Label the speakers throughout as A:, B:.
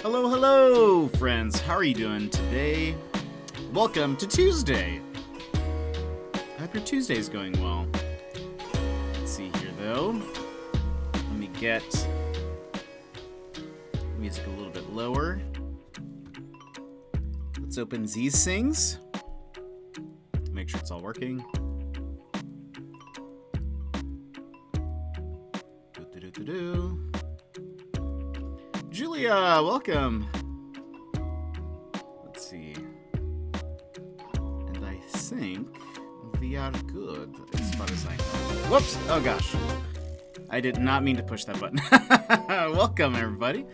A: Hello, hello, friends. How are you doing today? Welcome to Tuesday. I hope your Tuesday is going well. Let's see here, though. Let me get music a little bit lower. Let's open Z-Sings. Make sure it's all working. Julia, welcome. Let's see. And I think we are good as far as I know. Whoops! Oh gosh. I did not mean to push that button. Welcome, everybody.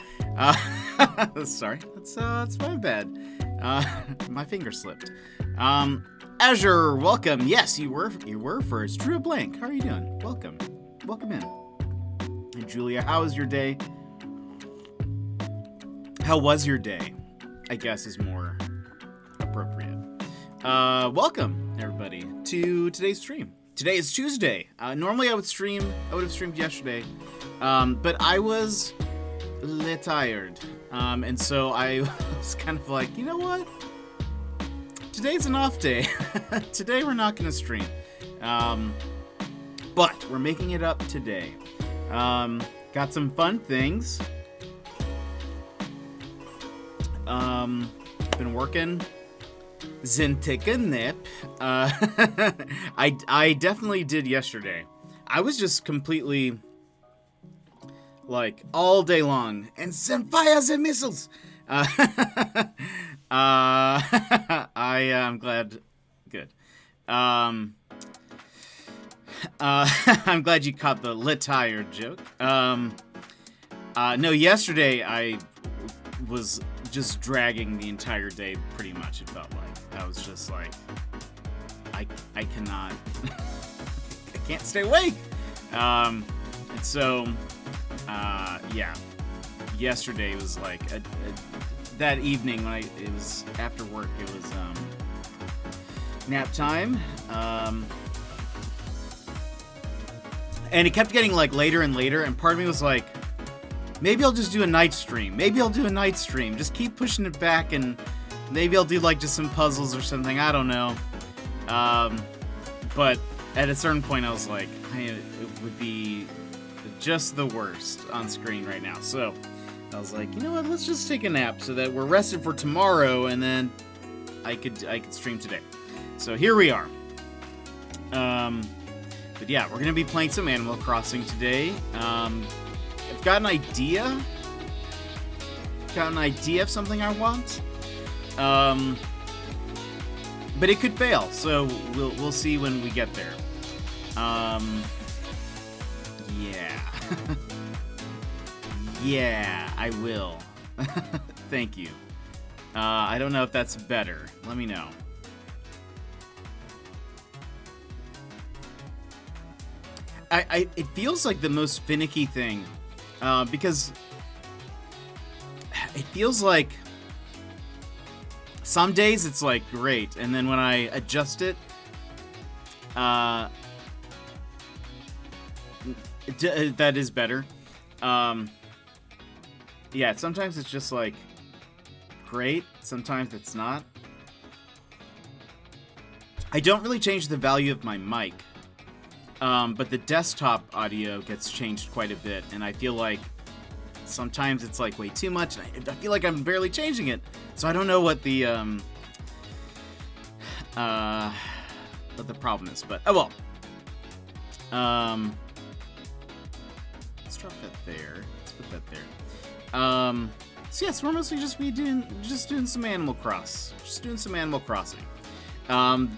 A: Sorry, that's my bad. My finger slipped. Azure, welcome. Yes, you were first. Drew a blank. How are you doing? Welcome in. And Julia, how was your day? How was your day? I guess is more appropriate. Welcome everybody to today's stream. Today is Tuesday. Normally I would have streamed yesterday, but I was a little tired, and so I was kind of like, you know what? Today's an off day. Today we're not going to stream, but we're making it up today. Got some fun things. Been working. Zen take a nip. I definitely did yesterday. I was just completely like all day long and Zen fire the missiles. I'm glad. Good. I'm glad you caught the tired joke. No, yesterday I was just dragging the entire day pretty much, it felt like. I was just like, I cannot, I can't stay awake. And so, yeah, yesterday was like, that evening when it was after work, it was nap time. And it kept getting like later and later, and part of me was like, maybe I'll just do a night stream. Just keep pushing it back, and maybe I'll do like just some puzzles or something. I don't know. But at a certain point, I was like, it would be just the worst on screen right now. So I was like, you know what? Let's just take a nap so that we're rested for tomorrow, and then I could stream today. So here we are. But yeah, we're gonna be playing some Animal Crossing today. I've got an idea. Of something I want. But it could fail, so we'll see when we get there. Yeah. Yeah, I will. Thank you. I don't know if that's better. Let me know. It feels like the most finicky thing. Because it feels like some days it's like great, and then when I adjust it, that is better. Yeah, sometimes it's just like great, sometimes it's not. I don't really change the value of my mic. But the desktop audio gets changed quite a bit, and I feel like sometimes it's like way too much, and I feel like I'm barely changing it. So I don't know what the problem is, but oh well. Let's drop that there. Let's put that there. So yes, we're mostly just doing some Animal Crossing.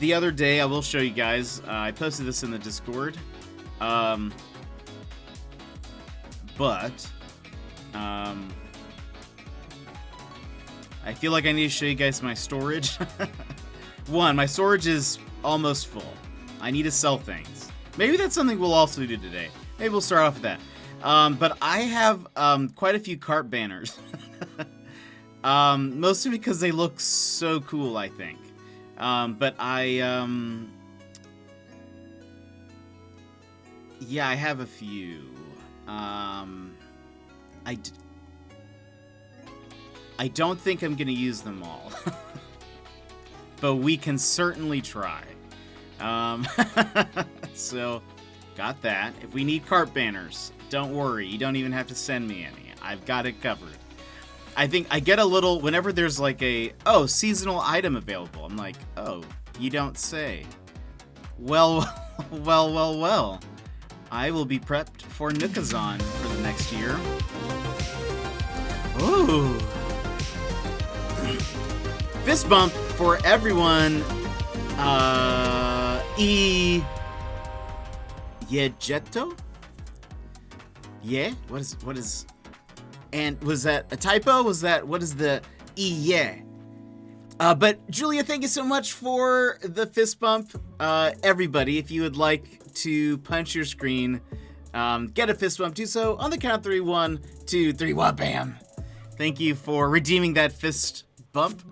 A: The other day, I will show you guys, I posted this in the Discord, but I feel like I need to show you guys my storage. One, my storage is almost full. I need to sell things. Maybe that's something we'll also do today. Maybe we'll start off with that. But I have quite a few cart banners. Mostly because they look so cool, I think. But yeah, I have a few. I don't think I'm going to use them all. But we can certainly try. So, got that. If we need cart banners, don't worry. You don't even have to send me any. I've got it covered. I think I get a little, whenever there's like oh, seasonal item available. I'm like, oh, you don't say. Well, well. I will be prepped for Nookazon for the next year. Ooh. Fist bump for everyone. Yejeto? Yeah? What is... And was that a typo? What is the yeah? But Julia, thank you so much for the fist bump. Everybody, if you would like to punch your screen, get a fist bump, do so on the count of 3. 1, 2, 3, wha-bam. Thank you for redeeming that fist bump.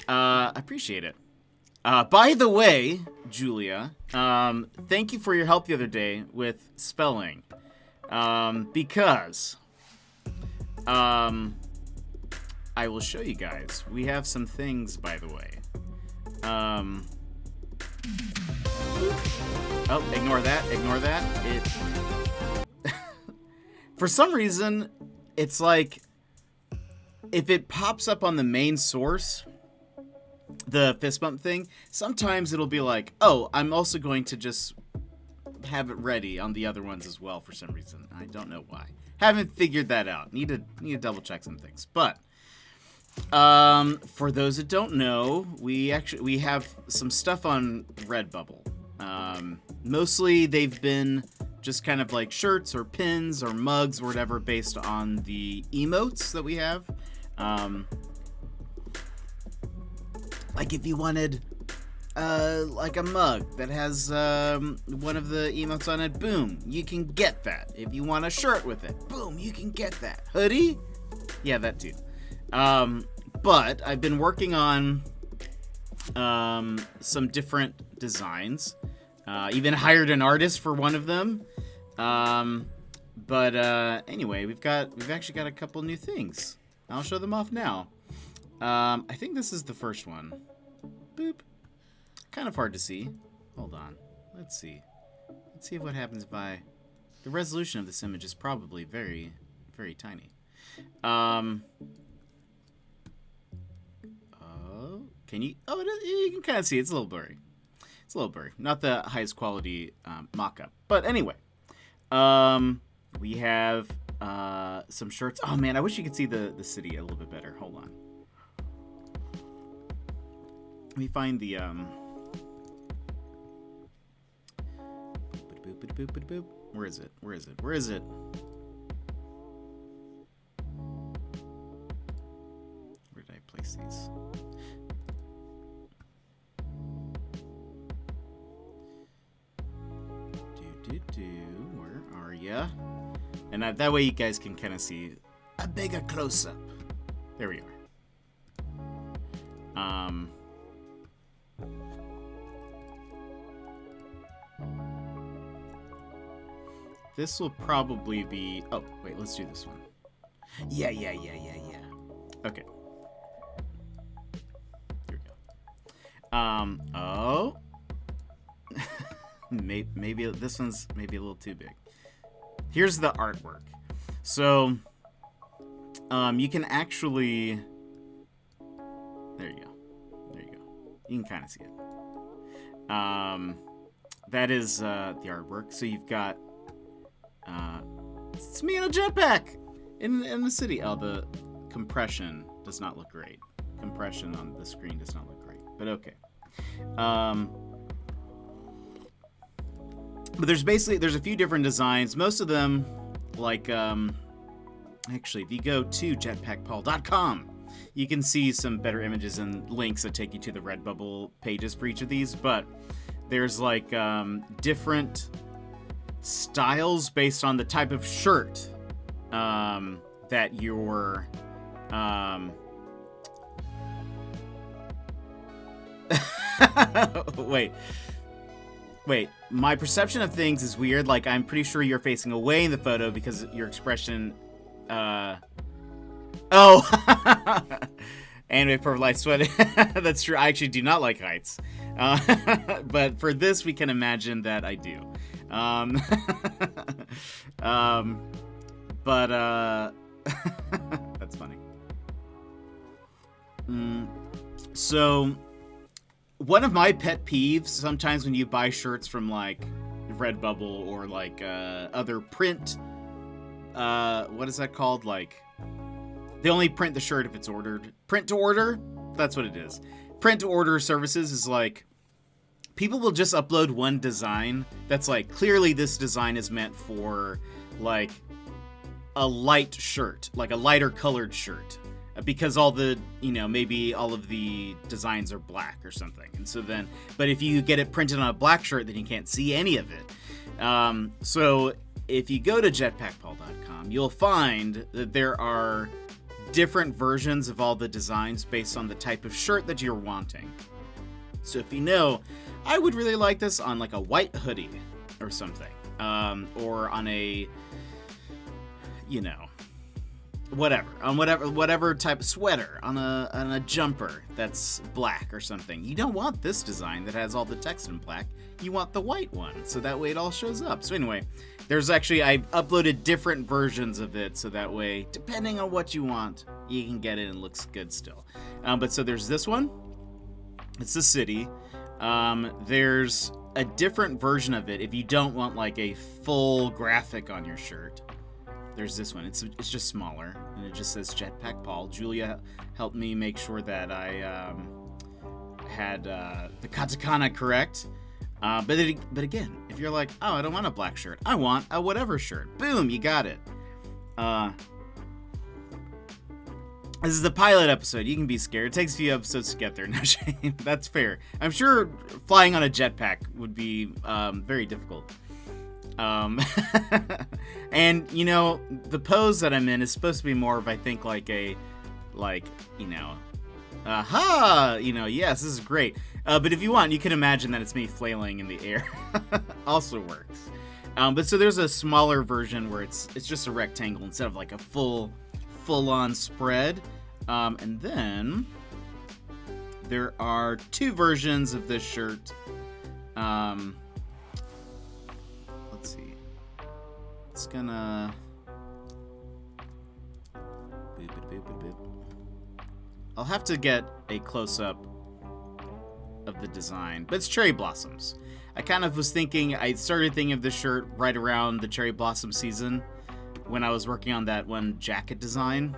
A: I appreciate it. By the way, Julia, thank you for your help the other day with spelling. Because I will show you guys. We have some things, by the way. Oh, ignore that. For some reason, it's like if it pops up on the main source, the fist bump thing, sometimes it'll be like, oh, I'm also going to just have it ready on the other ones as well for some reason. I don't know why. Haven't figured that out. Need to double check some things. But for those that don't know, we have some stuff on Redbubble. Mostly they've been just kind of like shirts or pins or mugs or whatever based on the emotes that we have. Like if you wanted like a mug that has one of the emotes on it, boom, you can get that. If you want a shirt with it, boom, you can get that. Hoodie? Yeah, that too. But I've been working on some different designs. Even hired an artist for one of them. But anyway, we've actually got a couple new things. I'll show them off now. I think this is the first one. Boop. Kind of hard to see. Hold on. Let's see. Let's see what happens if the resolution of this image is probably very, very tiny. Oh, can you? Oh, you can kind of see. It's a little blurry. It's a little blurry. Not the highest quality mock-up. But anyway, we have some shirts. Oh man, I wish you could see the city a little bit better. Hold on. Let me find the Where is it? Where did I place these? Where are ya? And that way you guys can kind of see a bigger close-up. There we are. This will probably be... Oh, wait, let's do this one. Yeah. Okay. Here we go. Oh. maybe this one's maybe a little too big. Here's the artwork. So, you can actually... There you go. You can kind of see it. That is the artwork. So you've got... it's me in a jetpack in the city. Oh, the compression does not look great. Compression on the screen does not look great, but okay. But there's a few different designs. Most of them, like, actually, if you go to jetpackpaul.com, you can see some better images and links that take you to the Redbubble pages for each of these. But there's like different styles based on the type of shirt that you're wait, my perception of things is weird. Like, I'm pretty sure you're facing away in the photo because your expression Oh! Anime for light sweat. That's true. I actually do not like heights. But for this, we can imagine that I do. But that's funny. So, one of my pet peeves, sometimes when you buy shirts from, like, Redbubble or, like, other print, what is that called? Like, they only print the shirt if it's ordered. Print to order? That's what it is. Print to order services is like, people will just upload one design that's like, clearly this design is meant for, like, a light shirt, like a lighter colored shirt. Because all the, maybe all of the designs are black or something. And so then, but if you get it printed on a black shirt, then you can't see any of it. So if you go to jetpackpaul.com, you'll find that there are different versions of all the designs based on the type of shirt that you're wanting. So if you know, I would really like this on like a white hoodie or something, or on a, whatever type of sweater, on a jumper that's black or something. You don't want this design that has all the text in black. You want the white one, so that way it all shows up. So anyway, I've uploaded different versions of it, so that way, depending on what you want, you can get it and it looks good still. But so there's this one. It's the city. There's a different version of it if you don't want like a full graphic on your shirt. There's this one. It's just smaller, and it just says Jetpack Paul. Julia helped me make sure that I had the katakana correct. But again, if you're like, oh, I don't want a black shirt, I want a whatever shirt. Boom, you got it. This is the pilot episode. You can be scared. It takes a few episodes to get there. No shame. That's fair. I'm sure flying on a jetpack would be very difficult. And, the pose that I'm in is supposed to be more of, I think, yes, this is great. But if you want, you can imagine that it's me flailing in the air. Also works. But so there's a smaller version where it's just a rectangle instead of like a full-on spread. And then there are two versions of this shirt. Let's see. It's gonna... I'll have to get a close-up of the design, but it's cherry blossoms. I kind of was thinking, I started thinking of this shirt right around the cherry blossom season when I was working on that one jacket design.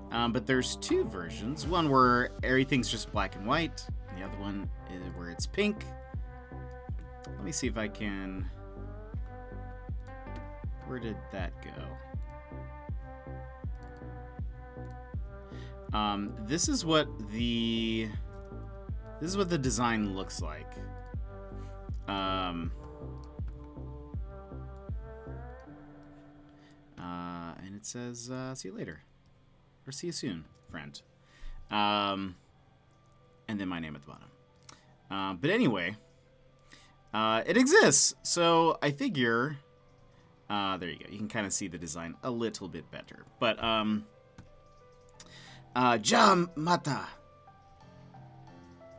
A: But there's two versions. One where everything's just black and white, and the other one is where it's pink. Let me see if I can... Where did that go? This is what the design looks like. And it says, see you later. Or see you soon, friend. And then my name at the bottom. But anyway, it exists. So I figure, there you go. You can kind of see the design a little bit better. But, Ja Mata.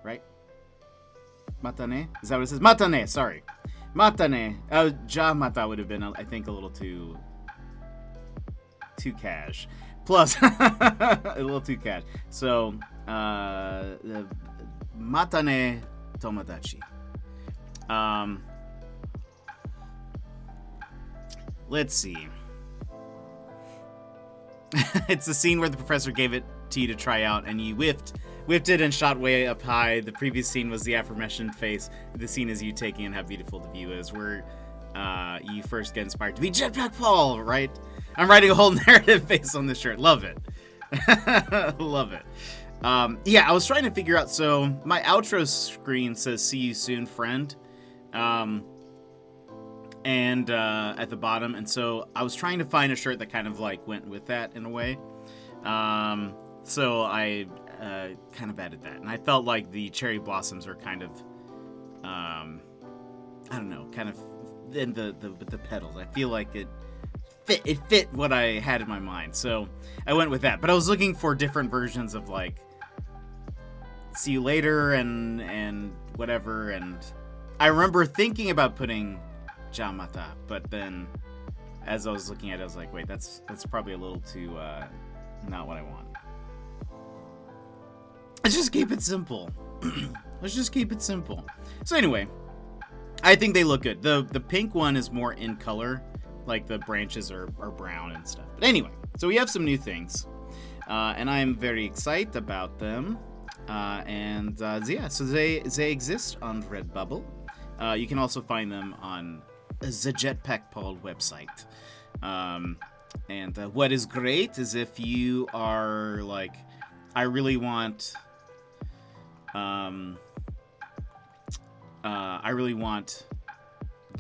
A: Right? Matane? Is that what it says? Matane, sorry. Matane. Ja Mata would have been, I think, a little too cash. Plus, a little too cash. So, Matane Tomodachi. Let's see. It's the scene where the professor gave it to you to try out, and you whiffed it and shot way up high. The previous scene was the aforementioned face. The scene is you taking in how beautiful the view is, where you first get inspired to be Jetpack Paul, right? I'm writing a whole narrative based on this shirt. Love it. Love it. Yeah, I was trying to figure out, so my outro screen says see you soon, friend. And at the bottom, and so I was trying to find a shirt that kind of like went with that in a way. So I kind of added that, and I felt like the cherry blossoms are kind of I don't know, kind of in the petals. I feel like it fit what I had in my mind, so I went with that. But I was looking for different versions of like see you later and whatever, and I remember thinking about putting Jamata, but then as I was looking at it, I was like, wait, that's probably a little too not what I want. Let's just keep it simple. Let's just keep it simple. So anyway, I think they look good. The pink one is more in color, like the branches are brown and stuff. But anyway, so we have some new things, and I'm very excited about them. Yeah, so they exist on Redbubble. You can also find them on the Jetpack Paul website. What is great is if you are like, I really want the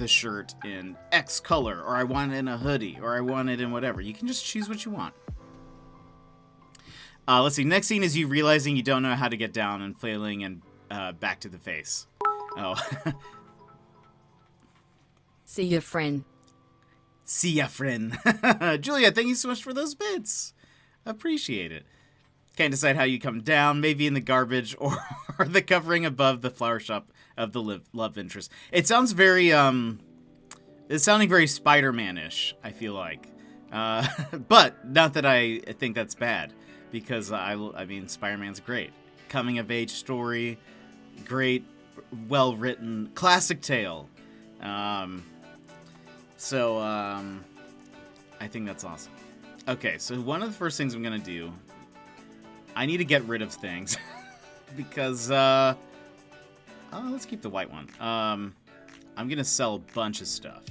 A: shirt in X color, or I want it in a hoodie, or I want it in whatever. You can just choose what you want. Let's see. Next scene is you realizing you don't know how to get down and flailing and back to the face. Oh.
B: See ya, friend.
A: See ya, friend. Julia, thank you so much for those bits. Appreciate it. Can't decide how you come down, maybe in the garbage or the covering above the flower shop of the love interest. It sounds very, it's sounding very Spider-Man-ish, I feel like. But not that I think that's bad, because I mean, Spider-Man's great. Coming of age story, great, well-written, classic tale. I think that's awesome. Okay, so one of the first things I'm gonna do, I need to get rid of things because let's keep the white one. I'm gonna sell a bunch of stuff.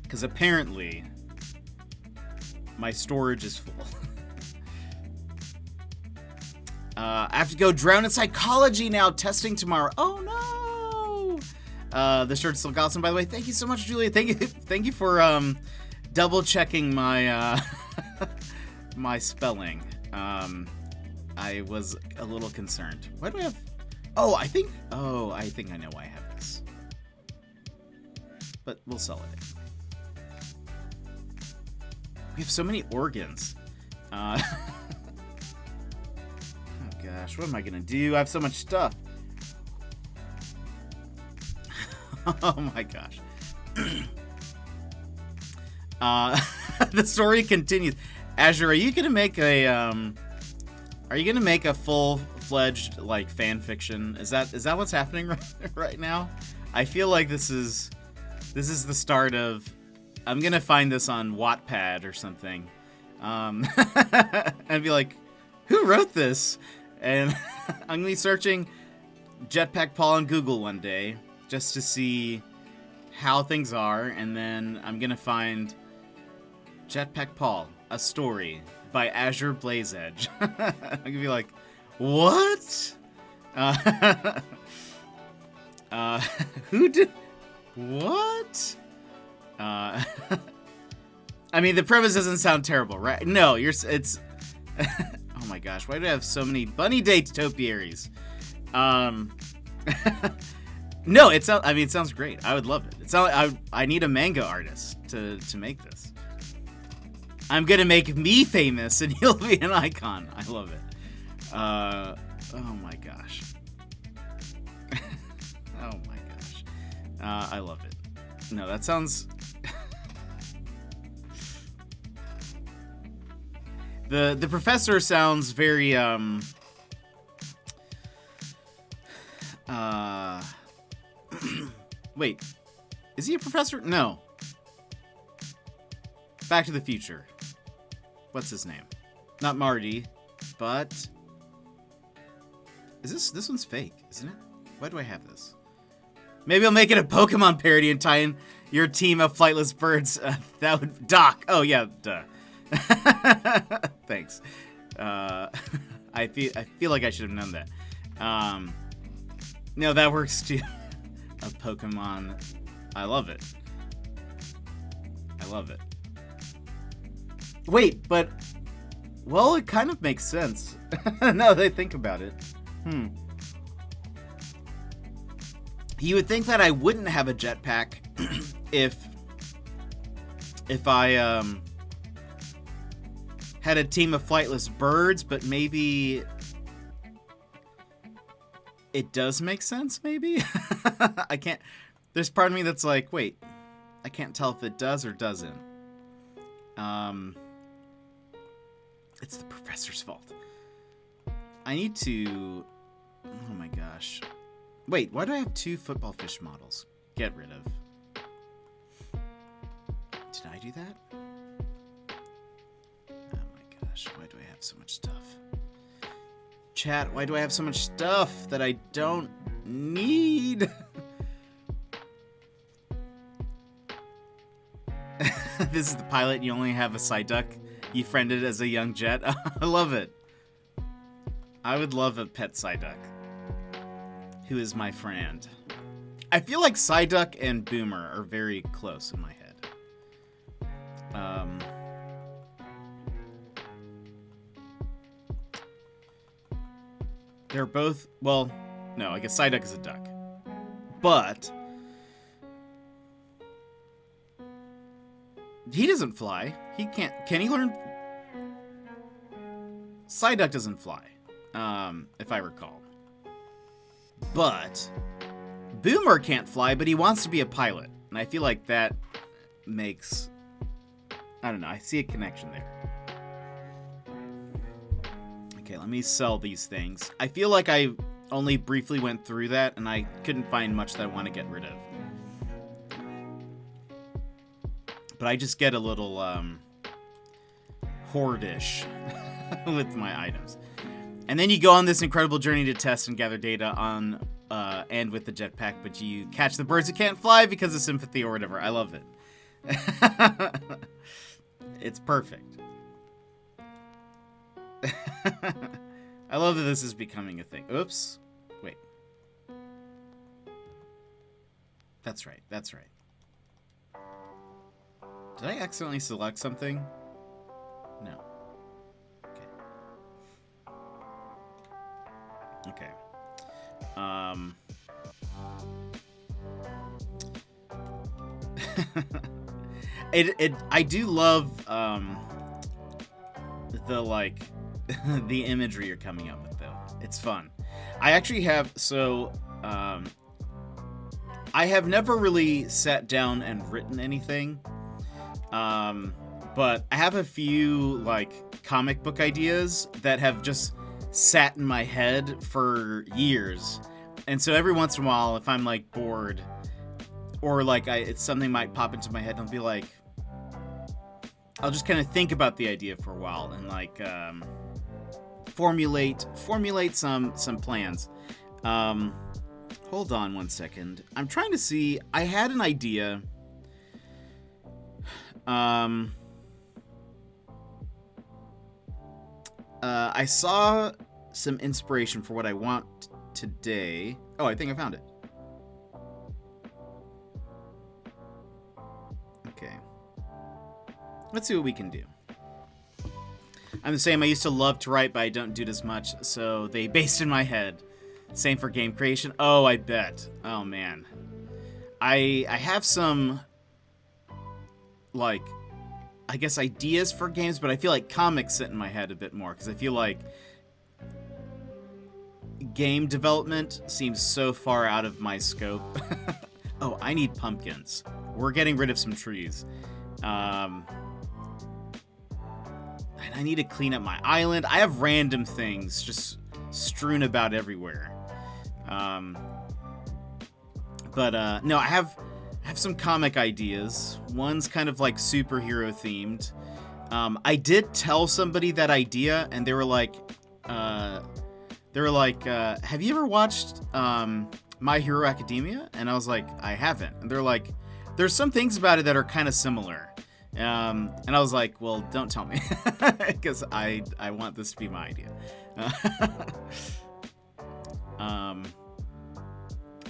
A: Because apparently my storage is full. I have to go drown in psychology now, testing tomorrow. Oh no! The shirt's still awesome, by the way. Thank you so much, Julia. Thank you for double checking my my spelling. I was a little concerned. Why do I have? I think I know why I have this. But we'll sell it. We have so many organs. Oh gosh, what am I gonna do? I have so much stuff. Oh my gosh. The story continues. Azure, are you gonna make a full-fledged like fan fiction? Is that what's happening right now? I feel like this is the start of. I'm gonna find this on Wattpad or something, and be like, who wrote this? And I'm gonna be searching Jetpack Paul on Google one day just to see how things are, and then I'm gonna find Jetpack Paul, a story by Azure Blaze Edge. I'm gonna be like, what? Who did what? I mean, the premise doesn't sound terrible, right? No, it's. Oh my gosh, why do I have so many bunny date topiaries? No, it sounds great. I would love it. I need a manga artist to make this. I'm gonna make me famous, and he'll be an icon. I love it. Oh my gosh. Oh my gosh. I love it. No, that sounds. The professor sounds very wait, is he a professor? No. Back to the Future. What's his name? Not Marty, but is this one's fake, isn't it? Why do I have this? Maybe I'll make it a Pokemon parody and tie in your team of flightless birds. That would Doc. Oh yeah, duh. Thanks. I feel like I should have known that. No, that works too. A Pokemon. I love it. I love it. Wait, but well, it kind of makes sense. Now that I think about it. You would think that I wouldn't have a jetpack if I had a team of flightless birds, but maybe it does make sense, maybe? I can't... There's part of me that's like, wait, I can't tell if it does or doesn't. It's the professor's fault. I need to... Oh my gosh. Wait, why do I have 2 football fish models? Get rid of. Did I do that? Oh my gosh, why do I have so much stuff? Chat, why do I have so much stuff that I don't need? This is the pilot, and you only have a side duck. You friended as a young jet. I love it. I would love a pet Psyduck. Who is my friend? I feel like Psyduck and Boomer are very close in my head. They're both... Well, no, I guess Psyduck is a duck. But... he doesn't fly. He can't... Can he learn... Psyduck doesn't fly. If I recall. But Boomer can't fly, but he wants to be a pilot. And I feel like that makes... I don't know. I see a connection there. Okay, let me sell these things. I feel like I only briefly went through that, and I couldn't find much that I want to get rid of. But I just get a little, hoardish with my items. And then you go on this incredible journey to test and gather data on, and with the jetpack, but you catch the birds who can't fly because of sympathy or whatever. I love it. It's perfect. I love that this is becoming a thing. Oops. Wait. That's right. That's right. Did I accidentally select something? No. Okay. I do love the like the imagery you're coming up with though. It's fun. I actually have I have never really sat down and written anything. But I have a few like comic book ideas that have just sat in my head for years. And so every once in a while, if I'm like bored or like it's something might pop into my head, and I'll be like, I'll just kind of think about the idea for a while and like formulate some plans. Hold on one second. I'm trying to see. I had an idea. I saw some inspiration for what I want today. Oh, I think I found it. Okay. Let's see what we can do. I'm the same. I used to love to write, but I don't do it as much, so they based in my head. Same for game creation. Oh, I bet. Oh, man. I have some, like, I guess ideas for games, but I feel like comics sit in my head a bit more, because I feel like game development seems so far out of my scope. Oh, I need pumpkins. We're getting rid of some trees. And I need to clean up my island. I have random things just strewn about everywhere. No, I have some comic ideas. One's kind of like superhero themed. I did tell somebody that idea, and they were like, have you ever watched My Hero Academia? And I was like, I haven't. And they're like, there's some things about it that are kind of similar. And I was like, well, don't tell me, because I want this to be my idea.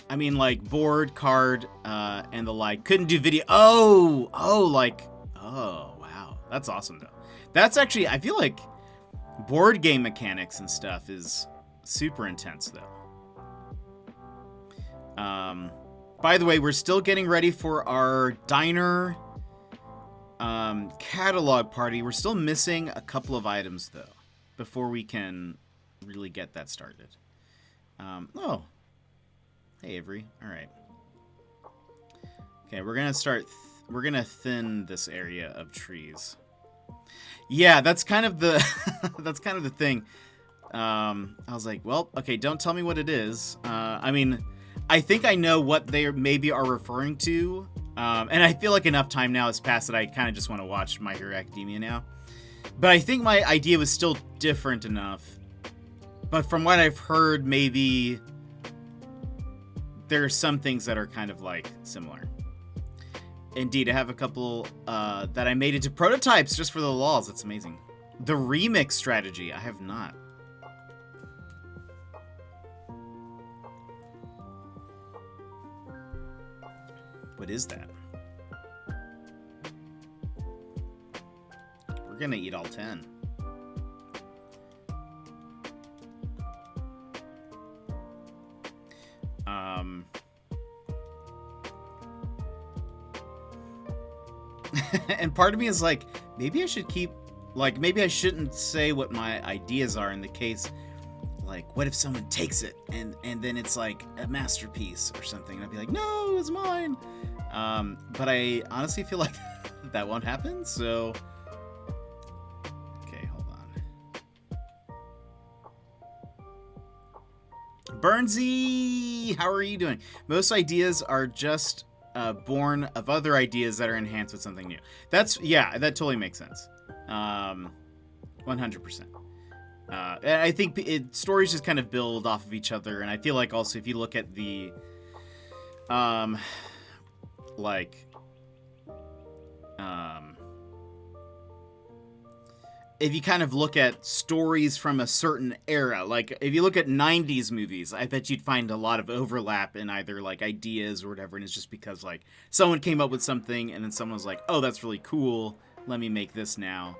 A: I mean, like, board, card, and the like. Couldn't do video. Oh, wow. That's awesome, though. That's actually, I feel like board game mechanics and stuff is super intense, though. By the way, we're still getting ready for our diner catalog party. We're still missing a couple of items, though, before we can really get that started. Oh. Hey, Avery. All right. Okay, we're going to start... we're going to thin this area of trees. Yeah, that's kind of the... that's kind of the thing. I was like, well, okay, don't tell me what it is. I mean, I think I know what they maybe are referring to. And I feel like enough time now has passed that I kind of just want to watch My Hero Academia now. But I think my idea was still different enough. But from what I've heard, maybe there are some things that are kind of like similar. Indeed, I have a couple that I made into prototypes just for the lulz. That's amazing. The remix strategy, I have not. What is that? We're gonna eat all 10. And part of me is like, maybe I should keep, like, maybe I shouldn't say what my ideas are in the case, like, what if someone takes it and then it's like a masterpiece or something, and I'd be like, no, it's mine. But I honestly feel like that won't happen, so... Okay, hold on. Burnsy! How are you doing? Most ideas are just born of other ideas that are enhanced with something new. That's, yeah, that totally makes sense. 100%. And I think stories just kind of build off of each other, and I feel like also if you look at the... if you kind of look at stories from a certain era, like if you look at 90s movies, I bet you'd find a lot of overlap in either like ideas or whatever, and it's just because like someone came up with something and then someone was like, oh, that's really cool, let me make this now.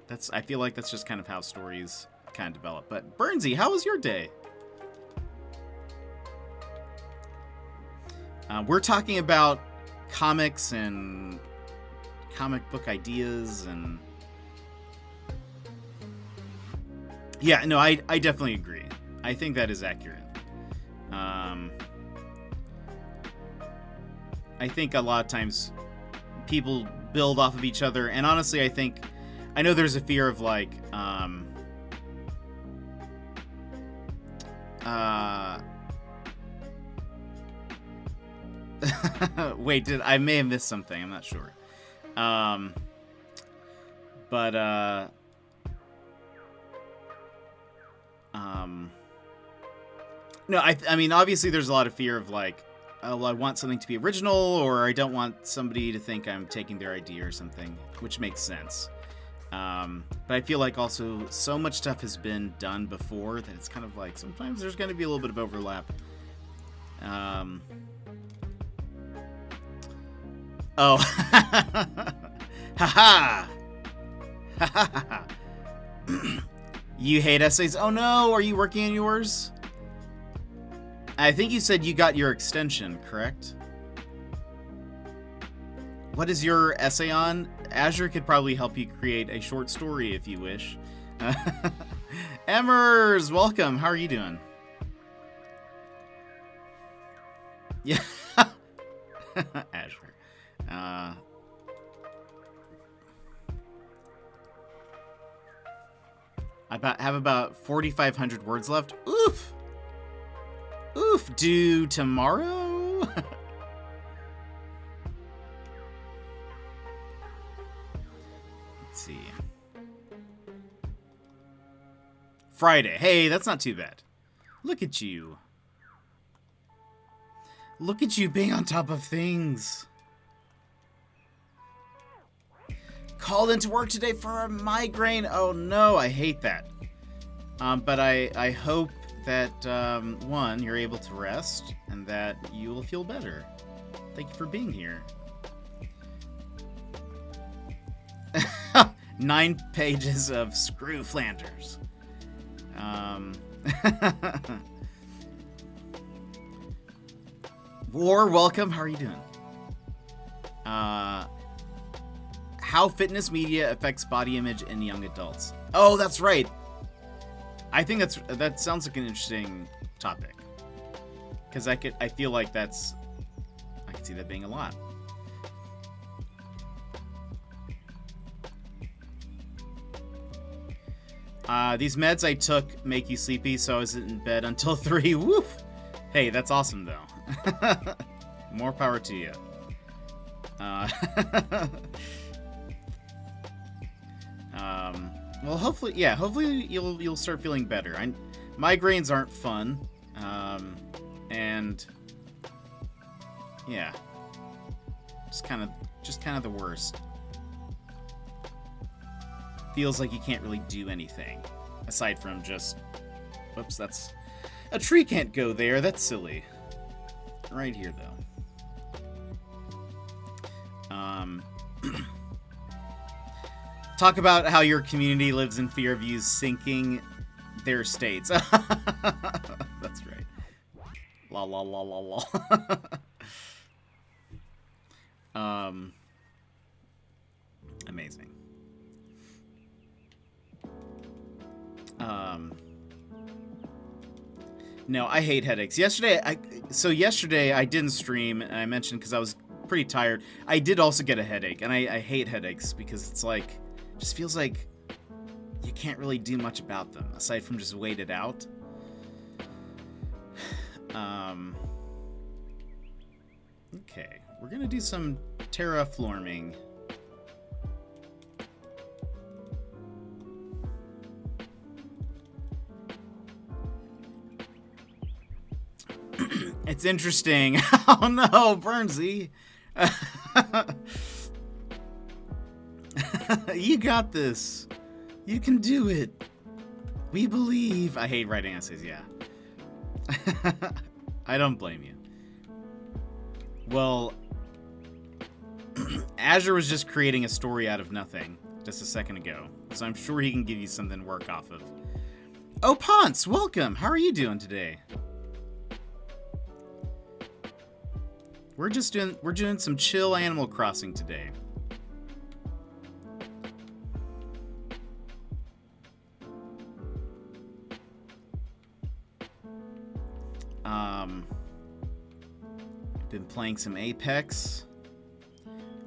A: That's, I feel like that's just kind of how stories kind of develop. But Burnsy, how was your day? We're talking about comics and comic book ideas, and yeah, no, I definitely agree. I think that is accurate. I think a lot of times people build off of each other, and honestly, I know there's a fear of like wait, I may have missed something, I'm not sure. No, I mean, obviously there's a lot of fear of like, oh, well, I want something to be original, or I don't want somebody to think I'm taking their idea or something, which makes sense. But I feel like also so much stuff has been done before that it's kind of like sometimes there's going to be a little bit of overlap. Oh, haha, ha. You hate essays? Oh no, are you working on yours? I think you said you got your extension, correct? What is your essay on? Azure could probably help you create a short story if you wish. Emmers, welcome. How are you doing? Yeah. Azure. I have about 4,500 words left. Oof. Oof. Due tomorrow? Let's see. Friday. Hey, that's not too bad. Look at you. Look at you being on top of things. Called into work today for a migraine. Oh no, I hate that. But I hope that, one, you're able to rest, and that you will feel better. Thank you for being here. 9 pages of Screw Flanders. War, welcome. How are you doing? How fitness media affects body image in young adults. Oh, that's right. I think that sounds like an interesting topic. Because I feel like I could see that being a lot. These meds I took make you sleepy, so I was in bed until 3. Woof! Hey, that's awesome, though. More power to you. Well, hopefully you'll start feeling better. Migraines aren't fun, and yeah, just kind of the worst. Feels like you can't really do anything aside from just, whoops, that's a tree can't go there. That's silly. Right here, though. Talk about how your community lives in fear of you sinking their states. That's right. La la la la la. Amazing. No, I hate headaches. Yesterday I didn't stream, and I mentioned because I was pretty tired. I did also get a headache, and I hate headaches because it's like, just feels like you can't really do much about them aside from just wait it out. Okay, we're gonna do some terraforming. It's interesting. Oh no, Burnsy. You got this. You can do it. We believe. I hate writing essays, yeah. I don't blame you. Well, Azure was just creating a story out of nothing just a second ago, so I'm sure he can give you something to work off of. Oh, Ponce, welcome. How are you doing today? We're doing some chill Animal Crossing today. Been playing some Apex.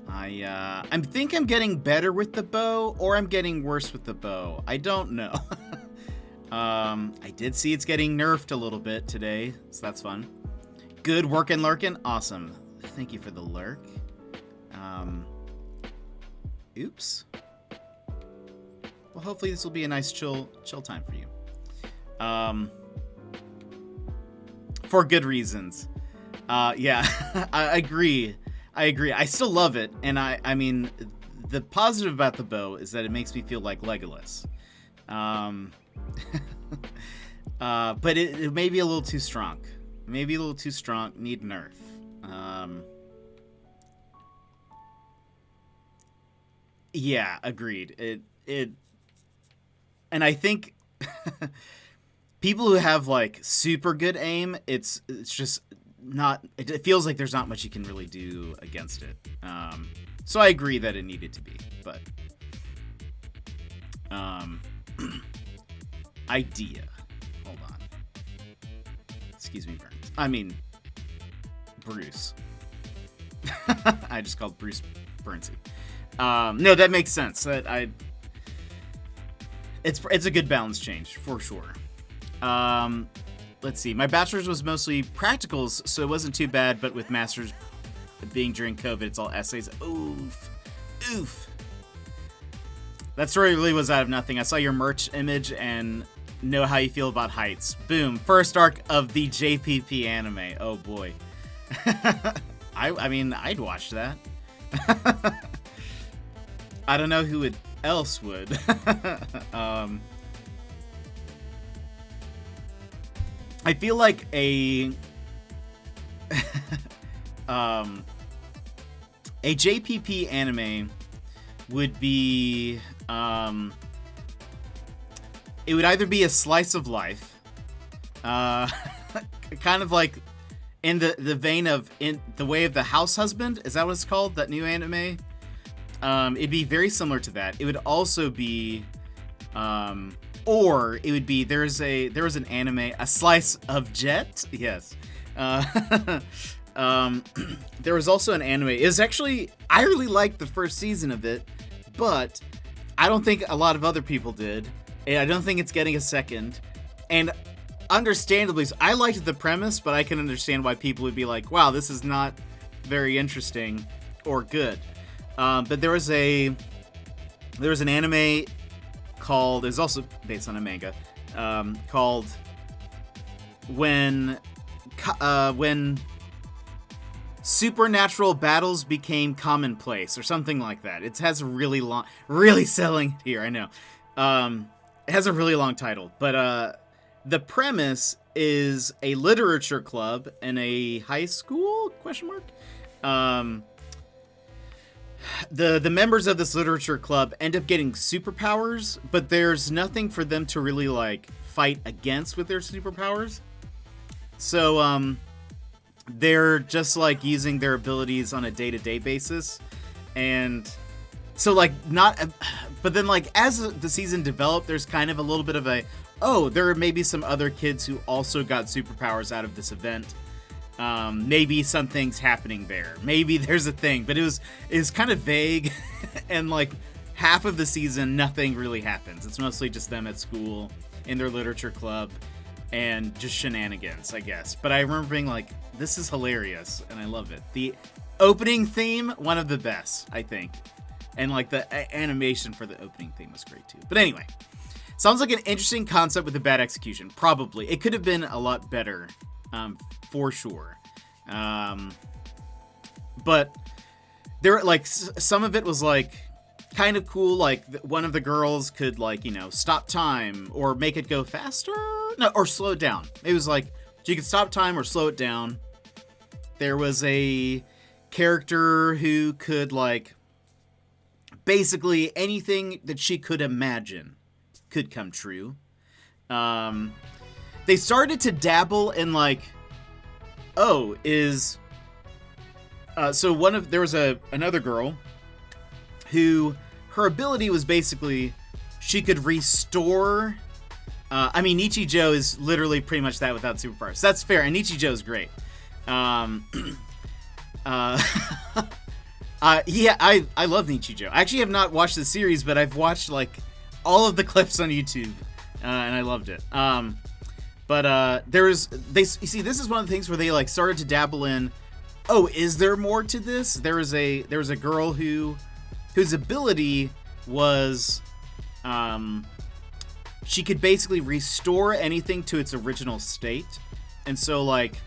A: I think I'm getting better with the bow, or I'm getting worse with the bow. I don't know. I did see it's getting nerfed a little bit today, so that's fun. Good workin' lurkin', awesome. Thank you for the lurk. Oops. Well, hopefully this will be a nice chill time for you. For good reasons. Yeah, I agree. I still love it, and I mean, the positive about the bow is that it makes me feel like Legolas. But it may be a little too strong. Maybe a little too strong. Need nerf. Yeah, agreed. And I think people who have like super good aim, it's just not. It feels like there's not much you can really do against it. So I agree that it needed to be, but idea. Hold on. Excuse me, Burns. I mean, Bruce. I just called Bruce Burnsy. No, that makes sense. It's a good balance change for sure. Let's see. My bachelor's was mostly practicals, so it wasn't too bad. But with master's being during COVID, it's all essays. Oof. That story really was out of nothing. I saw your merch image and know how you feel about heights. Boom. First arc of the JPP anime. Oh boy. I mean, I'd watch that. I don't know who else would. I feel like a JPP anime would be it would either be a slice of life, kind of like in the vein of In the Way of the House Husband. Is that what it's called? That new anime? It'd be very similar to that. It would also be, or it would be there was an anime, A Slice of Jet. Yes. There was also an anime. It was actually, I really liked the first season of it, but I don't think a lot of other people did, and I don't think it's getting a second. And understandably, I liked the premise, but I can understand why people would be like, "Wow, this is not very interesting or good." But there was an anime called, it was also based on a manga, called When Supernatural Battles Became Commonplace, or something like that. It has a really long, really selling it here, I know. It has a really long title, but the premise is a literature club in a high school, question mark? The members of this literature club end up getting superpowers, but there's nothing for them to really, like, fight against with their superpowers. So, they're just, like, using their abilities on a day-to-day basis. And so, like, but then, like, as the season developed, there's kind of a little bit of there may be some other kids who also got superpowers out of this event. Maybe something's happening there. Maybe there's a thing, but it was kind of vague. And, like, half of the season, nothing really happens. It's mostly just them at school, in their literature club, and just shenanigans, I guess. But I remember being like, this is hilarious, and I love it. The opening theme, one of the best, I think. And, like, the animation for the opening theme was great, too. But anyway, sounds like an interesting concept with a bad execution. Probably. It could have been a lot better, for sure. But there, like, some of it was, like, kind of cool. Like, one of the girls could, like, stop time or make it go faster. No, or slow it down. It was like, she could stop time or slow it down. There was a character who could, like, basically anything that she could imagine could come true. They started to dabble in, like, there was another girl who, her ability was basically, she could restore, Nichijou is literally pretty much that without superpowers. That's fair, and Nichijou is great. I love Nichijou. I actually have not watched the series, but I've watched, like, all of the clips on YouTube, and I loved it. This is one of the things where they, like, started to dabble in, is there more to this? There was a girl whose ability was, she could basically restore anything to its original state. And so, like,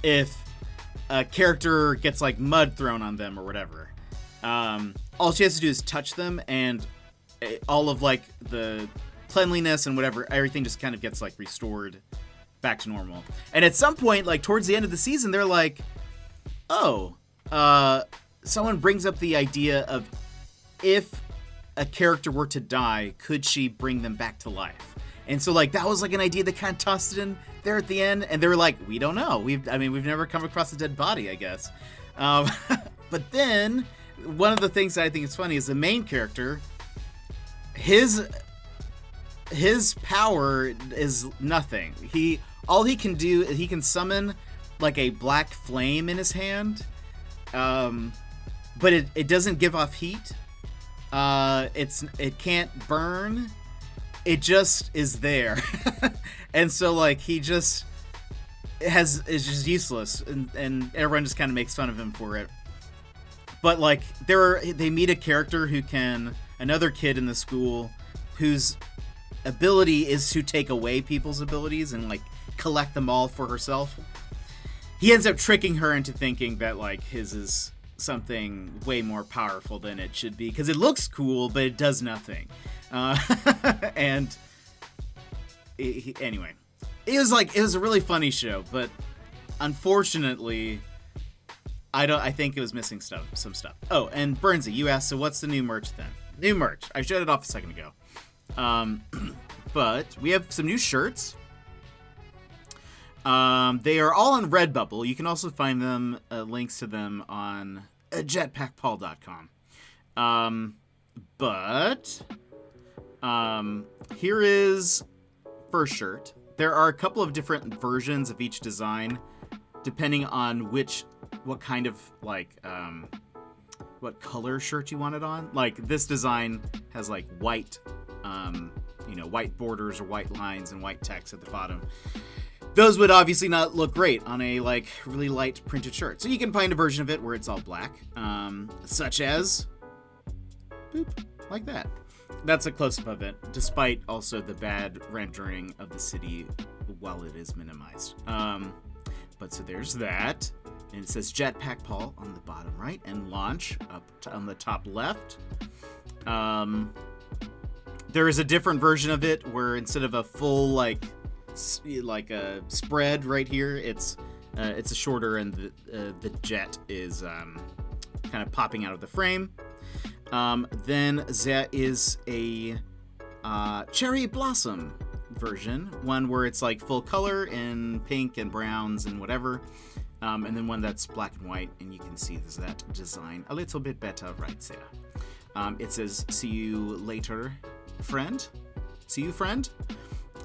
A: if a character gets, like, mud thrown on them or whatever, all she has to do is touch them, and all of, like, the cleanliness and whatever, everything just kind of gets, like, restored back to normal. And at some point, like, towards the end of the season, they're like, someone brings up the idea of, if a character were to die, could she bring them back to life? And so, like, that was, like, an idea that kind of tossed it in there at the end, and they were like, we don't know. We've never come across a dead body, I guess. But then, one of the things that I think is funny is the main character, his power is nothing. All he can do is he can summon, like, a black flame in his hand, but it doesn't give off heat. It can't burn. It just is there. And so, like, he just is just useless, and everyone just kind of makes fun of him for it. But, like, they meet a character another kid in the school whose ability is to take away people's abilities and, like, collect them all for herself. He ends up tricking her into thinking that, like, his is something way more powerful than it should be, because it looks cool, but it does nothing. And anyway, it was a really funny show, but unfortunately, I think it was missing some stuff. Oh, and Burnsy, you asked, so what's the new merch then? New merch. I shut it off a second ago. But we have some new shirts. They are all on Redbubble. You can also find them, links to them on jetpackpaul.com. But here is first shirt. There are a couple of different versions of each design, depending on what kind of, like, what color shirt you want it on. Like, this design has, like, white, white borders or white lines and white text at the bottom. Those would obviously not look great on a, like, really light printed shirt. So you can find a version of it where it's all black, such as, boop, like that. That's a close-up of it, despite also the bad rendering of the city while it is minimized. But so there's that. And it says Jetpack Paul on the bottom right and launch up on the top left. There is a different version of it where instead of a full, like a spread right here, it's a shorter, and the jet is kind of popping out of the frame. Then there is a cherry blossom version, one where it's like full color in pink and browns and whatever, and then one that's black and white, and you can see that design a little bit better right there. It says "See you later, friend." See you, friend.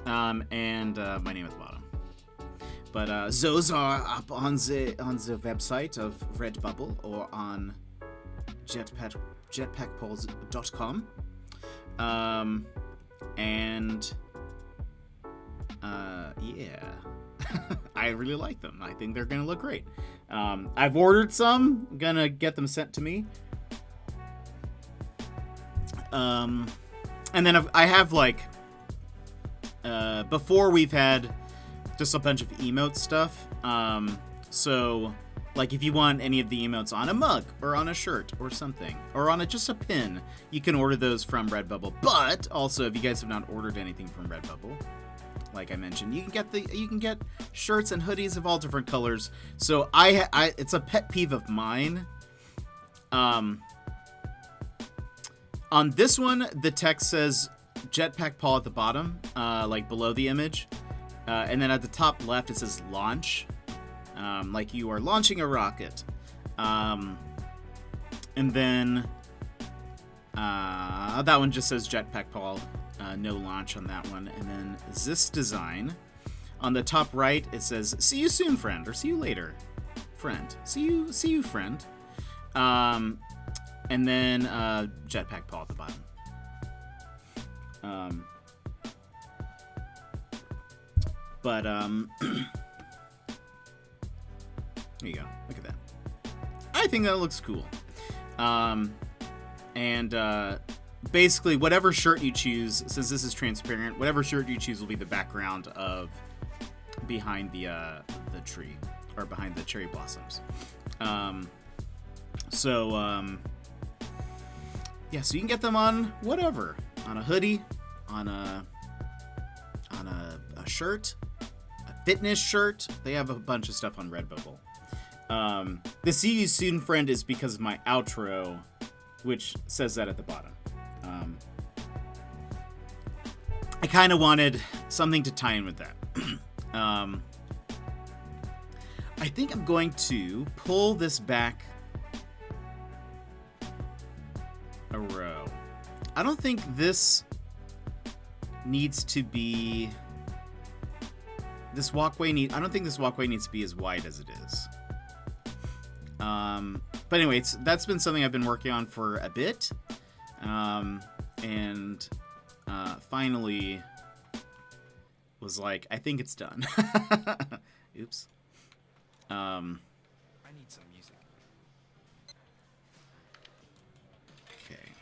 A: And my name at the bottom. But those are up on the website of Redbubble or on jetpackpauls.com. Yeah. I really like them. I think they're gonna look great. I've ordered some. I'm gonna get them sent to me. And then I have, like, before we've had just a bunch of emote stuff. So, like, if you want any of the emotes on a mug or on a shirt or something, or on just a pin, you can order those from Redbubble. But also, if you guys have not ordered anything from Redbubble, like I mentioned, you can get shirts and hoodies of all different colors. So it's a pet peeve of mine. On this one, the text says Jetpack Paul at the bottom, like below the image. And then at the top left, it says launch, like you are launching a rocket. And then that one just says Jetpack Paul, no launch on that one. And then this design, on the top right, it says "See you soon, friend," or "See you later, friend." See you, friend. And then Jetpack Paul at the bottom. But there you go. Look at that. I think that looks cool. And basically, whatever shirt you choose, since this is transparent, whatever shirt you choose will be the background of behind the tree, or behind the cherry blossoms. Yeah, so you can get them on whatever, on a hoodie, on a shirt, a fitness shirt. They have a bunch of stuff on Redbubble. The "See You Soon, Friend" is because of my outro, which says that at the bottom. I kind of wanted something to tie in with that. I think I'm going to pull this back a row. I don't think this needs to be... I don't think this walkway needs to be as wide as it is. But anyway, that's been something I've been working on for a bit. And finally was like, I think it's done. Oops. I need some music. Okay.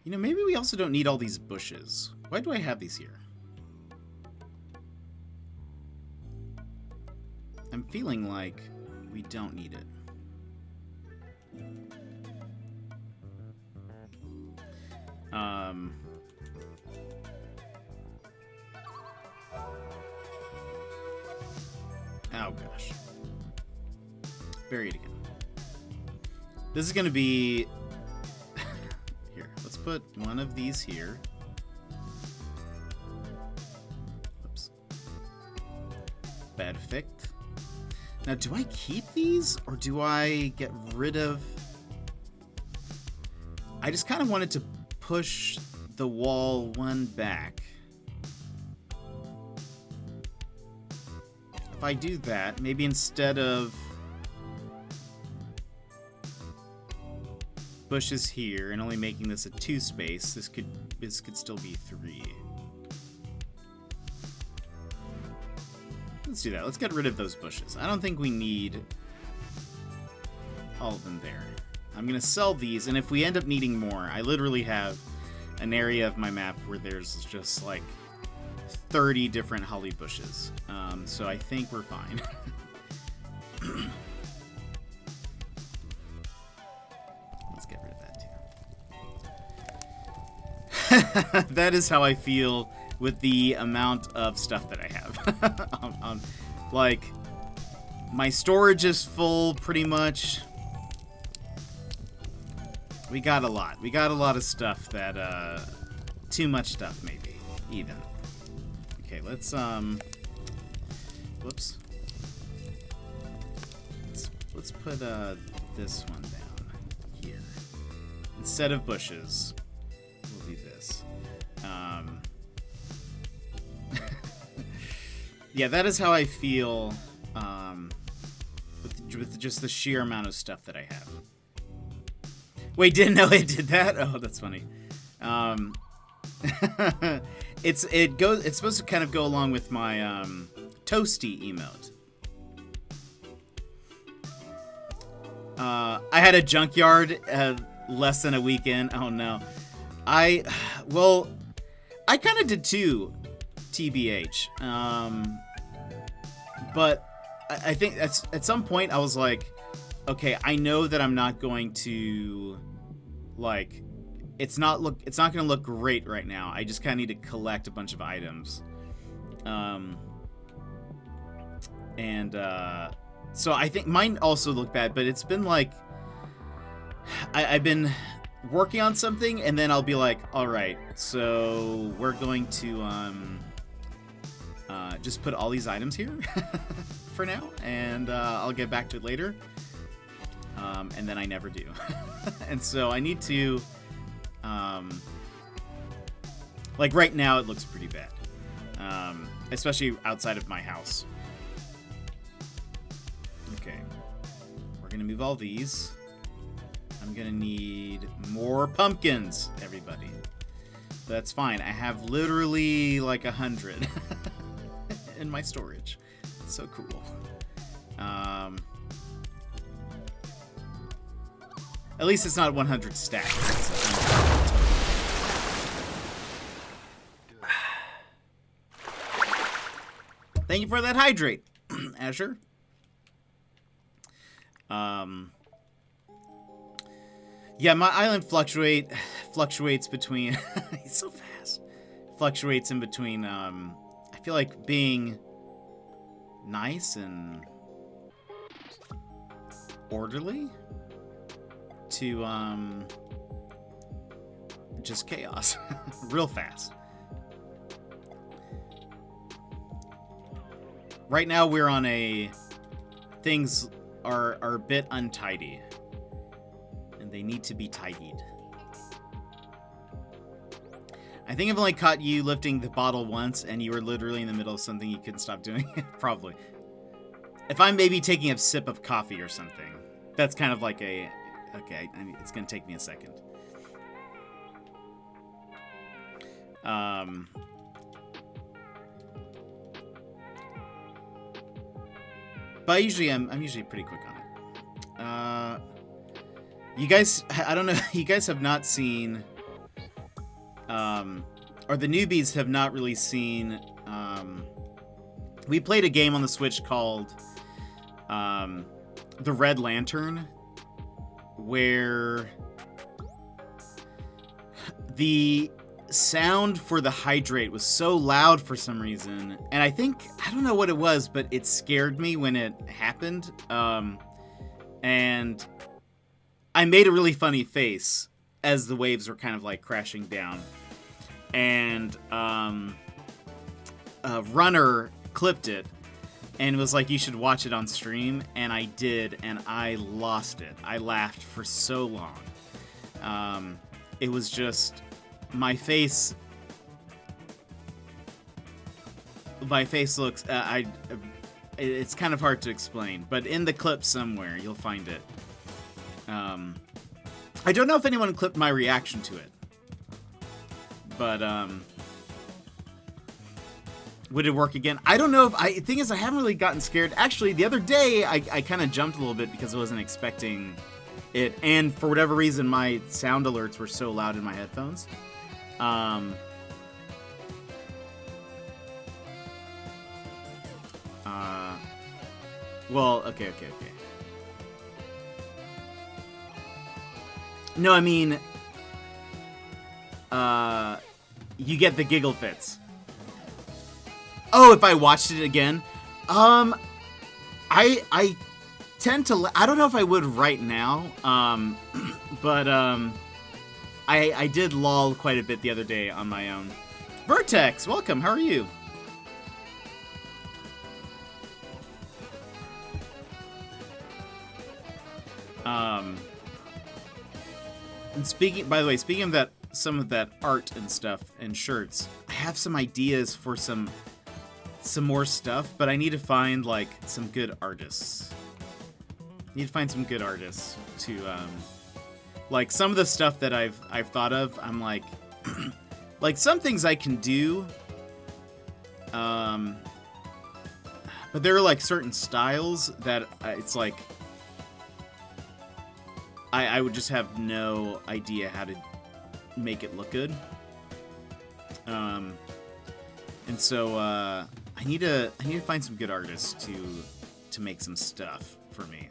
A: Maybe we also don't need all these bushes. Why do I have these here? I'm feeling like we don't need it. Oh gosh. Bury it again. This is going to be... Here, let's put one of these here. Oops. Perfect. Now, do I keep these, or do I get rid of... I just kind of wanted to push the wall one back. If I do that, maybe instead of bushes here and only making this a 2 space, this could still be 3. Let's do that. Let's get rid of those bushes. I don't think we need all of them there. I'm gonna sell these, and if we end up needing more, I literally have an area of my map where there's just like 30 different holly bushes. So I think we're fine. Let's get rid of that too. That is how I feel with the amount of stuff that I have. Like, my storage is full pretty much. We got a lot. We got a lot of stuff that, too much stuff maybe, even. Okay, let's, whoops. Let's put, this one down here. Instead of bushes, we'll do this. Yeah, that is how I feel, with just the sheer amount of stuff that I have. Wait, didn't know it did that? Oh, that's funny. It's supposed to kind of go along with my toasty emote. I had a junkyard less than a week in. Oh no. I kind of did too, TBH. But I think at some point I was like, okay, I know that I'm not going to, like, it's not going to look great right now. I just kind of need to collect a bunch of items. So I think mine also look bad, but it's been like, I've been working on something, and then I'll be like, all right, so we're going to just put all these items here for now, and I'll get back to it later. And then I never do. And so I need to, like right now it looks pretty bad. Especially outside of my house. Okay. We're gonna move all these. I'm gonna need more pumpkins, everybody. That's fine. I have literally like 100 in my storage. It's so cool. At least it's not 100 stacks. Thank you for that hydrate, Azure. Yeah, my island fluctuates between. It's so fast. Fluctuates in between. I feel like being nice and orderly to just chaos real fast. Right now we're on things are a bit untidy and they need to be tidied. I think I've only caught you lifting the bottle once and you were literally in the middle of something you couldn't stop doing. Probably. If I'm maybe taking a sip of coffee or something, that's kind of like a... Okay, it's going to take me a second. But I'm usually pretty quick on it. You guys, I don't know, you guys have not seen, or the newbies have not really seen, we played a game on the Switch called, The Red Lantern, where the sound for the hydrate was so loud for some reason, and I don't know what it was, but it scared me when it happened. And I made a really funny face as the waves were kind of like crashing down. And a runner clipped it and was like, you should watch it on stream. And I did, and I lost it. I laughed for so long. It was just my face. My face looks. It's kind of hard to explain, but in the clip somewhere you'll find it. I don't know if anyone clipped my reaction to it, but would it work again? I don't know. The thing is, I haven't really gotten scared. Actually, the other day I kind of jumped a little bit because I wasn't expecting it, and for whatever reason, my sound alerts were so loud in my headphones. Well, okay. No, I mean, you get the giggle fits. Oh, if I watched it again, I tend to. I don't know if I would right now, but I did lol quite a bit the other day on my own. Vertex, welcome. How are you? And by the way, speaking of that, some of that art and stuff and shirts, I have some ideas for some more stuff, but I need to find like some good artists. Need to find some good artists to like some of the stuff that I've thought of. I'm like like some things I can do, but there are like certain styles that it's like I would just have no idea how to make it look good. And so I need to find some good artists to make some stuff for me.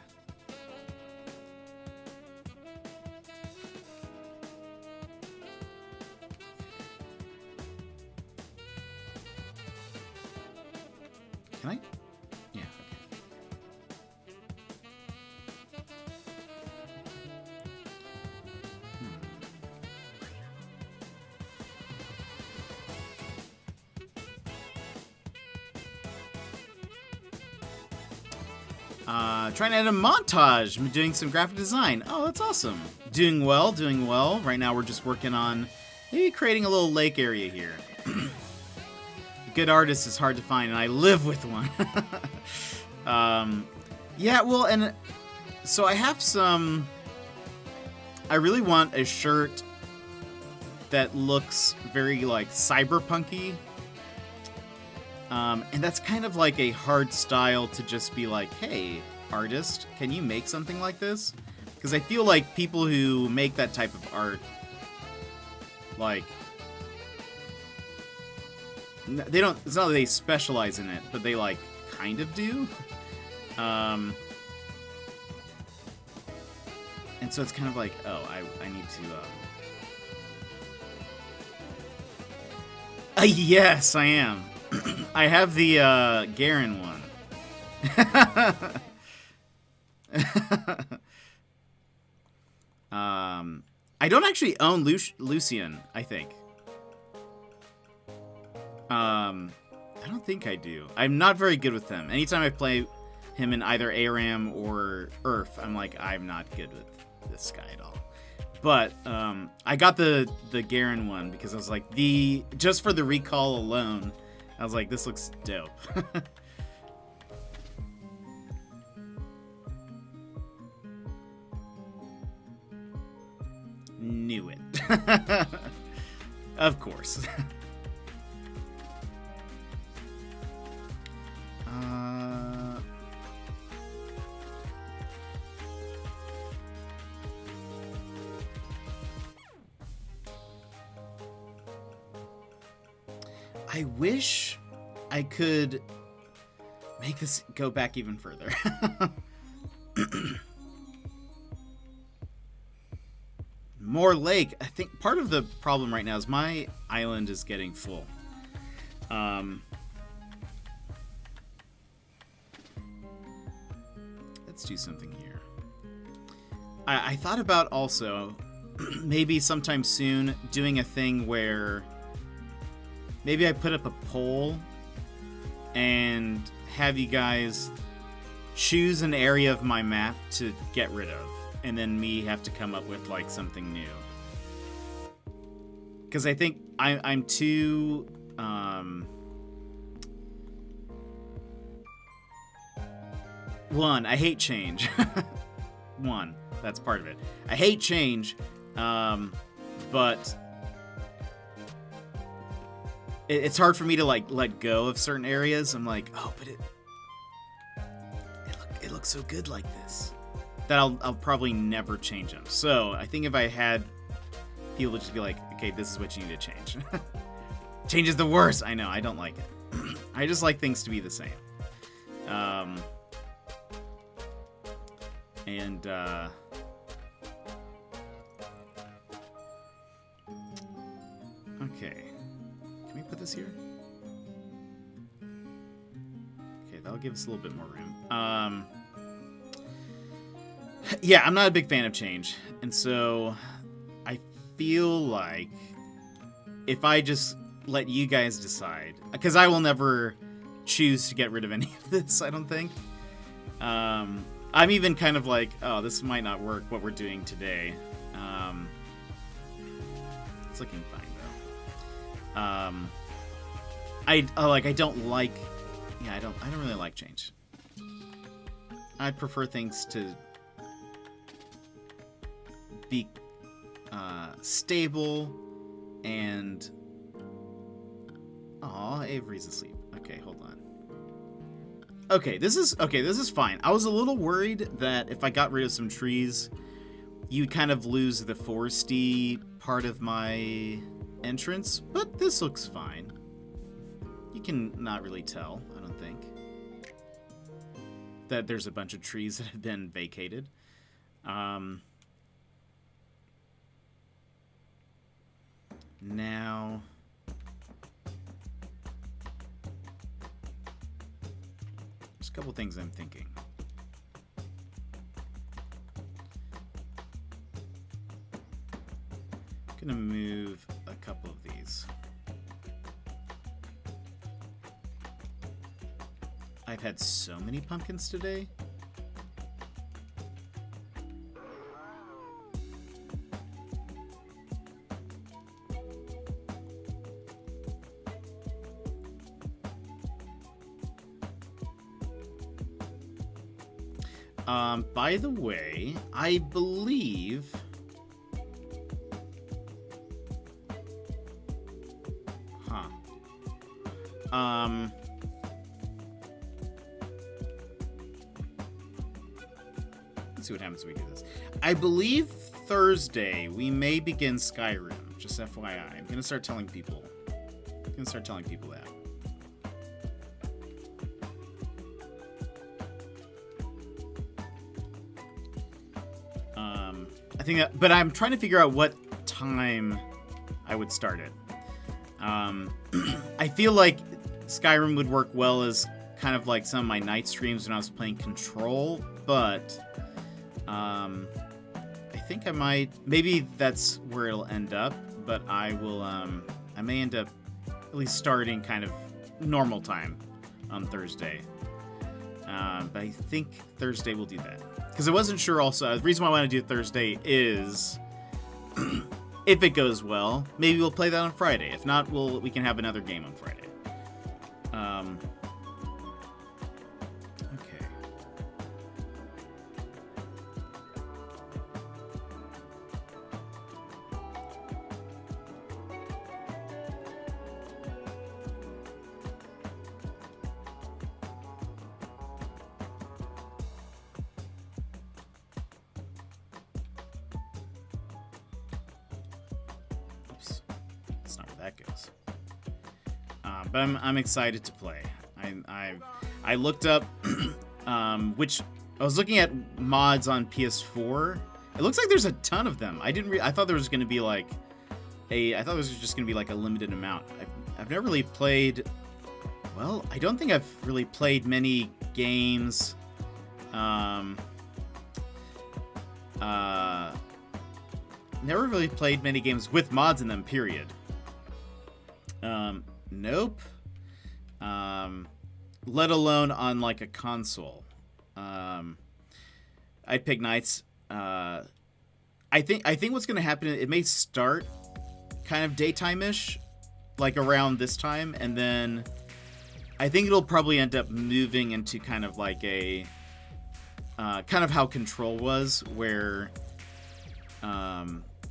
A: Can I? Yeah, okay. Trying to add a montage. I'm doing some graphic design. Oh, that's awesome. Doing well. Right now we're just working on maybe creating a little lake area here. Good artist is hard to find, and I live with one. Yeah, well, and so I have some. I really want a shirt that looks very like cyberpunky. And that's kind of like a hard style to just be like, hey, artist, can you make something like this? Because I feel like people who make that type of art, like, they don't, it's not that they specialize in it, but they, like, kind of do. And so it's kind of like, oh, I need to, yes, I am. I have the Garen one. I don't actually own Lucian, I think. I don't think I do. I'm not very good with him. Anytime I play him in either ARAM or Earth, I'm like, I'm not good with this guy at all. But I got the Garen one because I was like, just for the recall alone, I was like, this looks dope. Knew it. Of course. I wish I could make this go back even further. More lake. I think part of the problem right now is my island is getting full. Let's do something here. I thought about also maybe sometime soon doing a thing where maybe I put up a poll and have you guys choose an area of my map to get rid of, and then me have to come up with like something new. Because I think I'm too one, I hate change. One, that's part of it. I hate change, but it's hard for me to like let go of certain areas. I'm like, oh, but it looks so good like this that I'll probably never change them. So I think if I had people just be like, okay, this is what you need to change. Change is the worst. I know, I don't like it. I just like things to be the same. Okay. Can we put this here? Okay, that'll give us a little bit more room. Yeah, I'm not a big fan of change. And so I feel like if I just let you guys decide, because I will never choose to get rid of any of this, I don't think. I'm even kind of like, oh, this might not work, what we're doing today. It's looking fine, though. I don't like, yeah, I don't really like change. I'd prefer things to be stable and... Aw, Avery's asleep. Okay, hold on. Okay, this is fine. I was a little worried that if I got rid of some trees, you'd kind of lose the foresty part of my entrance, but this looks fine. You can not really tell, I don't think, that there's a bunch of trees that have been vacated. Now... there's a couple things I'm thinking. I'm gonna move a couple of these. I've had so many pumpkins today. By the way, I believe... Huh. Let's see what happens when we do this. I believe Thursday we may begin Skyrim. Just FYI. I'm gonna start telling people. That. I think that, but I'm trying to figure out what time I would start it. I feel like Skyrim would work well as kind of like some of my night streams when I was playing Control, but I think I might, maybe that's where it'll end up, but I will, I may end up at least starting kind of normal time on Thursday. But I think Thursday will do that. Because I wasn't sure also, the reason why I want to do it Thursday is, if it goes well, maybe we'll play that on Friday. If not, we can have another game on Friday. Okay. That's not where that goes. But I'm excited to play. I looked up which I was looking at mods on PS4. It looks like there's a ton of them. I thought there was going to be like I thought it was just going to be like a limited amount. I've never really played. Well, I don't think I've really played many games Never really played many games with mods in them, period. Nope. Let alone on like a console. I'd pick nights. I think what's gonna happen, it may start kind of daytime-ish, like around this time, and then I think it'll probably end up moving into kind of like a kind of how Control was, where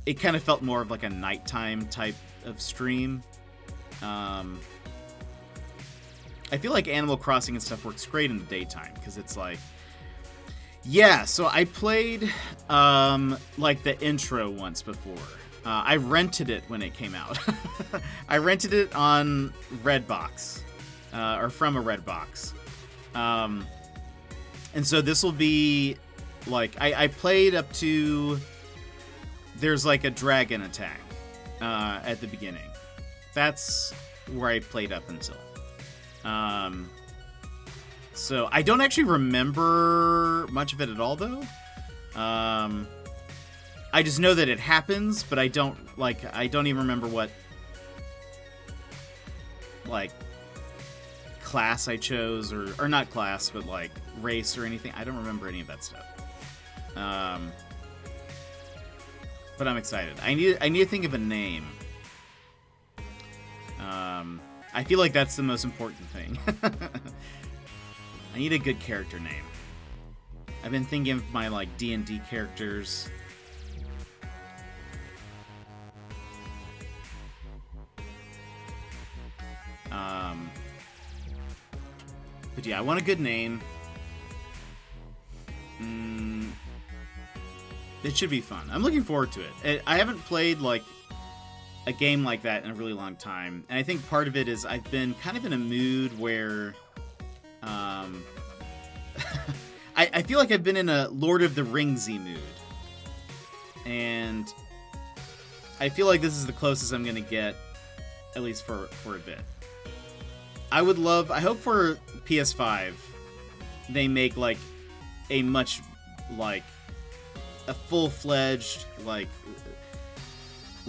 A: it kind of felt more of like a nighttime type of stream. I feel like Animal Crossing and stuff works great in the daytime, because it's like, yeah, so I played like the intro once before. I rented it when it came out. I rented it on Redbox, or from a Redbox. And so this will be like, I played up to, there's like a dragon attack at the beginning. That's where I played up until. So I don't actually remember much of it at all, though. I just know that it happens, but I don't even remember what, like, class I chose, or not class, but like race or anything. I don't remember any of that stuff. But I'm excited. I need to think of a name. I feel like that's the most important thing. I need a good character name. I've been thinking of my like D&D characters. But yeah, I want a good name. It should be fun. I'm looking forward to it. I haven't played like a game like that in a really long time, and I think part of it is I've been kind of in a mood where I feel like I've been in a Lord of the Ringsy mood, and I feel like this is the closest I'm gonna get, at least for a bit. I hope for PS5 they make like a much like a full-fledged like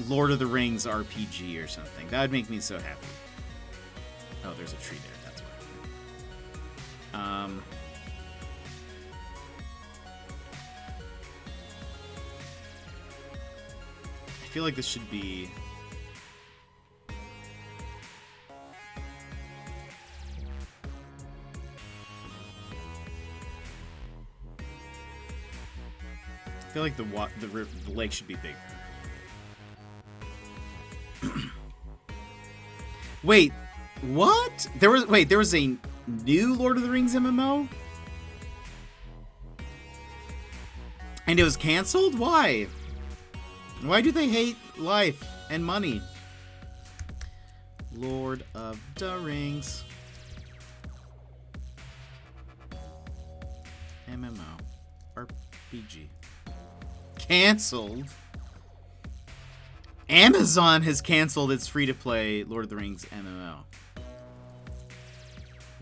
A: Lord of the Rings RPG or something. That would make me so happy. Oh, there's a tree there. That's why. I feel like this should be. I feel like the lake should be bigger. Wait, what? There was a new Lord of the Rings MMO? And it was canceled? Why? Why do they hate life and money? Lord of the Rings MMO RPG. Canceled? Amazon has canceled its free-to-play Lord of the Rings MMO.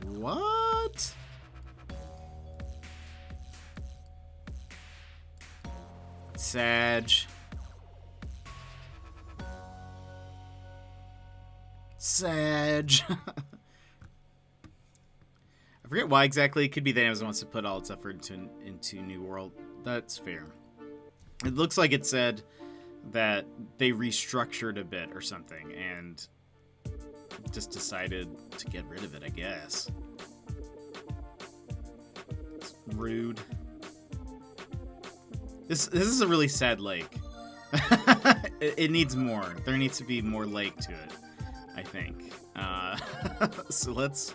A: What? Sag. I forget why exactly. It could be that Amazon wants to put all its effort into New World. That's fair. It looks like it said that they restructured a bit or something and just decided to get rid of it, I guess. It's rude. This is a really sad lake. It needs more. There needs to be more lake to it, I think. So let's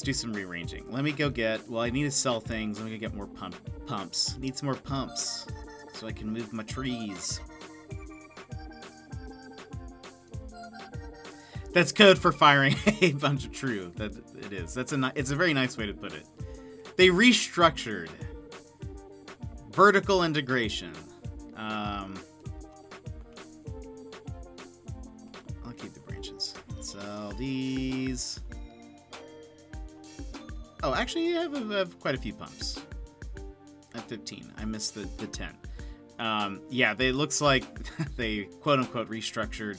A: do some rearranging. Let me go get. Well, I need to sell things. Let me go get more pumps. Need some more pumps so I can move my trees. That's code for firing a bunch of true. That it is. It's a very nice way to put it. They restructured vertical integration. I'll keep the branches. Sell these. Oh, actually, I have quite a few pumps. I have 15. I missed the 10. Yeah, they looks like they quote-unquote restructured,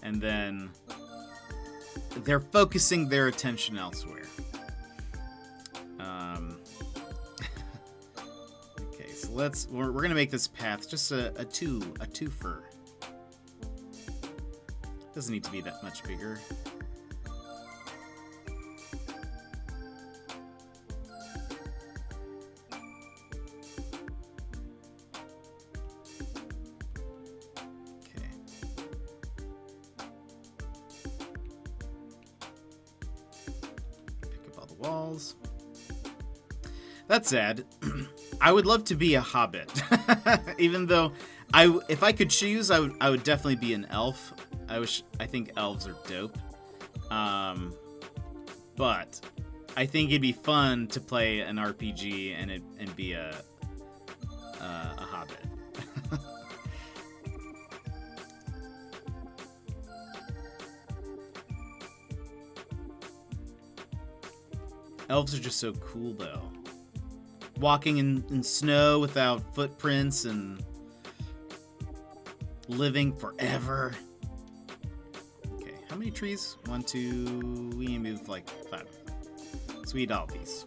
A: and then they're focusing their attention elsewhere. Okay, so we're gonna make this path just a twofer. Doesn't need to be that much bigger. Walls. That's sad. I would love to be a hobbit. Even though if I could choose, I would definitely be an elf. I think elves are dope. But I think it'd be fun to play an RPG and be a hobbit. Elves are just so cool, though. Walking in snow without footprints and living forever. Okay, how many trees? 1, 2... We can move like 5. So we eat all these.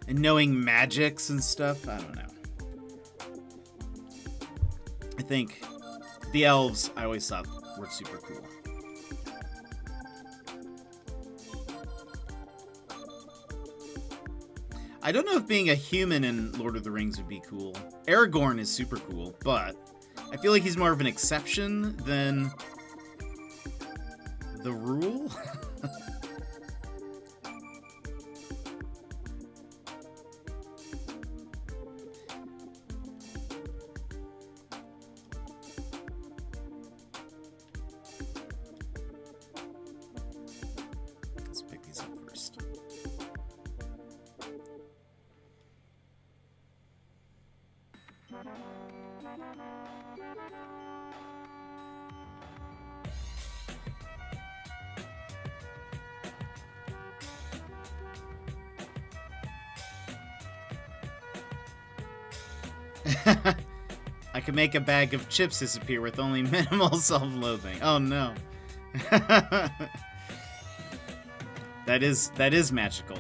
A: And knowing magics and stuff, I don't know. I think the elves, I always thought, were super cool. I don't know if being a human in Lord of the Rings would be cool. Aragorn is super cool, but I feel like he's more of an exception than the rule. Let's pick these up first. I could make a bag of chips disappear with only minimal self-loathing. Oh no. That is magical.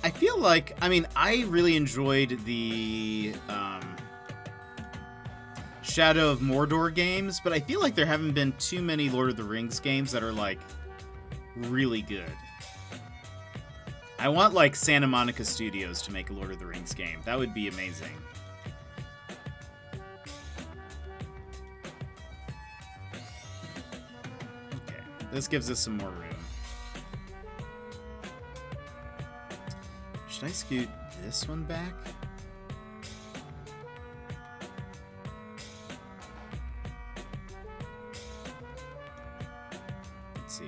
A: I feel like, I mean, I really enjoyed the Shadow of Mordor games, but I feel like there haven't been too many Lord of the Rings games that are, like, really good. I want, like, Santa Monica Studios to make a Lord of the Rings game. That would be amazing. Okay, this gives us some more room. Should I scoot this one back? Let's see.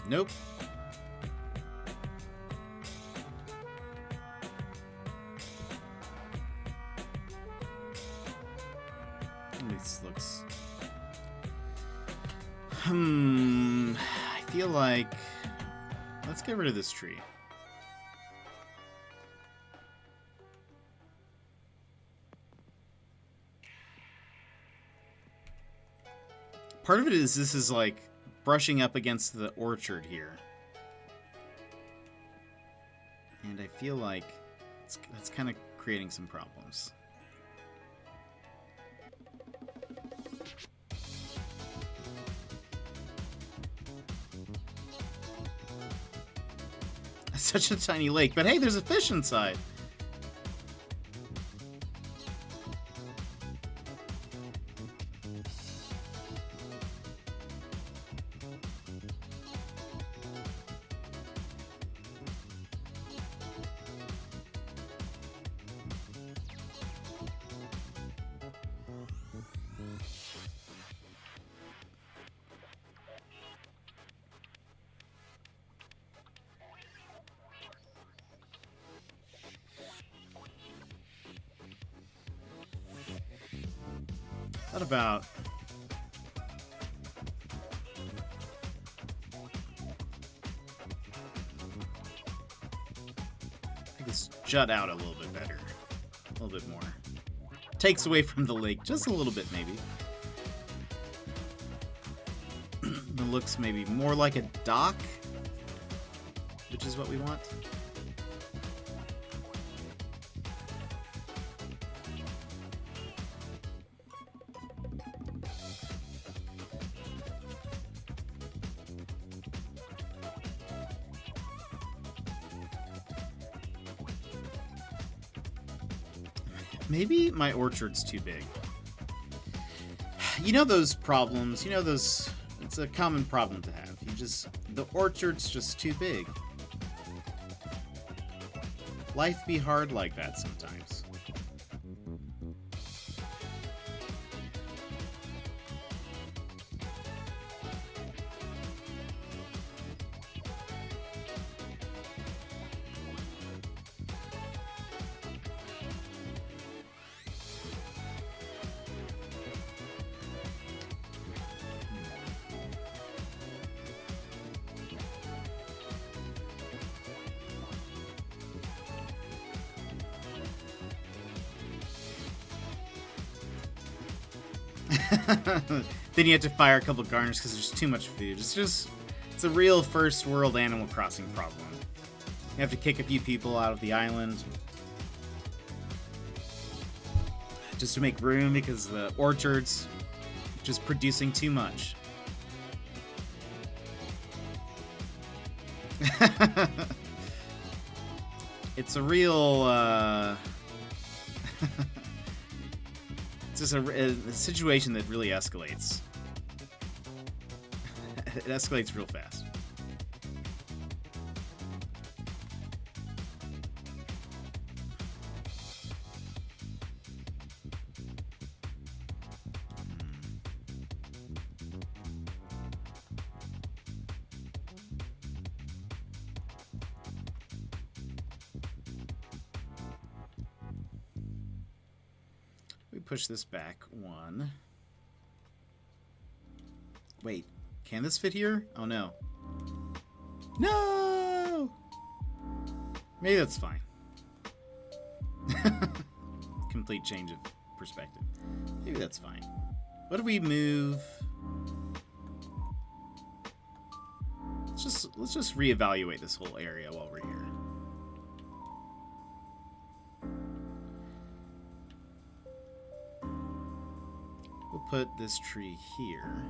A: Nope. This looks... I feel like... Let's get rid of this tree. Part of it is this is like brushing up against the orchard here. And I feel like that's kind of creating some problems. such a tiny lake, but hey, there's a fish inside. What about... I guess jut out a little bit better. A little bit more. Takes away from the lake just a little bit, maybe. It looks maybe more like a dock, which is what we want. Maybe my orchard's too big. You know those problems, it's a common problem to have. The orchard's just too big. Life be hard like that sometimes. Then you have to fire a couple of gardeners because there's too much food. It's a real first world Animal Crossing problem. You have to kick a few people out of the island just to make room because the orchard's just producing too much. It's a real it's just a situation that really escalates. It escalates real fast. We push this back one. Wait, can this fit here? Oh no. No! Maybe that's fine. Complete change of perspective. Maybe that's fine. What if we move? Let's just reevaluate this whole area while we're here. We'll put this tree here.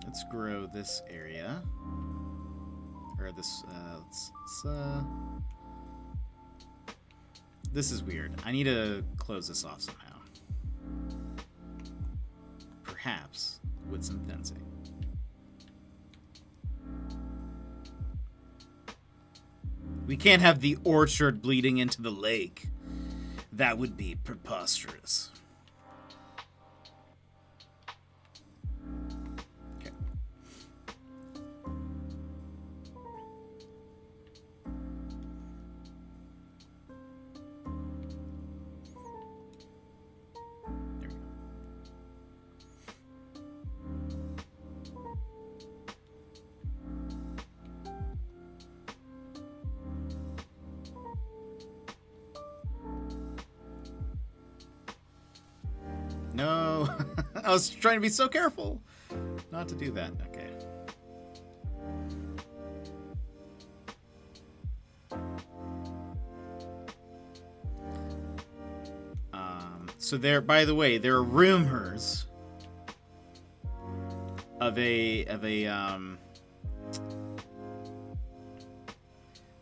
A: Let's grow this area. Or this, this is weird. I need to close this off somehow. Perhaps with some fencing. We can't have the orchard bleeding into the lake. That would be preposterous. Okay. There we go. No, I was trying to be so careful not to do that. Okay. So there, by the way, there are rumors of a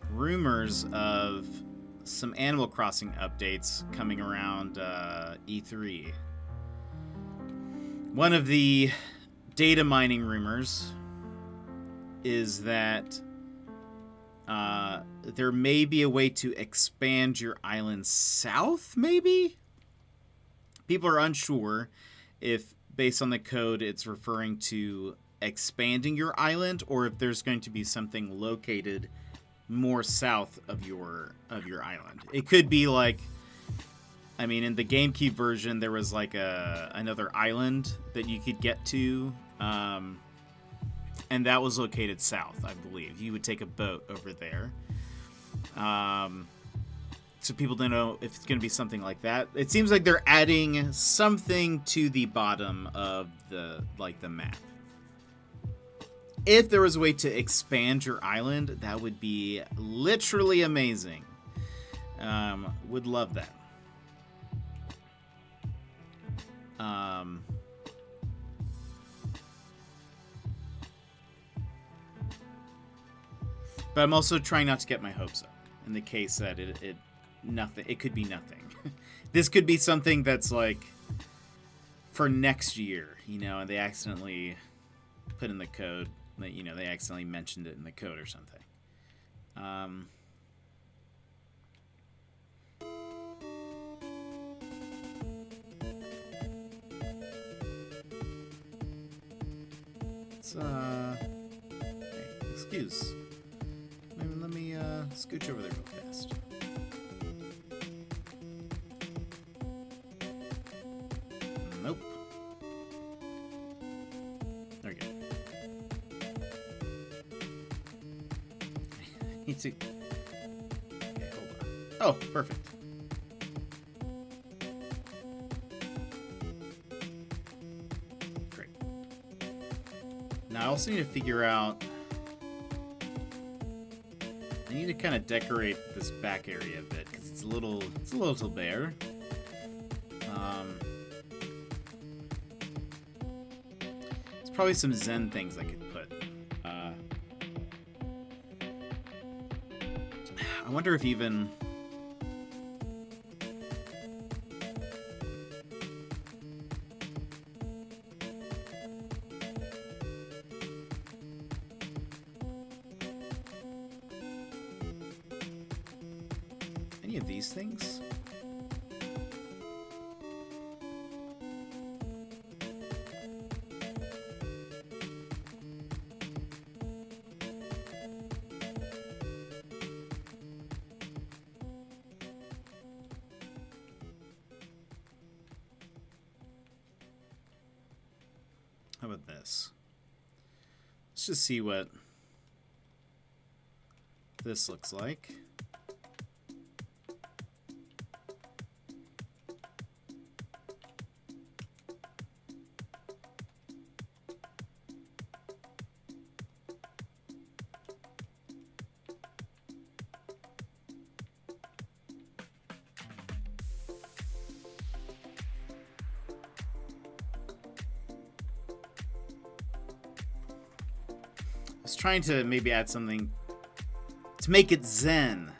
A: rumors of some Animal Crossing updates coming around E3. One of the data mining rumors is that there may be a way to expand your island south, maybe? People are unsure if, based on the code, it's referring to expanding your island or if there's going to be something located more south of your island. It could be like, I mean, in the GameCube version, there was like another island that you could get to, and that was located south, I believe. You would take a boat over there. So people don't know if it's going to be something like that. It seems like they're adding something to the bottom of the map. If there was a way to expand your island, that would be literally amazing. Would love that. But I'm also trying not to get my hopes up in the case that it could be nothing. This could be something that's like for next year, and they accidentally put in the code that, they accidentally mentioned it in the code or something. Hey, excuse. Let me scooch over there real fast. Nope. There we go. I need to... Okay, hold on. Oh, perfect. Great. Now I also need to figure out... I need to kind of decorate this back area a bit because it's a little bare. There's probably some Zen things I could put. I wonder if even any of these things? How about this? Let's just see what this looks like. I was trying to maybe add something to make it Zen.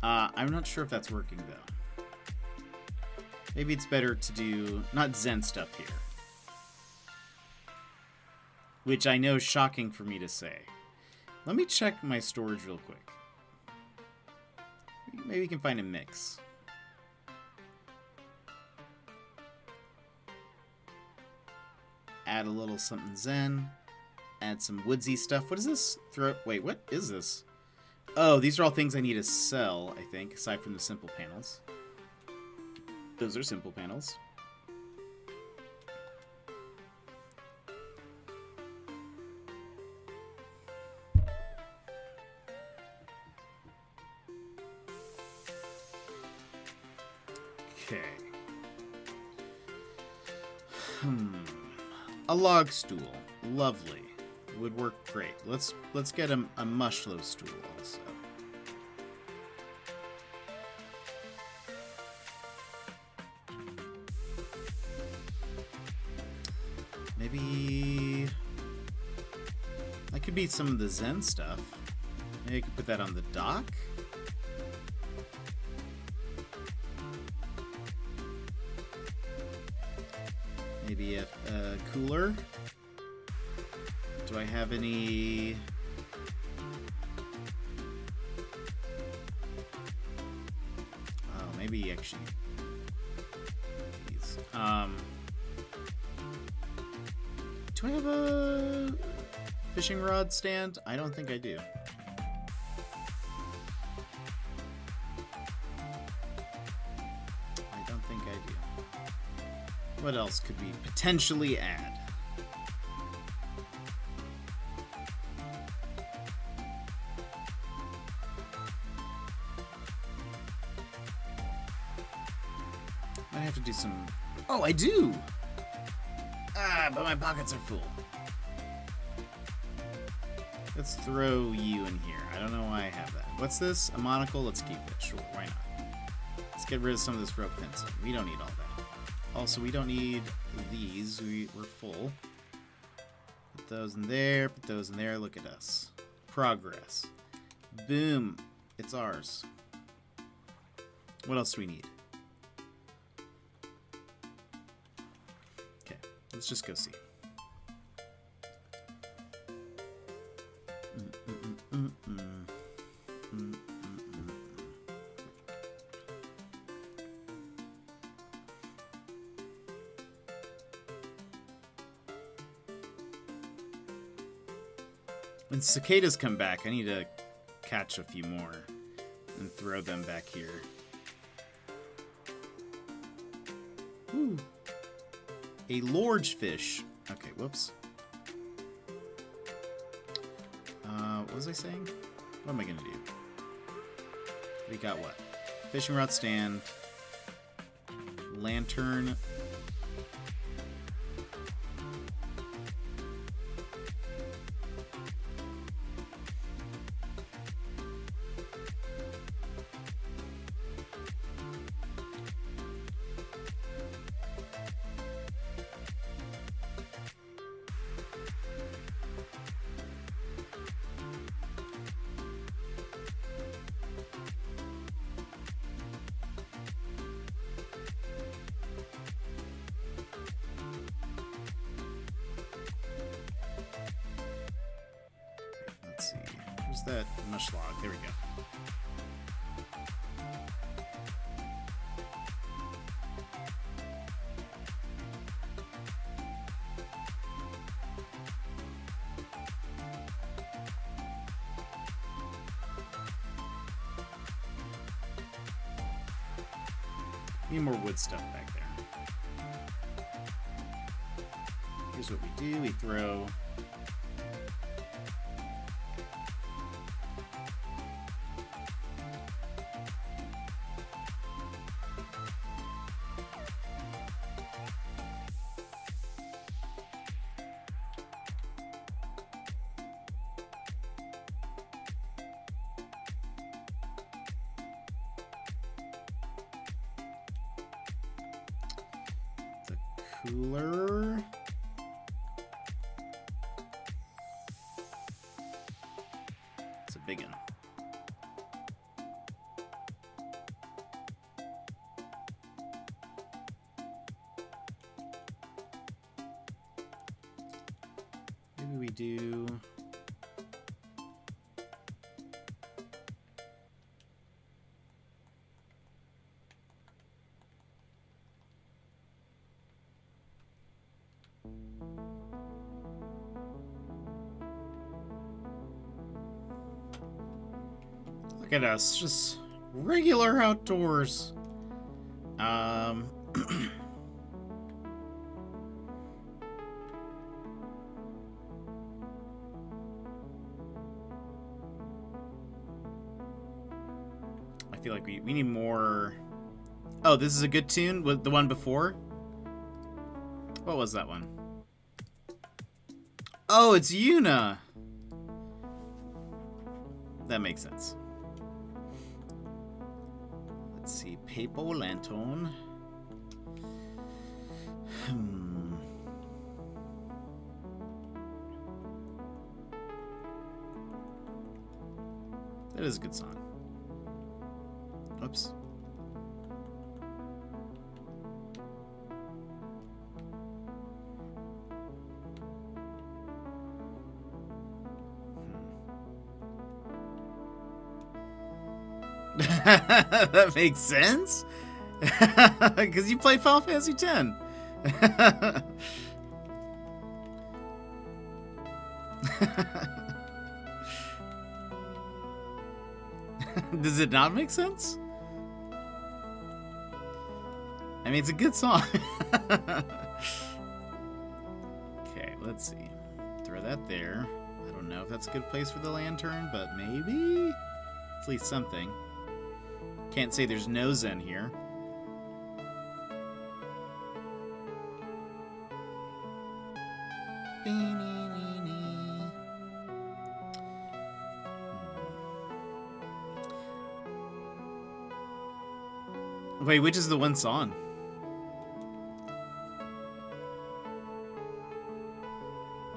A: I'm not sure if that's working, though. Maybe it's better to do not Zen stuff here. Which I know is shocking for me to say. Let me check my storage real quick. Maybe we can find a mix. Add a little something Zen. Add some woodsy stuff. What is this? Wait, what is this? Oh, these are all things I need to sell, I think, aside from the simple panels. Those are simple panels. Okay. A log stool. Lovely. Would work great. Let's get a mushlow stool also. Maybe could be some of the Zen stuff. Maybe I could put that on the dock. Maybe a cooler. Do I have any... Oh, maybe actually... These. Do I have a fishing rod stand? I don't think I do. I don't think I do. What else could we potentially add? I have to do some... Oh, I do! Ah, but my pockets are full. Let's throw you in here. I don't know why I have that. What's this? A monocle? Let's keep it. Sure, why not? Let's get rid of some of this rope fencing. We don't need all that. Also, we don't need these. We're full. Put those in there. Put those in there. Look at us. Progress. Boom. It's ours. What else do we need? Okay, let's just go see. When cicadas come back, I need to catch a few more and throw them back here. Ooh. A large fish. Okay, whoops. What was I saying? What am I gonna do? We got what? Fishing rod stand. Lantern. Let's see. Where's that mush log? There we go. Need more wood stuff back there. Here's what we do. We throw... cooler. It's a big one. Maybe we do... Look at us, just regular outdoors. I feel like we need more... Oh, this is a good tune? With the one before? What was that one? Oh, it's Yuna! That makes sense. Let's see, paper lantern. That is a good song. Oops. That makes sense. Because you played Final Fantasy X. Does it not make sense? I mean, it's a good song. Okay, let's see. Throw that there. I don't know if that's a good place for the lantern, but maybe? It's at least something. Can't say there's no Zen here. Wait, which is the one song?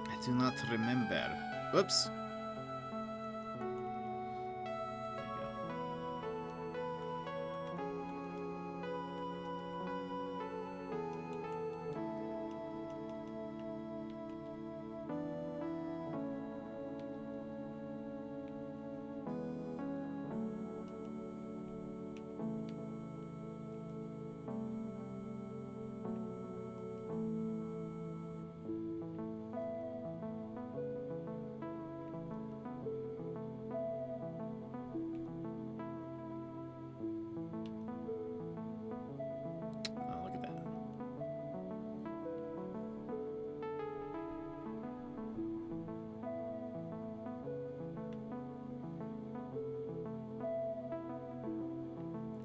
A: I do not remember. Whoops.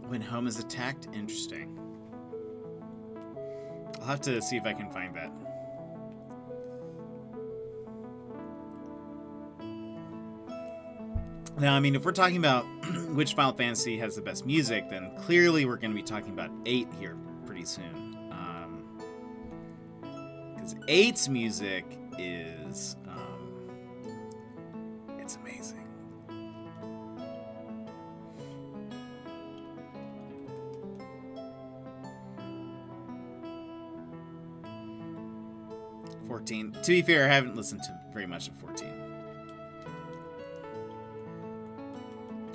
A: When home is attacked? Interesting. I'll have to see if I can find that. Now, I mean, if we're talking about which Final Fantasy has the best music, then clearly we're going to be talking about 8 here pretty soon. Because 8's music is... it's amazing. To be fair, I haven't listened to very much of 14.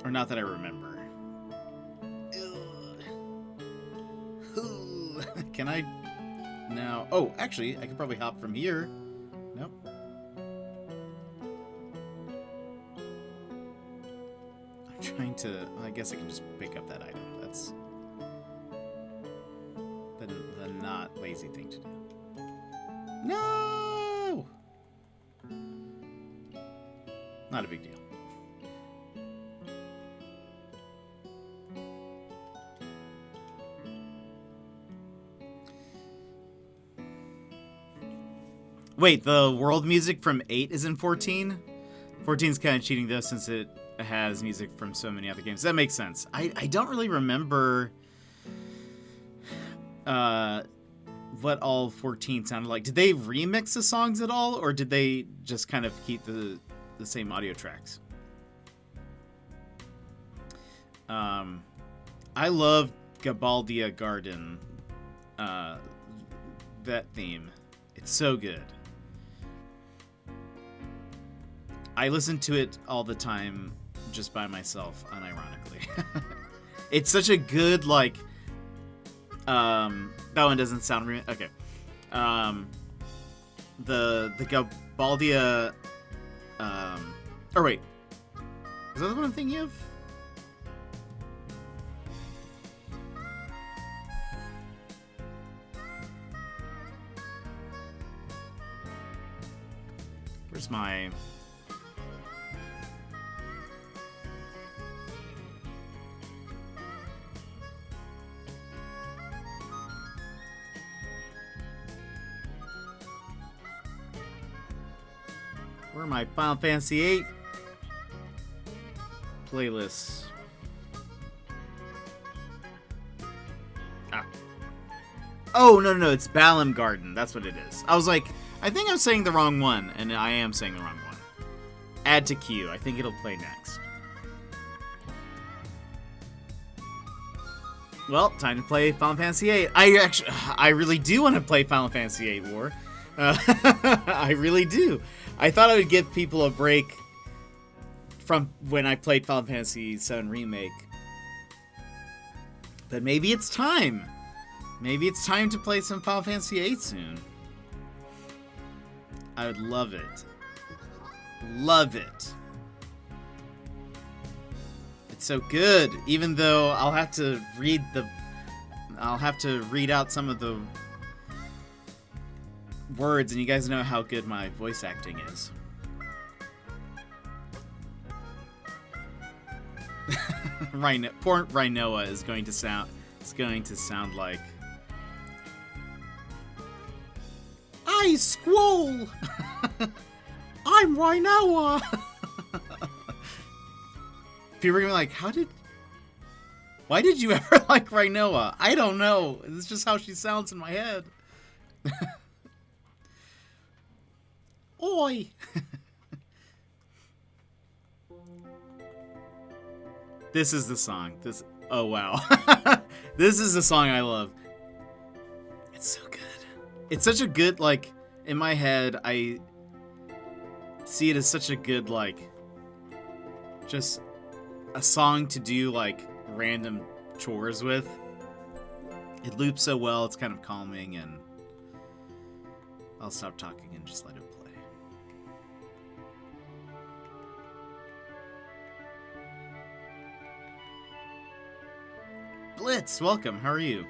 A: Or not that I remember. Can I... now... oh, actually, I could probably hop from here. Nope. I'm trying to... well, I guess I can just pick up that item. That's... the not lazy thing to do. No! Not a big deal. Wait, the world music from 8 is in 14? 14's kind of cheating though, since it has music from so many other games. That makes sense. I don't really remember what all 14 sounded like. Did they remix the songs at all, or did they just kind of keep the same audio tracks? I love Gabaldia Garden, that theme. It's so good. I listen to it all the time just by myself, unironically. It's such a good, like... that one doesn't sound... okay. The Gabaldia... or wait. Is that the one I'm thinking of? Where's my... where are my Final Fantasy VIII playlists? Ah. Oh, no, it's Balam Garden. That's what it is. I was like, I think I'm saying the wrong one, and I am saying the wrong one. Add to queue. I think it'll play next. Well, time to play Final Fantasy VIII. I really do want to play Final Fantasy VIII War. I really do. I thought I would give people a break from when I played Final Fantasy VII Remake. But maybe it's time. Maybe it's time to play some Final Fantasy VIII soon. I would love it. Love it. It's so good, even though I'll have to read out some of the words, and you guys know how good my voice acting is. Poor Rhinoa is going to sound like I Squall. I'm Rhinoa. People are gonna be like, why did you ever like Rhinoa? I don't know. It's just how she sounds in my head. Oi! This is the song. Oh wow. This is the song I love. It's so good. It's such a good, like, in my head, I see it as such a good, like, just a song to do, like, random chores with. It loops so well, it's kind of calming, and I'll stop talking and just let it play. Blitz, welcome, how are you?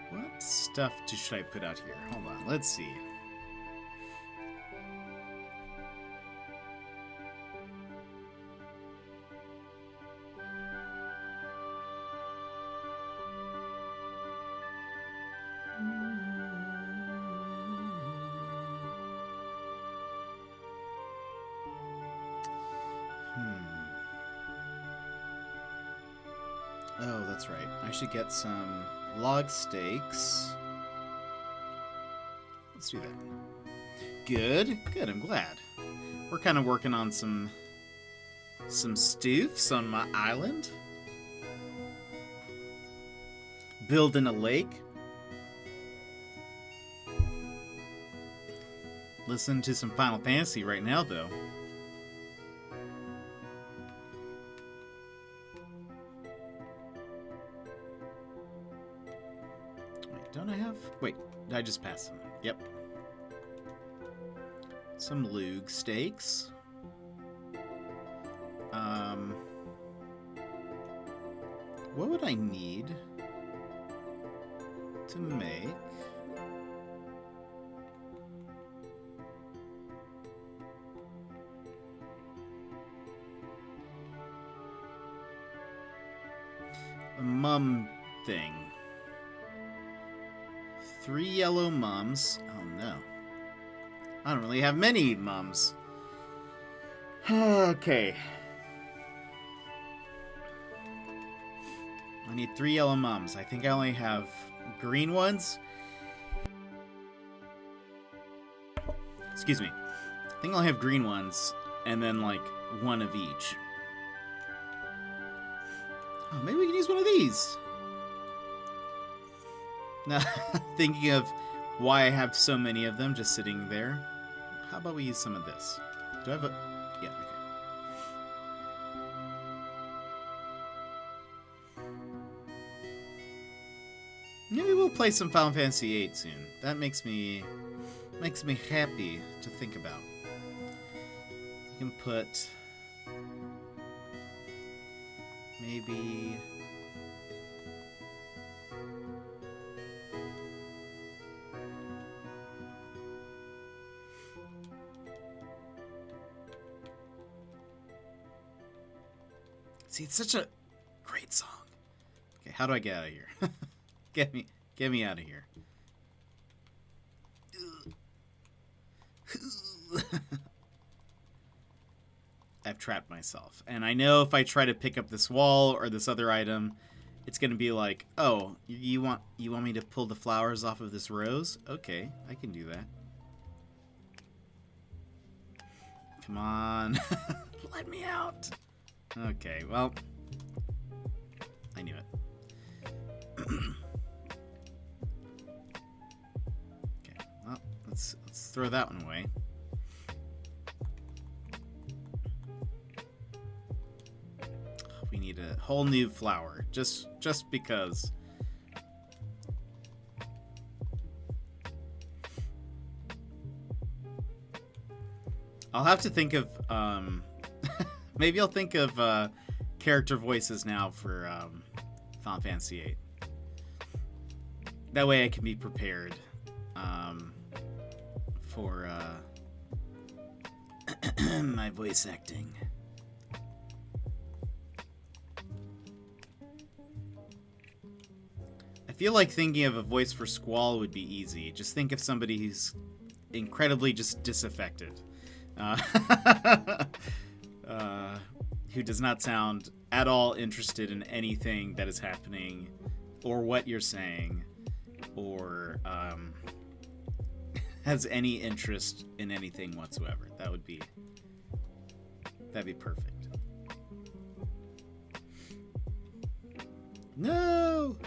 A: What stuff should I put out here? Hold on, let's see. Oh, that's right. I should get some log steaks. Let's do that. Good, good, I'm glad. We're kind of working on some stoofs on my island. Building a lake. Listen to some Final Fantasy right now, though. Don't I have... Wait, I just passed them. Yep. Some lug steaks. What would I need to make... a mum thing? 3 yellow mums. Oh no. I don't really have many mums. Okay. I need 3 yellow mums. I think I only have green ones. Excuse me. I think I'll have green ones, and then like one of each. Oh, maybe we can use one of these. Now, thinking of why I have so many of them just sitting there, how about we use some of this? Do I have a... Yeah, okay. Maybe we'll play some Final Fantasy VIII soon. That makes me happy to think about. You can put... maybe... See, it's such a great song. Okay, how do I get out of here? Get me out of here. I've trapped myself. And I know if I try to pick up this wall or this other item, it's going to be like, "Oh, you want me to pull the flowers off of this rose? Okay, I can do that." Come on. Let me out. Okay, well. I knew it. Okay, well, let's throw that one away. We need a whole new flower, just because. I'll have to think of, maybe I'll think of, character voices now for, Final Fantasy VIII. That way I can be prepared, for, my voice acting. I feel like thinking of a voice for Squall would be easy. Just think of somebody who's incredibly just disaffected. Who does not sound at all interested in anything that is happening or what you're saying or has any interest in anything whatsoever. That'd be perfect. No!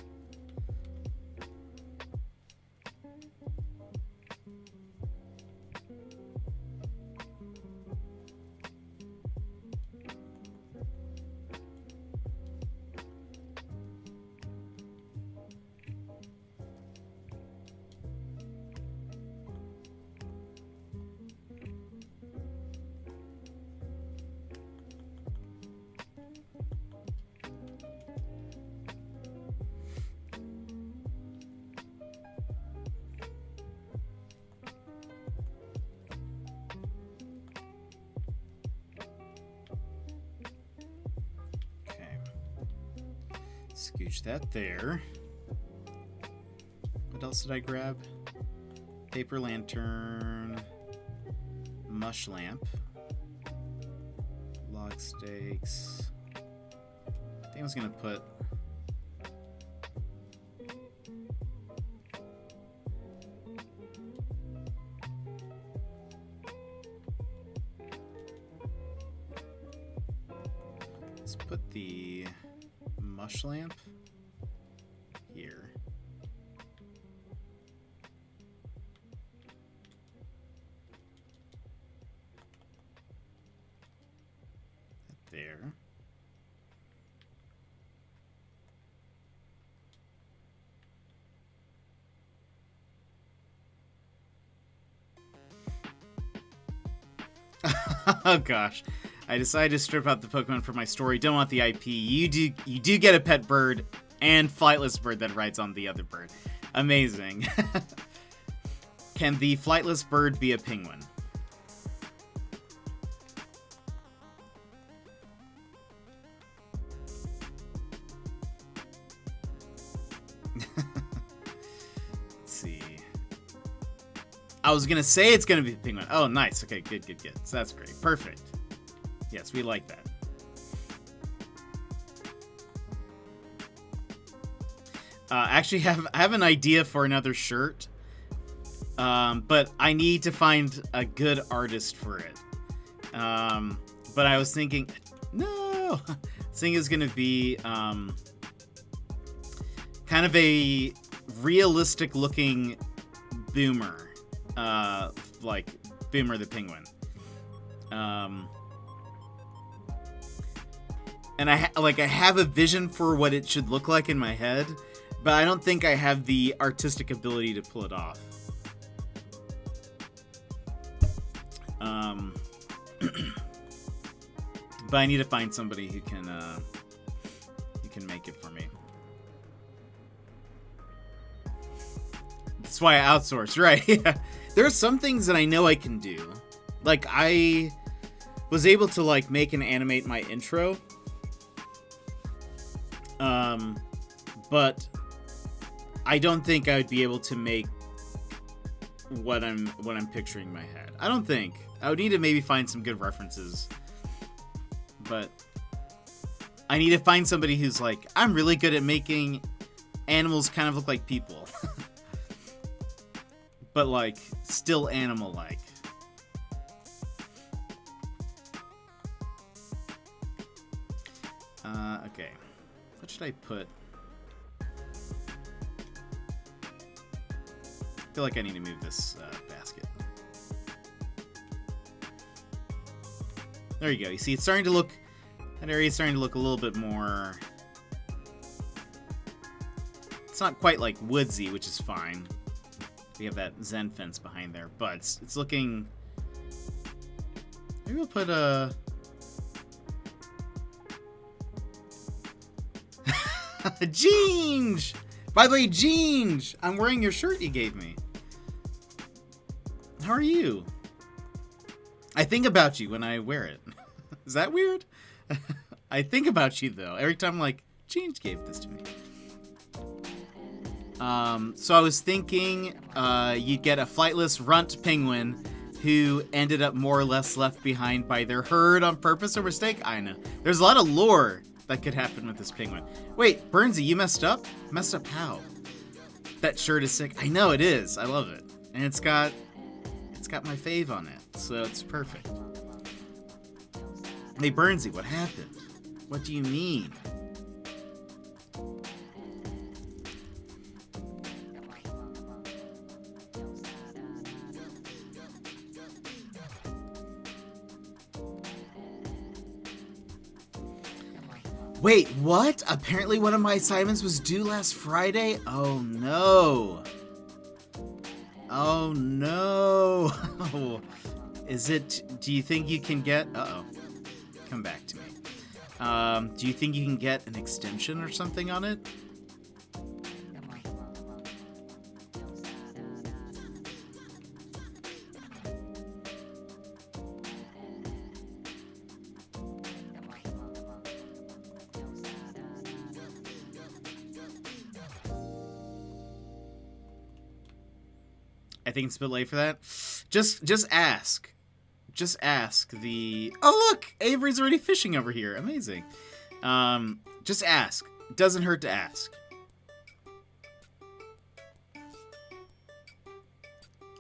A: Scooch that there. What else did I grab? Paper lantern, mush lamp, log stakes. I think I was gonna put the mush lamp here. There. Oh gosh. I decided to strip out the Pokemon for my story. Don't want the IP. You do get a pet bird and flightless bird that rides on the other bird. Amazing. Can the flightless bird be a penguin? Let's see. I was gonna say it's gonna be a penguin. Oh, nice. Okay, good. So that's great. Perfect. Yes, we like that. Actually, I have an idea for another shirt, but I need to find a good artist for it. But I was thinking, no, I think it's gonna be kind of a realistic-looking Boomer, like Boomer the Penguin. And I have a vision for what it should look like in my head, but I don't think I have the artistic ability to pull it off. But I need to find somebody who can make it for me. That's why I outsource, right? Yeah. There are some things that I know I can do. Like, I was able to, like, make and animate my intro. But I don't think I would be able to make what I'm picturing in my head. I don't think. I would need to maybe find some good references. But I need to find somebody who's like, I'm really good at making animals kind of look like people. But, like, still animal-like. Okay. What should I put? I feel like I need to move this basket. There you go. You see, it's starting to look... That area's starting to look a little bit more... It's not quite like woodsy, which is fine. We have that Zen fence behind there, but it's looking... Maybe we'll put a... Ginge! By the way, Ginge! I'm wearing your shirt you gave me. How are you? I think about you when I wear it. Is that weird? I think about you, though. Every time I'm like, Ginge gave this to me. So I was thinking you'd get a flightless runt penguin who ended up more or less left behind by their herd on purpose or mistake. I know. There's a lot of lore that could happen with this penguin. Wait, Burnsy, you messed up? Messed up how? That shirt is sick. I know it is. I love it. And it's got my fave on it, so it's perfect. Hey, Burnsy, what happened? What do you mean? Wait, what? Apparently one of my assignments was due last Friday? Oh no. Oh no. Is it... Do you think you can get... Uh-oh. Come back to me. Do you think you can get an extension or something on it? I think it's a bit late for that. Just ask. Just ask the... Oh, look! Avery's already fishing over here. Amazing. Just ask. It doesn't hurt to ask.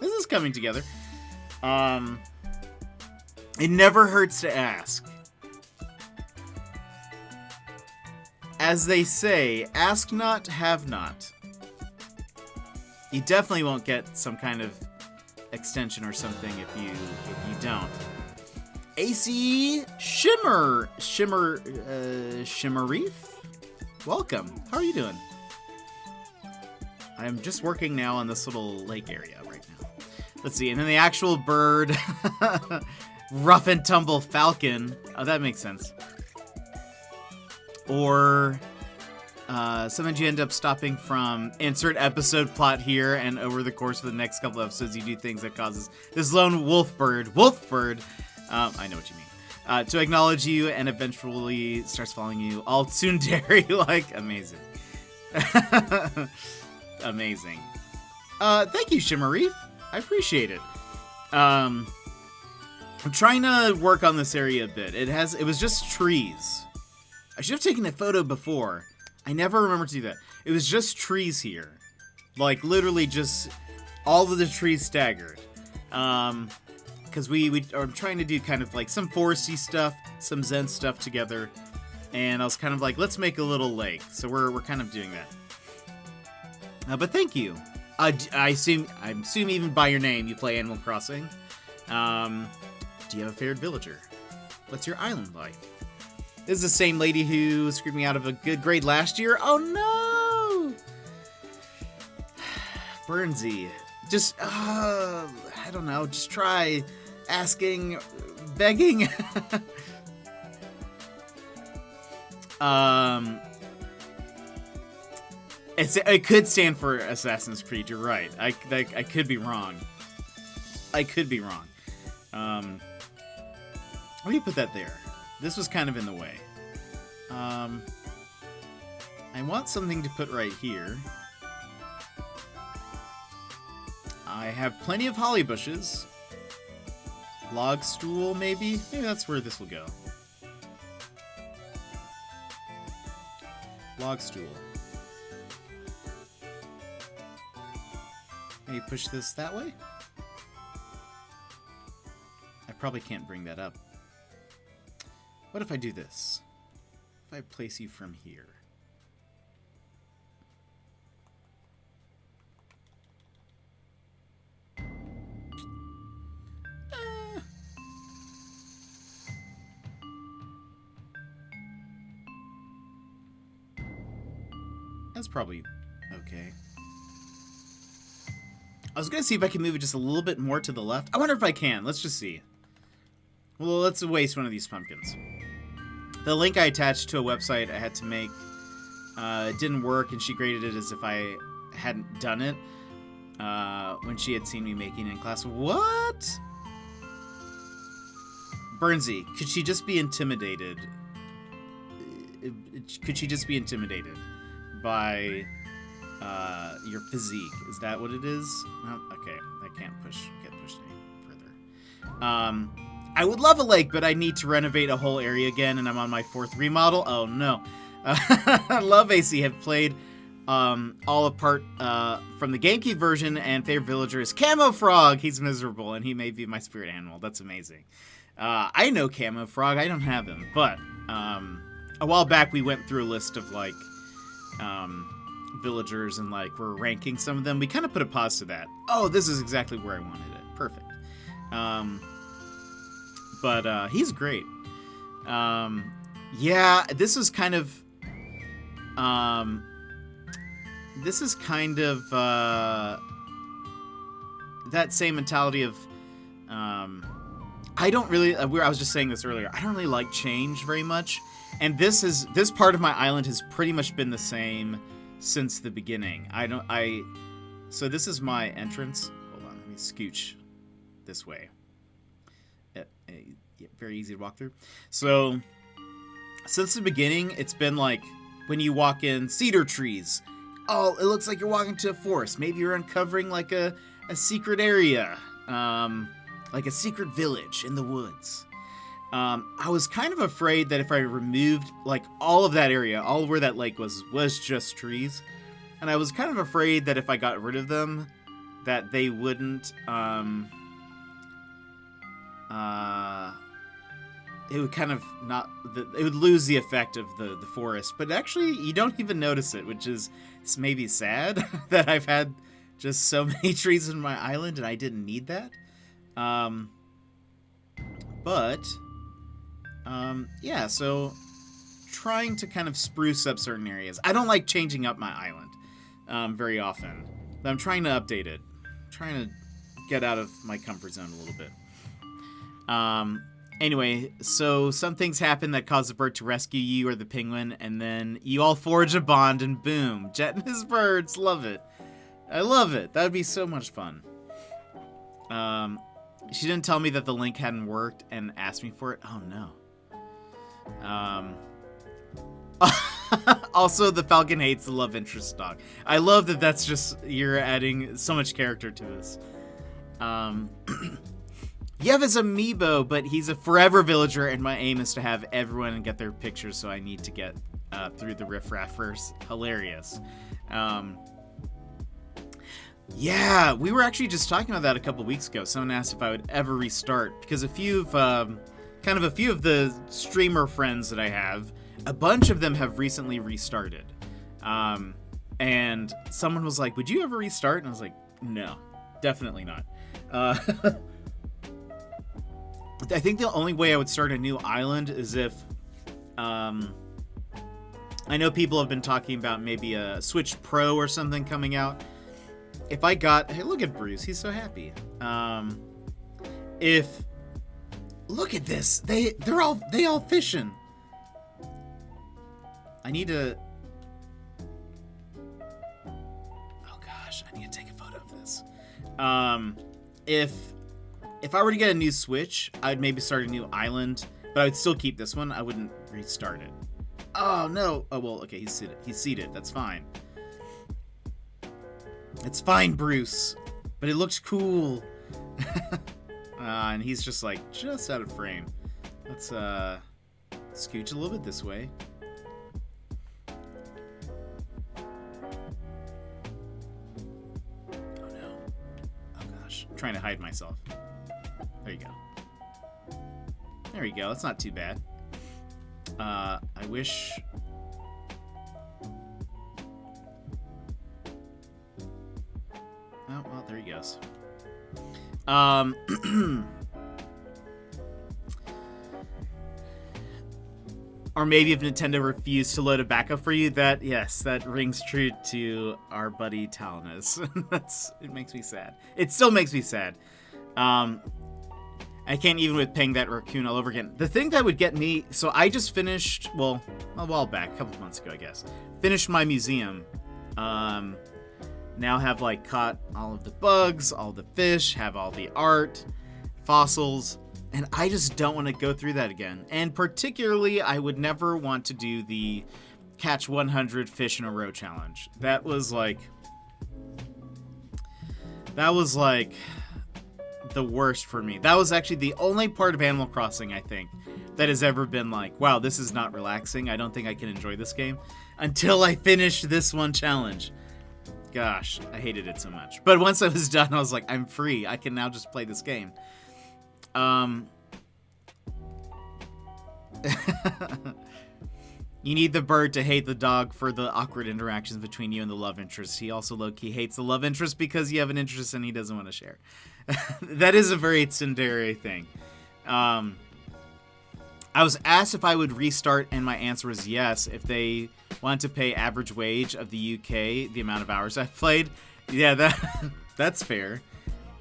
A: This is coming together. It never hurts to ask. As they say, ask not, have not. You definitely won't get some kind of extension or something if you don't. AC Shimmerreef? Welcome. How are you doing? I'm just working now on this little lake area right now. Let's see, and then the actual bird, rough and tumble falcon. Oh, that makes sense. Or sometimes you end up stopping from insert episode plot here, and over the course of the next couple episodes, you do things that causes this lone wolf bird, I know what you mean, to acknowledge you and eventually starts following you all tsundere like. Amazing. Amazing. Thank you, Shimmerreef. I appreciate it. I'm trying to work on this area a bit. It was just trees. I should have taken a photo before. I never remember to do that. It was just trees here. Like, literally just all of the trees staggered. Because we are trying to do kind of like some foresty stuff, some Zen stuff together. And I was kind of like, let's make a little lake. So we're kind of doing that. But thank you. I assume even by your name you play Animal Crossing. Do you have a favorite villager? What's your island like? This is the same lady who screwed me out of a good grade last year. Oh no! Burnsy. Just, I don't know, just try asking, begging. It could stand for Assassin's Creed, you're right. I could be wrong. I could be wrong. Let me put that there. This was kind of in the way. I want something to put right here. I have plenty of holly bushes. Log stool, maybe? Maybe that's where this will go. Log stool. Maybe push this that way? I probably can't bring that up. What if I do this? If I place you from here? That's probably okay. I was gonna see if I can move it just a little bit more to the left. I wonder if I can. Let's just see. Well, let's waste one of these pumpkins. The link I attached to a website I had to make didn't work, and she graded it as if I hadn't done it when she had seen me making it in class. What? Burnsy, could she just be intimidated? Could she just be intimidated by your physique? Is that what it is? No? Okay, I can't get pushed any further. I would love a lake, but I need to renovate a whole area again, and I'm on my 4th remodel. Oh no. Love AC have played all apart from the GameCube version, and favorite villager is Camo Frog. He's miserable, and he may be my spirit animal. That's amazing. I know Camo Frog. I don't have him, but a while back we went through a list of like villagers, and like we're ranking some of them. We kind of put a pause to that. Oh, this is exactly where I wanted it. Perfect. But he's great. Yeah, this is kind of that same mentality of I don't really I was just saying this earlier. I don't really like change very much, and this part of my island has pretty much been the same since the beginning. So this is my entrance. Hold on, let me scooch this way. Very easy to walk through. So since the beginning, it's been like when you walk in, cedar trees. Oh, it looks like you're walking to a forest. Maybe you're uncovering like a secret area, like a secret village in the woods. I was kind of afraid that if I removed like all of that area, all where that lake was just trees, and I was kind of afraid that if I got rid of them, that they wouldn't it would kind of not, it would lose the effect of the forest. But actually, you don't even notice it, which is maybe sad that I've had just so many trees in my island and I didn't need that. Yeah, so trying to kind of spruce up certain areas. I don't like changing up my island very often, but I'm trying to update it. I'm trying to get out of my comfort zone a little bit. Anyway, so some things happen that cause the bird to rescue you or the penguin, and then you all forge a bond, and boom, Jet and his birds. Love it. I love it. That would be so much fun. She didn't tell me that the link hadn't worked and asked me for it. Oh, no. Also, the Falcon hates the love interest dog. I love that that's just, you're adding so much character to this. Yev is amiibo, but he's a forever villager, and my aim is to have everyone get their pictures, so I need to get through the riffraff first. Hilarious. Yeah, we were actually just talking about that a couple weeks ago. Someone asked if I would ever restart, because a few of the streamer friends that I have, a bunch of them have recently restarted. And someone was like, would you ever restart? And I was like, no, definitely not. I think the only way I would start a new island is if, I know people have been talking about maybe a Switch Pro or something coming out. If I got, hey, look at Bruce, he's so happy. Look at this, they all fishing. I need to, oh gosh, I need to take a photo of this. If I were to get a new Switch, I'd maybe start a new island, but I would still keep this one. I wouldn't restart it. Oh, no. Oh, well, okay, he's seated. That's fine. It's fine, Bruce. But it looks cool. And he's just, like, just out of frame. Let's, scooch a little bit this way. Oh, no. Oh, gosh. I'm trying to hide myself. There you go. There you go. That's not too bad. I wish... Oh, well, there he goes. Or maybe if Nintendo refused to load a backup for you, that rings true to our buddy Talinus. It makes me sad. It still makes me sad. I can't even with paying that raccoon all over again. The thing that would get me, so I just finished, well, a while back, a couple months ago, I guess, finished my museum. Now have like caught all of the bugs, all the fish, have all the art, fossils. And I just don't want to go through that again. And particularly, I would never want to do the catch 100 fish in a row challenge. That was like the worst for me. That was actually the only part of Animal Crossing, I think, that has ever been like, wow, this is not relaxing. I don't think I can enjoy this game until I finished this one challenge. Gosh, I hated it so much. But once I was done, I was like, I'm free. I can now just play this game. You need the bird to hate the dog for the awkward interactions between you and the love interest. He also low-key hates the love interest because you have an interest and he doesn't want to share. That is a very tsundere thing. I was asked if I would restart, and my answer was yes. If they want to pay average wage of the UK, the amount of hours I've played, yeah, that's fair.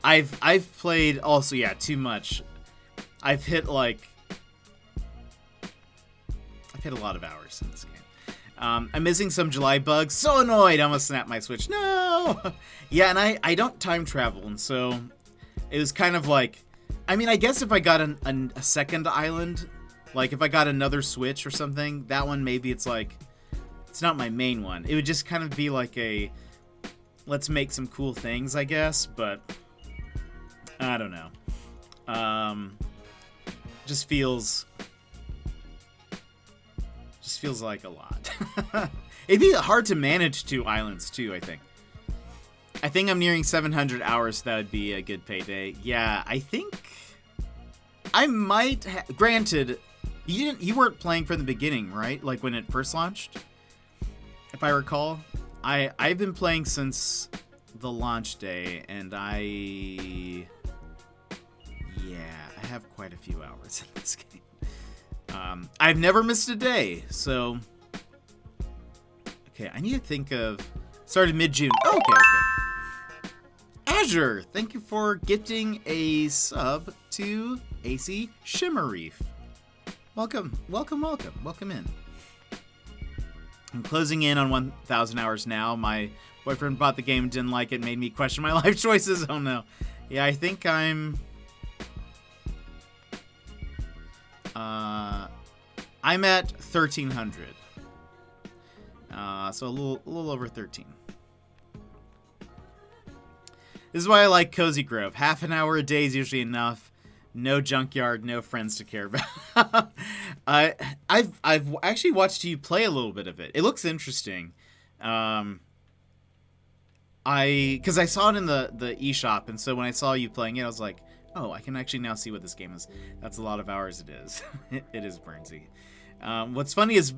A: I've played also, yeah, too much. I've hit a lot of hours in this game. I'm missing some July bugs. So annoyed. I almost snapped my Switch. No! Yeah, and I don't time travel, and so it was kind of like, I mean, I guess if I got a second island, like if I got another Switch or something, that one maybe it's like, it's not my main one. It would just kind of be like a, let's make some cool things, I guess, but I don't know. Just feels like a lot. It'd be hard to manage 2 islands too, I think. I think I'm nearing 700 hours. That would be a good payday. Yeah, I think I might granted, you weren't playing from the beginning, right? Like when it first launched? If I recall. I've been playing since the launch day, and I have quite a few hours in this game. I've never missed a day, so... Okay, I need to think of... Started mid-June. Oh, okay. Azure, thank you for gifting a sub to AC Shimmerreef. Welcome in. I'm closing in on 1,000 hours now. My boyfriend bought the game, didn't like it, made me question my life choices. Oh no. Yeah, I think I'm at 1,300. So a little over 13. This is why I like Cozy Grove. Half an hour a day is usually enough. No junkyard, no friends to care about. I've actually watched you play a little bit of it. It looks interesting. Because I saw it in the eShop, and so when I saw you playing it, I was like, oh, I can actually now see what this game is. That's a lot of hours it is. It is Burnsy. What's funny is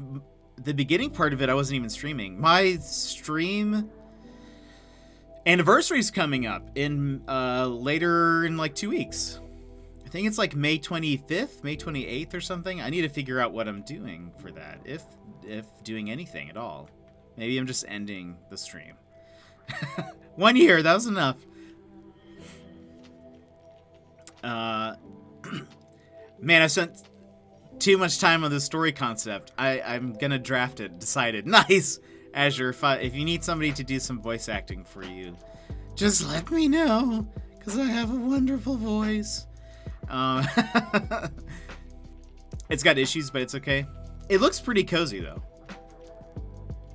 A: the beginning part of it, I wasn't even streaming. My stream anniversary is coming up in later in like 2 weeks. I think it's like May 25th, May 28th or something. I need to figure out what I'm doing for that, if doing anything at all. Maybe I'm just ending the stream. 1 year, that was enough. Man, I spent too much time on the story concept. I'm gonna draft it. Decided. Nice, Azure. If you need somebody to do some voice acting for you, just let me know, because I have a wonderful voice. It's got issues, but it's okay. It looks pretty cozy though.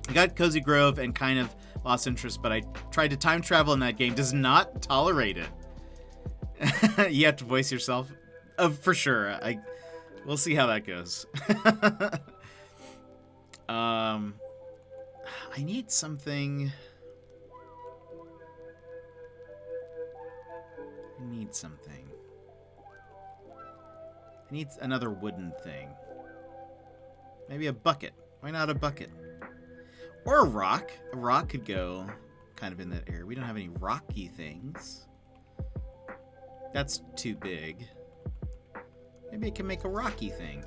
A: I got Cozy Grove and kind of lost interest, but I tried to time travel in that game. Does not tolerate it. You have to voice yourself, for sure. We'll see how that goes. I need something. I need another wooden thing. Maybe a bucket. Why not a bucket? Or a rock. A rock could go kind of in that area. We don't have any rocky things. That's too big. Maybe I can make a rocky thing.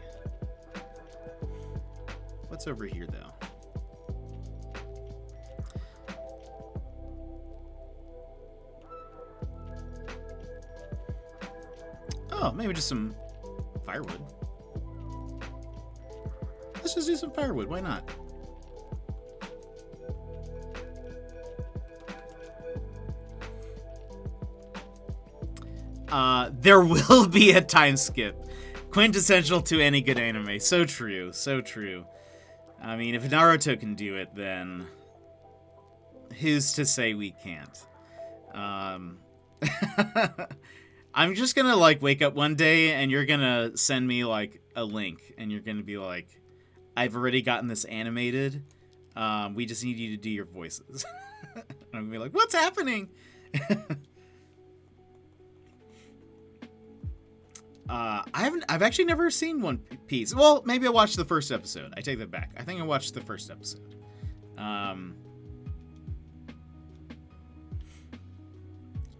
A: What's over here, though? Oh, maybe just some firewood. Let's just do some firewood. Why not? There will be a time skip. Quintessential to any good anime. So true. So true. I mean, if Naruto can do it, then who's to say we can't? I'm just gonna, like, wake up one day and you're gonna send me, like, a link. And you're gonna be like, I've already gotten this animated. We just need you to do your voices. And I'm gonna be like, what's happening? I've actually never seen One Piece. Well, maybe I watched the first episode. I take that back. I think I watched the first episode.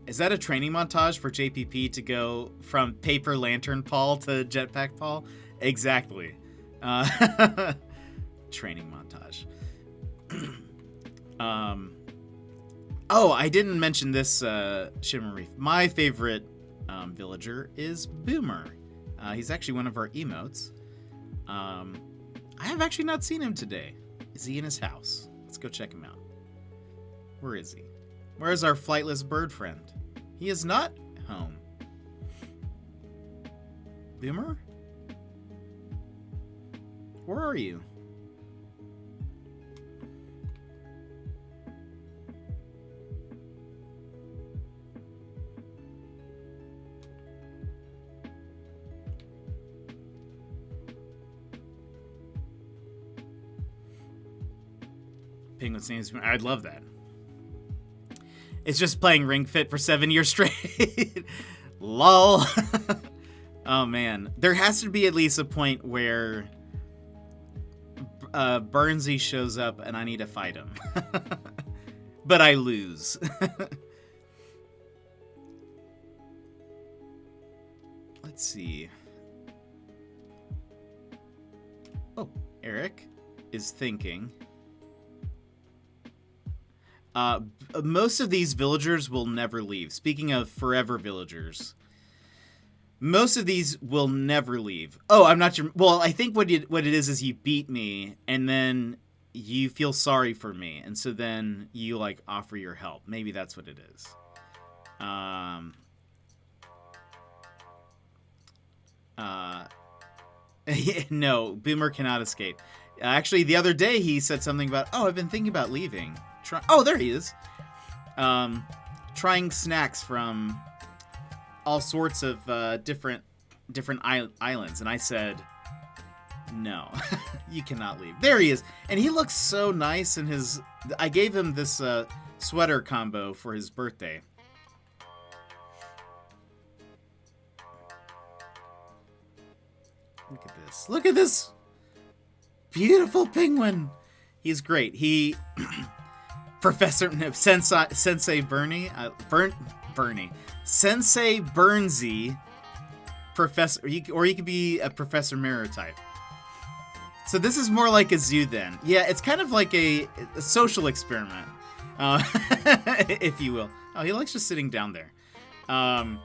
A: Is that a training montage for JPP to go from Paper Lantern Paul to Jetpack Paul? Exactly. Training montage. Oh, I didn't mention this, Shimmer Reef. My favorite villager is Boomer. He's actually one of our emotes. I have actually not seen him today. Is he in his house? Let's go check him out. Where is he? Where is our flightless bird friend? He is not home. Boomer? Where are you? Penguin's name is... I'd love that. It's just playing Ring Fit for 7 years straight. Lol. Oh, man. There has to be at least a point where Burnsy shows up and I need to fight him. But I lose. Let's see. Oh, Eric is thinking... most of these villagers will never leave. Speaking of forever villagers, most of these will never leave. Oh, I'm not sure. Well, I think what it is you beat me, and then you feel sorry for me, and so then you, like, offer your help. Maybe that's what it is. No, Boomer cannot escape. Actually, the other day he said something about, oh, I've been thinking about leaving. Oh, there he is. Trying snacks from all sorts of different islands. And I said, no, you cannot leave. There he is. And he looks so nice in his... I gave him this sweater combo for his birthday. Look at this. Look at this beautiful penguin. He's great. He... Professor Sensei Bernie, Bernie, Sensei Burnsy, Professor, or he could be a Professor Mirror type. So this is more like a zoo then. Yeah, it's kind of like a social experiment, if you will. Oh, he likes just sitting down there. I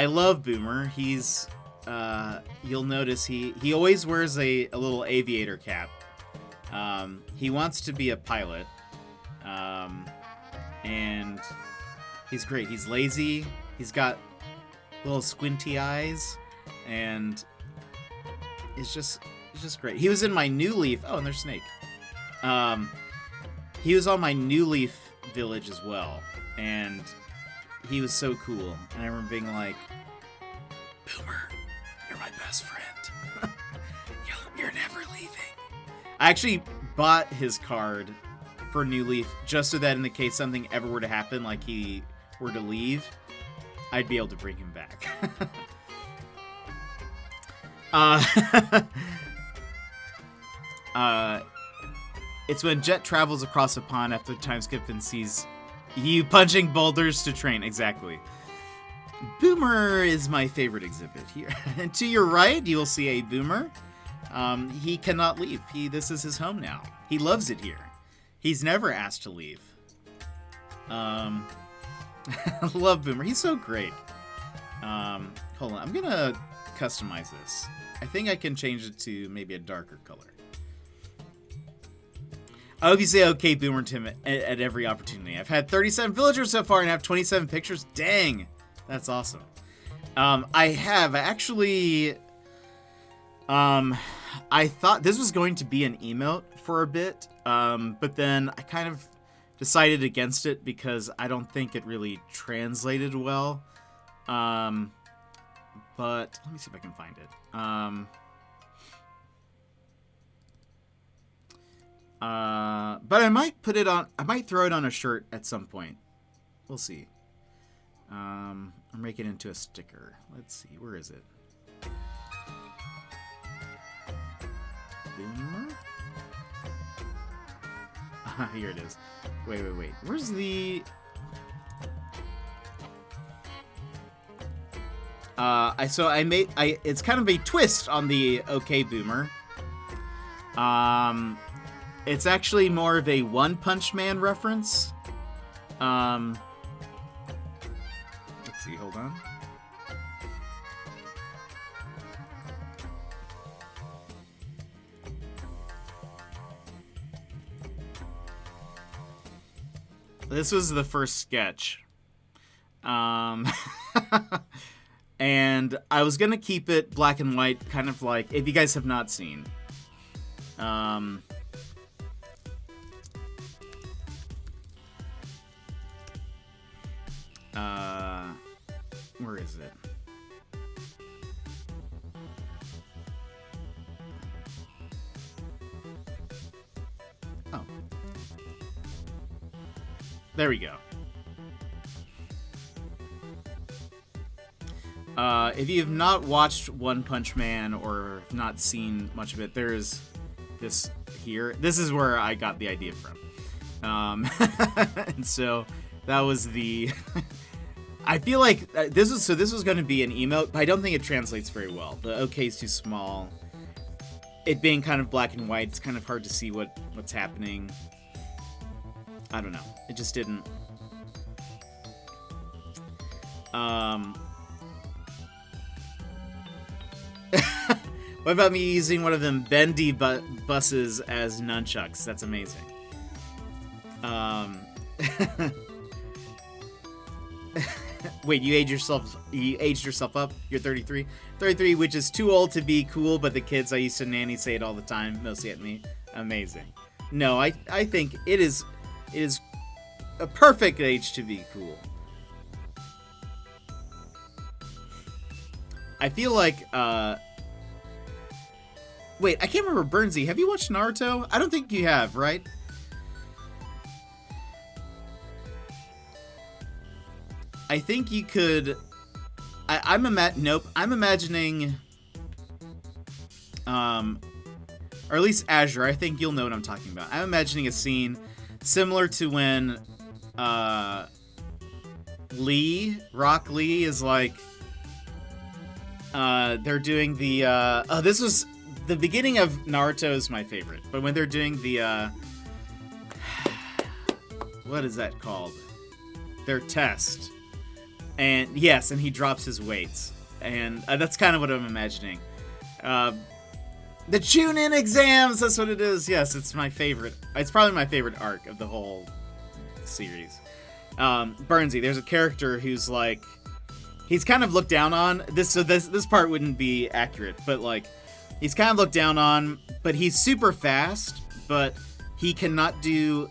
A: love Boomer. He's, you'll notice he always wears a little aviator cap. He wants to be a pilot, and he's great. He's lazy. He's got little squinty eyes, and it's just great. He was in my New Leaf. Oh, and there's Snake. He was on my New Leaf village as well, and he was so cool. And I remember being like, Boomer, you're my best friend. You're never leaving. I actually bought his card for New Leaf just so that in the case something ever were to happen, like he were to leave, I'd be able to bring him back. It's when Jet travels across a pond after the time skip and sees you punching boulders to train. Exactly. Boomer is my favorite exhibit here. And to your right, you will see a Boomer. He cannot leave. This is his home now. He loves it here. He's never asked to leave. I love Boomer. He's so great. Hold on. I'm going to customize this. I think I can change it to maybe a darker color. I hope you say okay, Boomer Tim, at every opportunity. I've had 37 villagers so far and have 27 pictures. Dang. That's awesome. I thought this was going to be an emote for a bit, but then I kind of decided against it because I don't think it really translated well. But let me see if I can find it. But I might throw it on a shirt at some point. We'll see. Or make it into a sticker. Let's see, where is it? Boomer? Here it is. Wait. Where's the... it's kind of a twist on the OK Boomer. It's actually more of a One Punch Man reference. Let's see, hold on. This was the first sketch. And I was gonna keep it black and white, kind of like, if you guys have not seen. Where is it? Oh. There we go. If you have not watched One Punch Man or not seen much of it, there's this here. This is where I got the idea from. And so that was the... I feel like this was going to be an emote, but I don't think it translates very well. The OK is too small. It being kind of black and white, it's kind of hard to see what's happening. I don't know. It just didn't. What about me using one of them bendy buses as nunchucks? That's amazing. Wait, you aged yourself up? You're 33? 33, which is too old to be cool, but the kids I used to nanny say it all the time, mostly at me. Amazing. No, I think it is a perfect age to be cool. I feel like, wait, I can't remember, Burnsy, have you watched Naruto? I don't think you have, right? I think you could... I'm imagining... or at least Azure, I think you'll know what I'm talking about. I'm imagining a scene similar to when Rock Lee is like... they're doing the... this was... The beginning of Naruto is my favorite. But when they're doing the... what is that called? Their test. And yes, and he drops his weights. And that's kind of what I'm imagining. The Chunin exams, that's what it is. Yes, it's my favorite. It's probably my favorite arc of the whole series. Burnsy, there's a character who's like... He's kind of looked down on. This part wouldn't be accurate, but like... He's kind of looked down on, but he's super fast, but he cannot do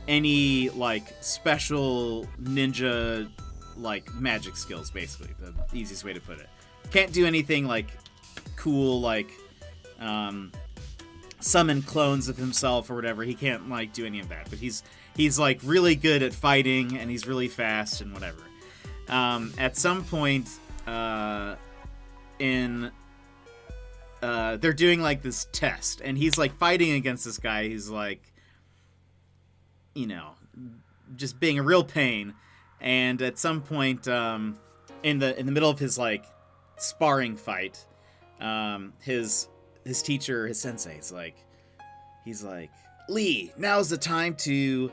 A: any, like, special ninja, like, magic skills, basically. The easiest way to put it. Can't do anything, like, cool, like, summon clones of himself or whatever. He can't, like, do any of that. But he's like, really good at fighting, and he's really fast and whatever. At some point, in they're doing like this test, and he's like fighting against this guy. He's like, just being a real pain. And at some point, in the middle of his like sparring fight, his teacher, his sensei, he's like, Lee, now's the time to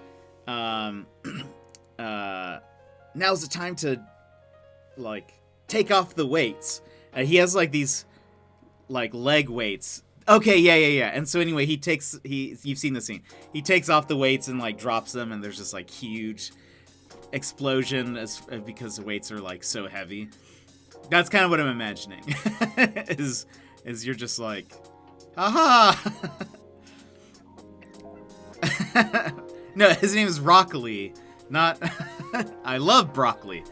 A: like take off the weights. He has like these like leg weights. Okay, yeah. And so anyway, you've seen the scene. He takes off the weights and like drops them, and there's just like huge explosion because the weights are like so heavy. That's kind of what I'm imagining. is you're just like, aha. No, his name is Broccoli, not. I love broccoli.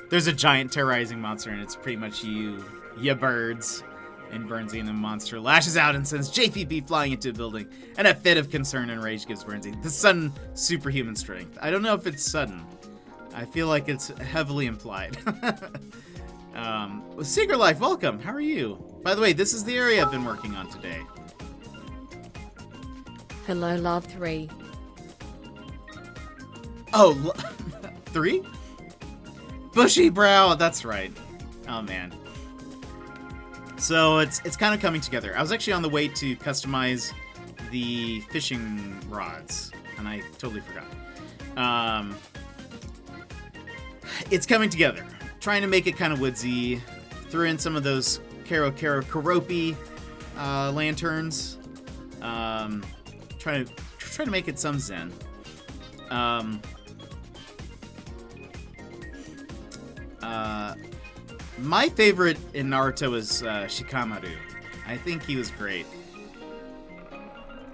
A: There's a giant terrorizing monster, and it's pretty much you birds. And Burnsy, and the monster lashes out and sends JPB flying into a building, and a fit of concern and rage gives Burnsy the sudden superhuman strength. I don't know if it's sudden. I feel like it's heavily implied. Secret Life, welcome. How are you? By the way, this is the area I've been working on today.
B: Hello, Love 3.
A: Oh, 3? Bushy brow, that's right. Oh, man. So it's kind of coming together. I was actually on the way to customize the fishing rods, and I totally forgot. It's coming together. Trying to make it kind of woodsy. Threw in some of those Karopi lanterns. Trying to make it some Zen. My favorite in Naruto was Shikamaru. I think he was great.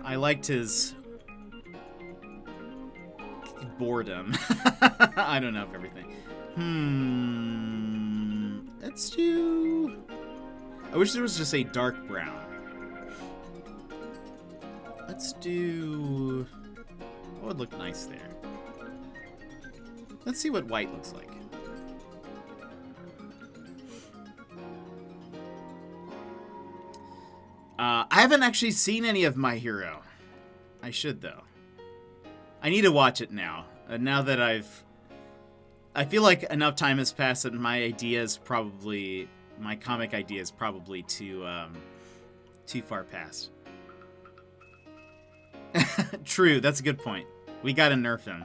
A: I liked his boredom. I don't know if everything. Let's do... I wish there was just a dark brown. Let's do... What would look nice there? Let's see what white looks like. I haven't actually seen any of My Hero. I should, though. I need to watch it now. Now that I feel like enough time has passed that my comic idea is probably too far past. True, that's a good point. We gotta nerf him.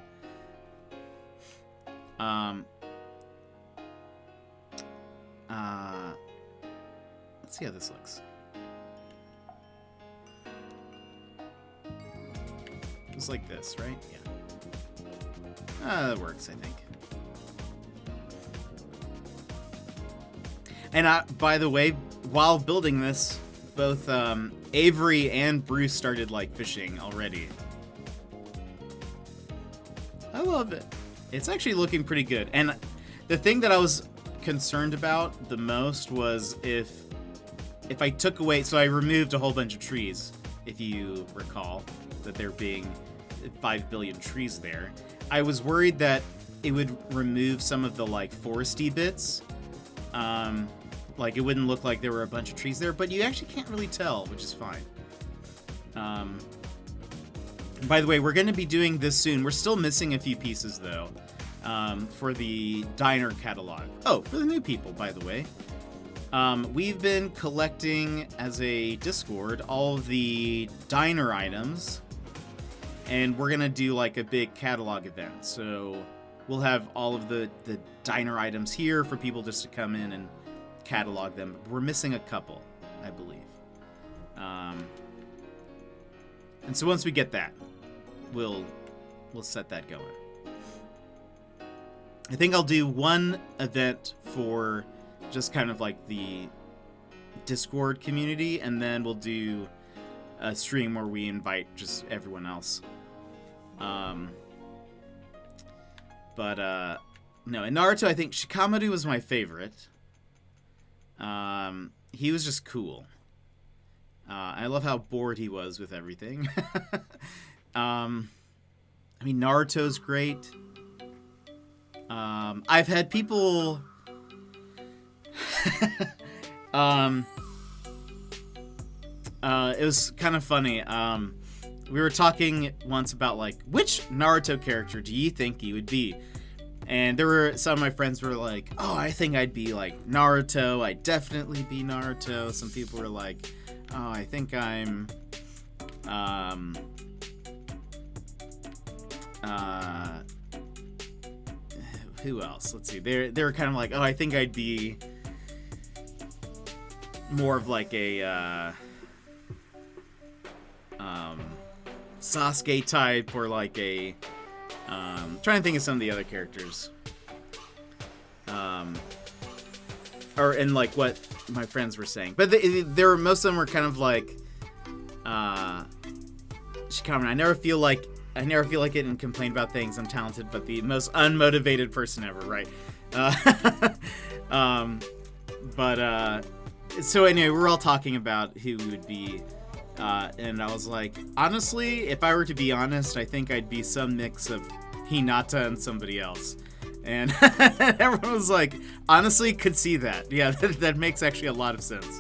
A: Let's see how this looks. Just like this, right? Yeah. That works, I think. And by the way, while building this, both Avery and Bruce started like fishing already. I love it. It's actually looking pretty good. And the thing that I was concerned about the most was if I took away, so I removed a whole bunch of trees, if you recall, that there being 5 billion trees there. I was worried that it would remove some of the like foresty bits. Like it wouldn't look like there were a bunch of trees there, but you actually can't really tell, which is fine. By the way, we're going to be doing this soon. We're still missing a few pieces though, for the diner catalog. Oh, for the new people, by the way. We've been collecting as a Discord all of the diner items, and we're gonna do like a big catalog event. So we'll have all of the diner items here for people just to come in and catalog them. We're missing a couple, I believe. And so once we get that, we'll set that going. I think I'll do one event for just kind of like the Discord community, and then we'll do a stream where we invite just everyone else. No, in Naruto, I think Shikamaru was my favorite. He was just cool. I love how bored he was with everything. I mean, Naruto's great. I've had people It was kind of funny. We were talking once about, like, which Naruto character do you think you would be? And there were some of my friends were like, oh, I think I'd be like Naruto. I'd definitely be Naruto. Some people were like, oh, I think I'm, who else? Let's see. They were kind of like, oh, I think I'd be more of like a, Sasuke type, or like a, trying to think of some of the other characters. Or in like what my friends were saying, but most of them were kind of like, Shikamen. I never feel like it and complain about things. I'm talented, but the most unmotivated person ever, right? So anyway, we were all talking about who we would be. And I was like, honestly, if I were to be honest, I think I'd be some mix of Hinata and somebody else. And everyone was like, honestly, could see that. Yeah, that makes actually a lot of sense.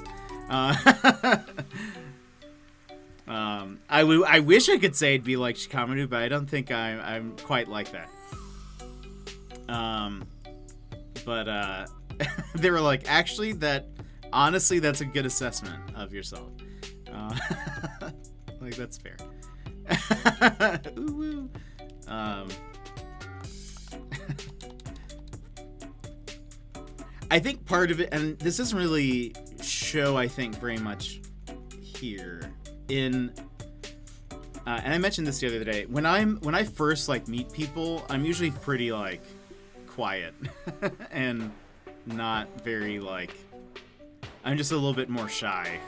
A: I wish I could say it'd be like Shikamaru, but I don't think I'm quite like that. But they were like, actually, honestly, that's a good assessment of yourself. Like, that's fair. Ooh, I think part of it, and this doesn't really show, I think, very much here in, and I mentioned this the other day. When I first like meet people, I'm usually pretty like quiet and not very like. I'm just a little bit more shy,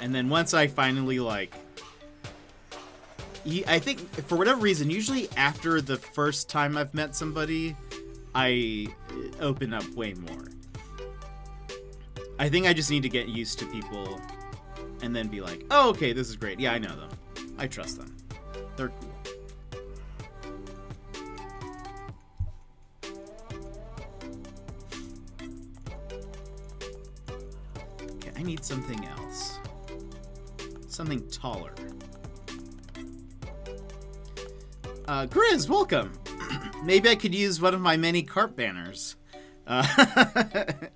A: and then once I finally like, I think for whatever reason, usually after the first time I've met somebody, I open up way more. I think I just need to get used to people and then be like, oh, okay, this is great. Yeah, I know them. I trust them. They're cool. Okay, I need something else. Something taller. Grizz, welcome. Maybe I could use one of my many carp banners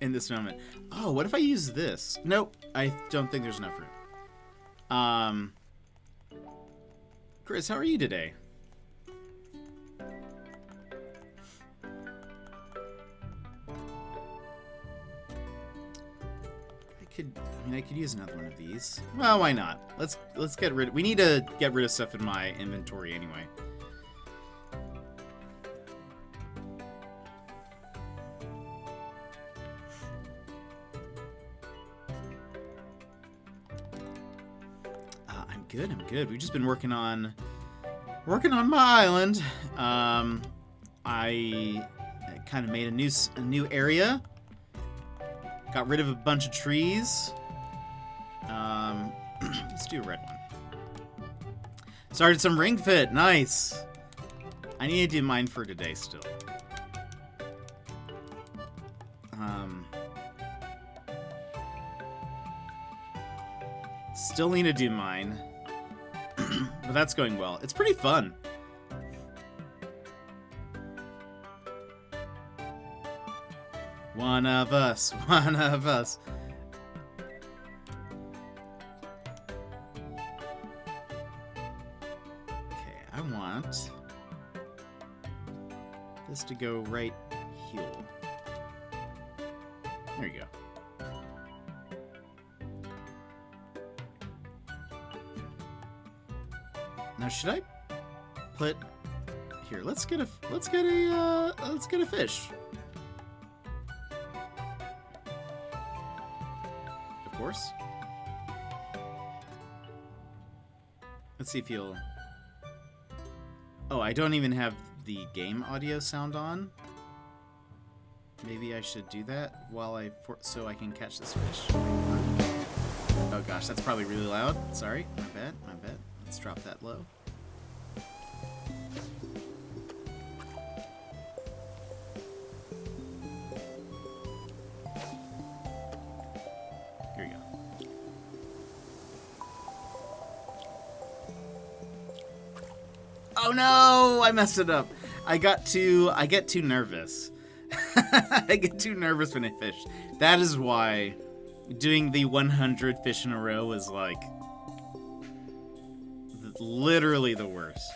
A: in this moment. Oh, what if I use this? Nope, I don't think there's enough room. Chris, how are you today? I could use another one of these. Well, why not? Let's get rid. We need to get rid of stuff in my inventory anyway. I'm good. We've just been working on my island. I kind of made a new area. Got rid of a bunch of trees. Let's do a red one. Started some ring fit. Nice. I need to do mine for today still. Still need to do mine. But that's going well. It's pretty fun. One of us. One of us. Okay, I want this to go right here. There you go. Now should I put here? Let's get a fish. Of course. Let's see if he'll. Oh, I don't even have the game audio sound on. Maybe I should do that so I can catch this fish. Oh gosh, that's probably really loud. Sorry, my bad. Let's drop that low. no, I messed it up. I get too nervous. I get too nervous when I fish. That is why doing the 100 fish in a row is like literally the worst.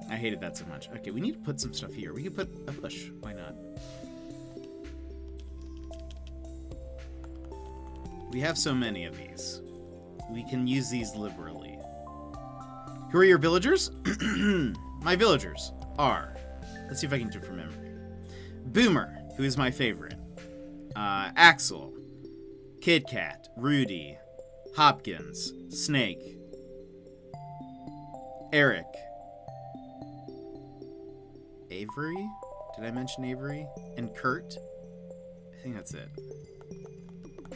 A: I hated that so much. Okay, we need to put some stuff here. We could put a bush. Why not? We have so many of these. We can use these liberally. Who are your villagers? My villagers are... Let's see if I can do it from memory. Boomer, who is my favorite. Axel. Kid Cat. Rudy. Hopkins. Snake. Eric. Avery? Did I mention Avery? And Kurt? I think that's it.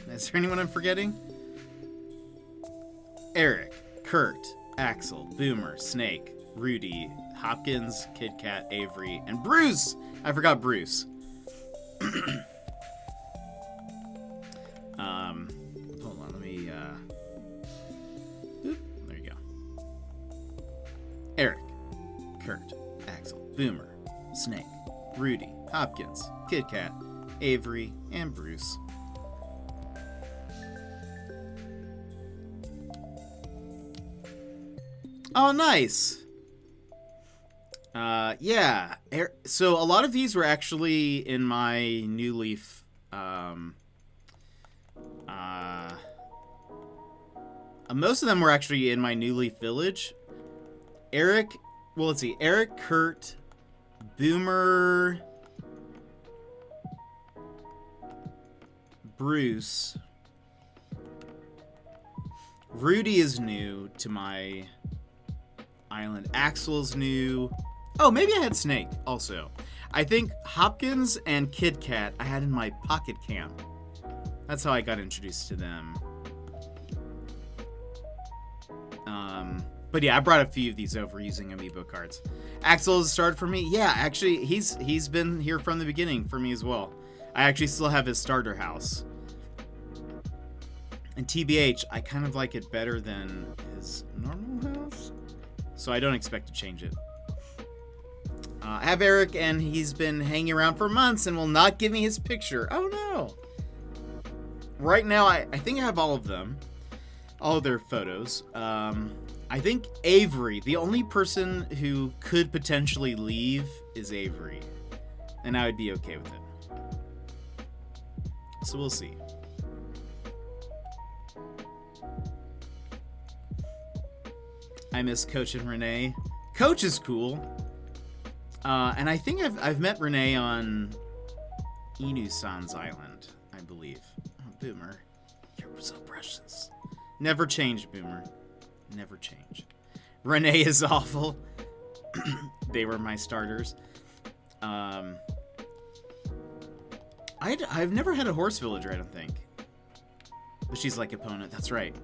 A: Is there anyone I'm forgetting? Eric, Kurt, Axel, Boomer, Snake, Rudy, Hopkins, Kid Cat, Avery, and Bruce! I forgot Bruce. Hold on, let me, Oop, there you go. Eric, Kurt, Axel, Boomer, Snake, Rudy, Hopkins, Kid Cat, Avery, and Bruce. Oh, nice. Yeah. So a lot of these were actually in my New Leaf. Most of them were actually in my New Leaf village. Eric. Well, let's see. Eric, Kurt, Boomer, Bruce. Rudy is new to my island. Axel's new. Oh, maybe I had Snake also. I think Hopkins and Kid Cat I had in my pocket camp. That's how I got introduced to them. But yeah, I brought a few of these over using amiibo cards. Axel has started for me. Yeah, actually, he's been here from the beginning for me as well. I actually still have his starter house. And TBH, I kind of like it better than his normal house. So I don't expect to change it. I have Eric, and he's been hanging around for months and will not give me his picture. Oh, no. Right now, I think I have all of them. All of their photos. I think Avery, the only person who could potentially leave is Avery. And I would be okay with it. So we'll see. I miss Coach and Renee. Coach is cool. And I think I've met Renee on Inu-san's island, I believe. Oh, Boomer. You're so precious. Never change, Boomer. Never change. Renee is awful. They were my starters. I've never had a horse villager, I don't think. But she's like opponent. That's right.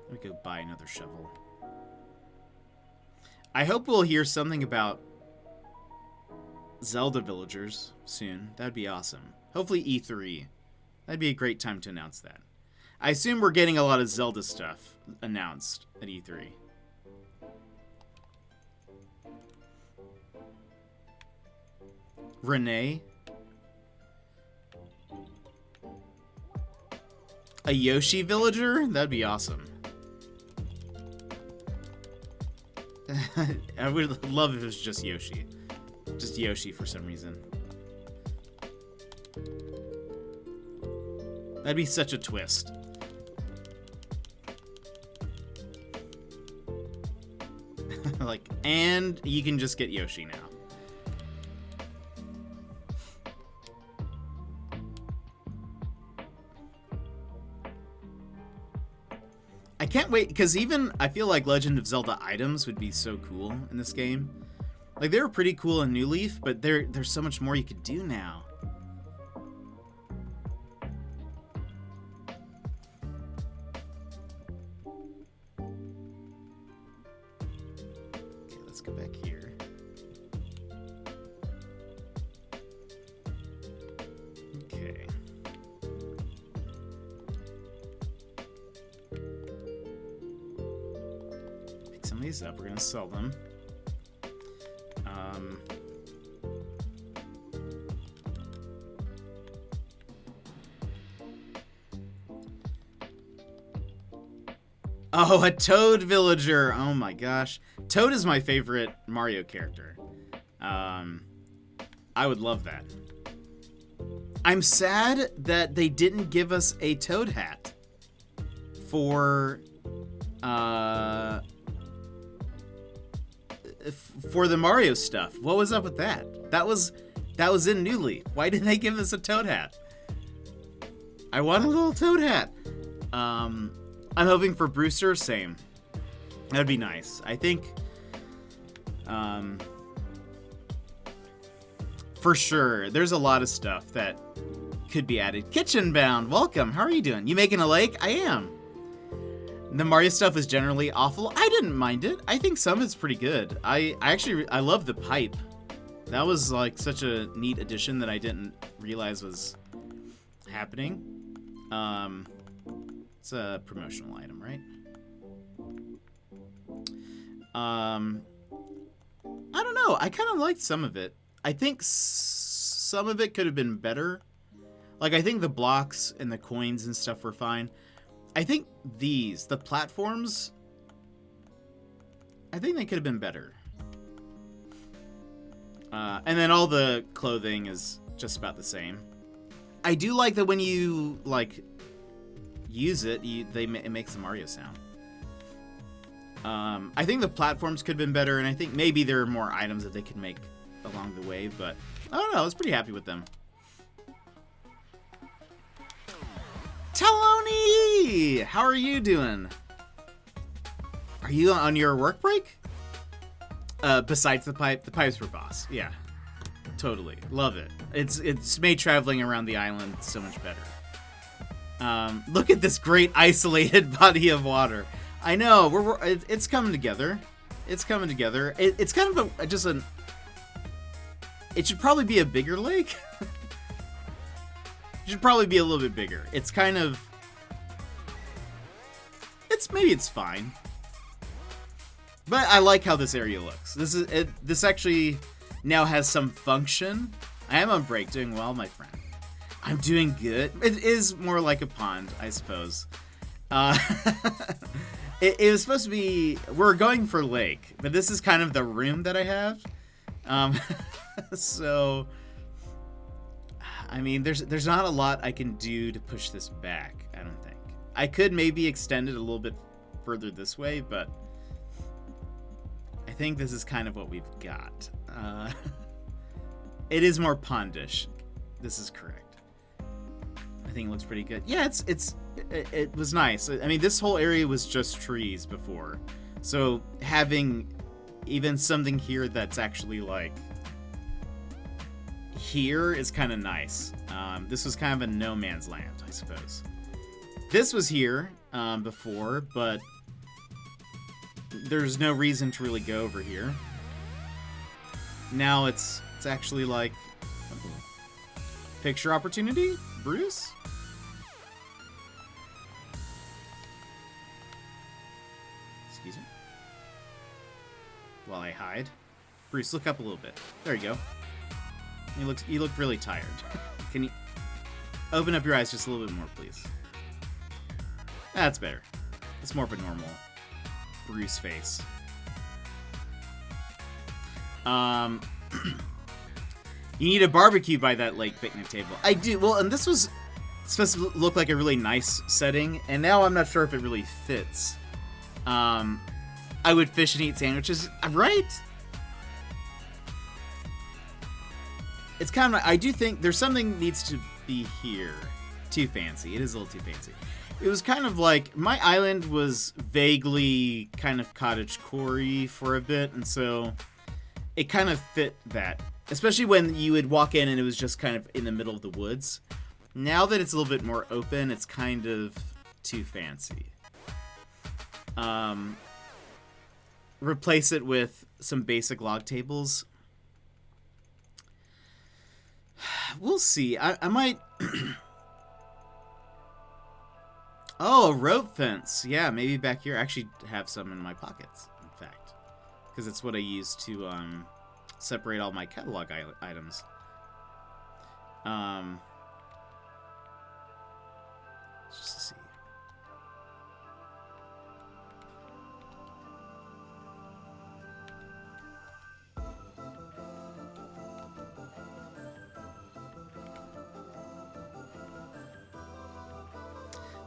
A: Let me go buy another shovel. I hope we'll hear something about Zelda villagers soon. That'd be awesome. Hopefully E3. That'd be a great time to announce that. I assume we're getting a lot of Zelda stuff announced at E3. Renee? A Yoshi villager? That'd be awesome. I would love if it was just Yoshi. Just Yoshi for some reason. That'd be such a twist. Like, and you can just get Yoshi now. I can't wait, because even I feel like Legend of Zelda items would be so cool in this game. Like, they were pretty cool in New Leaf, but there's so much more you could do now. Okay, let's go back here. some of these up. We're gonna sell them. Oh, a Toad villager. Oh my gosh. Toad is my favorite Mario character. I would love that. I'm sad that they didn't give us a Toad hat for the Mario stuff. What was up with that? That was in New Leaf. Why didn't they give us a Toad hat? I want a little Toad hat. I'm hoping for Brewster, same. That'd be nice. I think, for sure, there's a lot of stuff that could be added. Kitchen Bound, welcome. How are you doing? You making a lake? I am. The Mario stuff is generally awful. I didn't mind it. I think some is pretty good. I love the pipe. That was like such a neat addition that I didn't realize was happening. It's a promotional item, right? I don't know. I kind of liked some of it. I think some of it could have been better. Like, I think the blocks and the coins and stuff were fine. I think the platforms, I think they could have been better. And then all the clothing is just about the same. I do like that when you, like, use it, it makes the Mario sound. I think the platforms could have been better, and I think maybe there are more items that they could make along the way, but I don't know, I was pretty happy with them. Taloni! How are you doing? Are you on your work break? Besides the pipes were boss. Yeah, totally. Love it. It's made traveling around the island so much better. Look at this great isolated body of water. I know, it's coming together. It's coming together. It's kind of it should probably be a bigger lake. It should probably be a little bit bigger. It's kind of, maybe it's fine. But I like how this area looks. This actually now has some function. I am on break, doing well, my friend. I'm doing good. It is more like a pond, I suppose. It was supposed to be, we're going for lake, but this is kind of the room that I have. So, I mean, there's not a lot I can do to push this back, I don't think. I could maybe extend it a little bit further this way, but I think this is kind of what we've got. It is more pondish. This is correct. I think it looks pretty good. Yeah, it was nice. I mean, this whole area was just trees before. So having even something here that's actually like here is kind of nice. This was kind of a no man's land, I suppose. This was here before, but there's no reason to really go over here. Now it's actually like picture opportunity, Bruce? Excuse me. While I hide. Bruce, look up a little bit. There you go. You look really tired. Can you open up your eyes just a little bit more, please? That's better. It's more of a normal Bruce face. You need a barbecue by that lake picnic table. I do. Well, and this was supposed to look like a really nice setting, and now I'm not sure if it really fits. I would fish and eat sandwiches, right? It's kind of, I do think there's something needs to be here. Too fancy. It is a little too fancy. It was kind of like, my island was vaguely kind of cottagecore-y for a bit, and so it kind of fit that. Especially when you would walk in and it was just kind of in the middle of the woods. Now that it's a little bit more open, it's kind of too fancy. Replace it with some basic log tables. We'll see. I might... Oh, a rope fence. Yeah, maybe back here. I actually have some in my pockets. fact. Because it's what I use to separate all my catalog items. Just to see.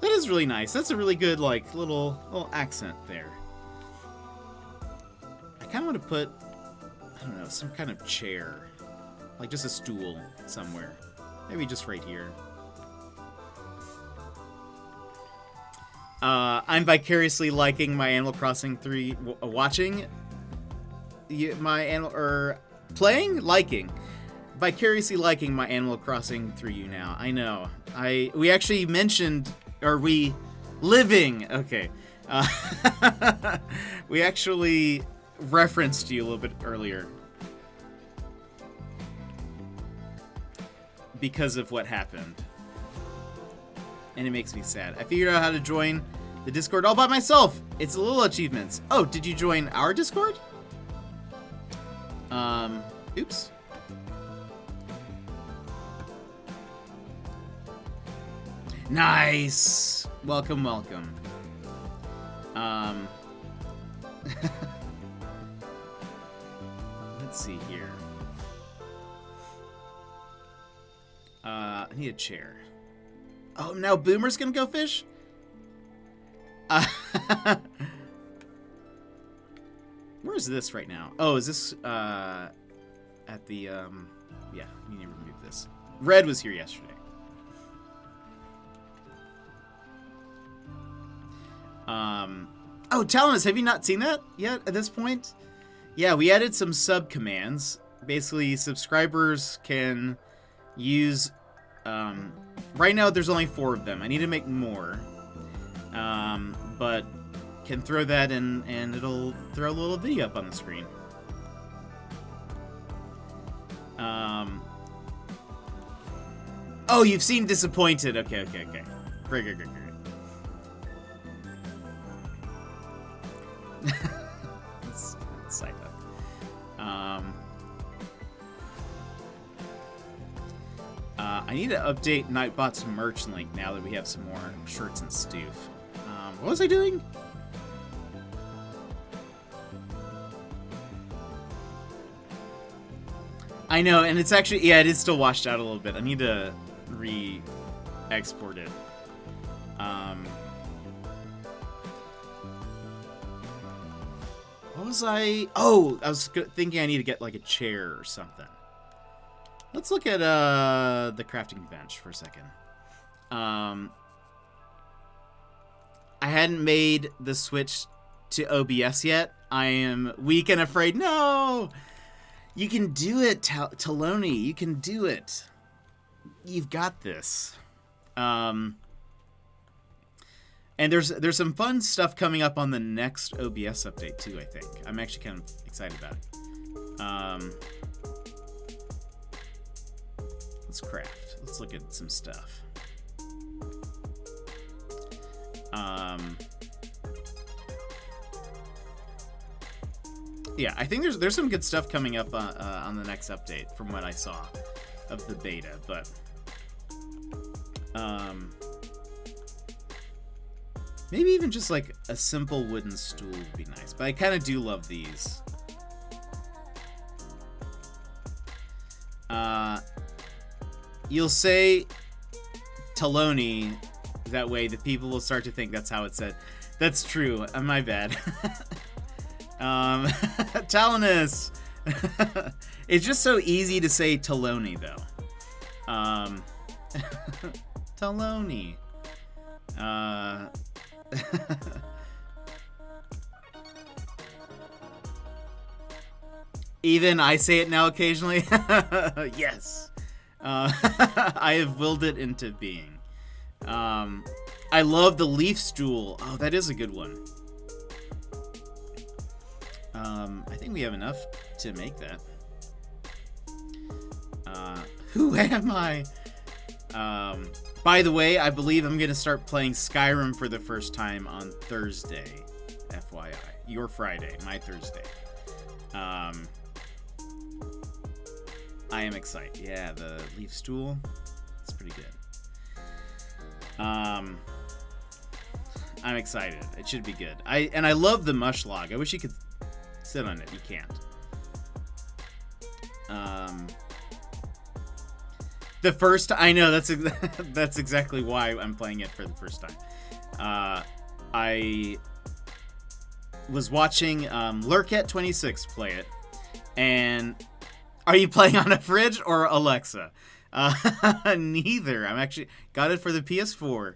A: That is really nice. That's a really good, like, little accent there. I kind of want to put, I don't know, some kind of chair. Like just a stool somewhere. Maybe just right here. I'm vicariously liking my Animal Crossing 3, watching my liking. Vicariously liking my Animal Crossing 3U now. I know. We actually mentioned, okay. We actually referenced you a little bit earlier. Because of what happened. And it makes me sad. I figured out how to join the Discord all by myself. It's a little achievements. Oh, did you join our Discord? Oops. Nice. Welcome, welcome. Let's see here. I need a chair. Oh, now Boomer's gonna go fish? Where is this right now? Oh, is this, at the, yeah, we need to remove this. Red was here yesterday. Oh, Talamus, have you not seen that yet at this point? Yeah, we added some sub commands. Basically, subscribers can use, right now there's only 4 of them. I need to make more. But can throw that in and it'll throw a little video up on the screen. Oh, you've seen Disappointed. Okay. Great. Let's side up. I need to update Nightbot's merch link now that we have some more shirts and stoof. What was I doing? I know, and it's actually, yeah, it is still washed out a little bit. I need to re-export it. What was I? Oh, I was thinking I need to get like a chair or something. Let's look at the crafting bench for a second. I hadn't made the switch to OBS yet. I am weak and afraid. No! You can do it, Taloni. You can do it. You've got this. And there's some fun stuff coming up on the next OBS update too, I think. I'm actually kind of excited about it. Let's craft. Let's look at some stuff. Yeah, I think there's some good stuff coming up on the next update from what I saw of the beta, but maybe even just like a simple wooden stool would be nice. But I kind of do love these. You'll say Taloni, that way the people will start to think that's how it's said. That's true. My bad. Talinus. It's just so easy to say Taloni, though. Taloni. Even I say it now occasionally. Yes. I have willed it into being. I love the leaf stool. Oh, that is a good one. I think we have enough to make that. Who am I? By the way, I believe I'm going to start playing Skyrim for the first time on Thursday. FYI. your Friday, my Thursday. I am excited. Yeah, the leaf stool. It's pretty good. I'm excited. It should be good. I love the mush log. I wish you could sit on it. You can't. The first, I know that's exactly why I'm playing it for the first time. I was watching Lurket26 play it, and are you playing on a fridge or Alexa? Neither. I'm actually got it for the PS4,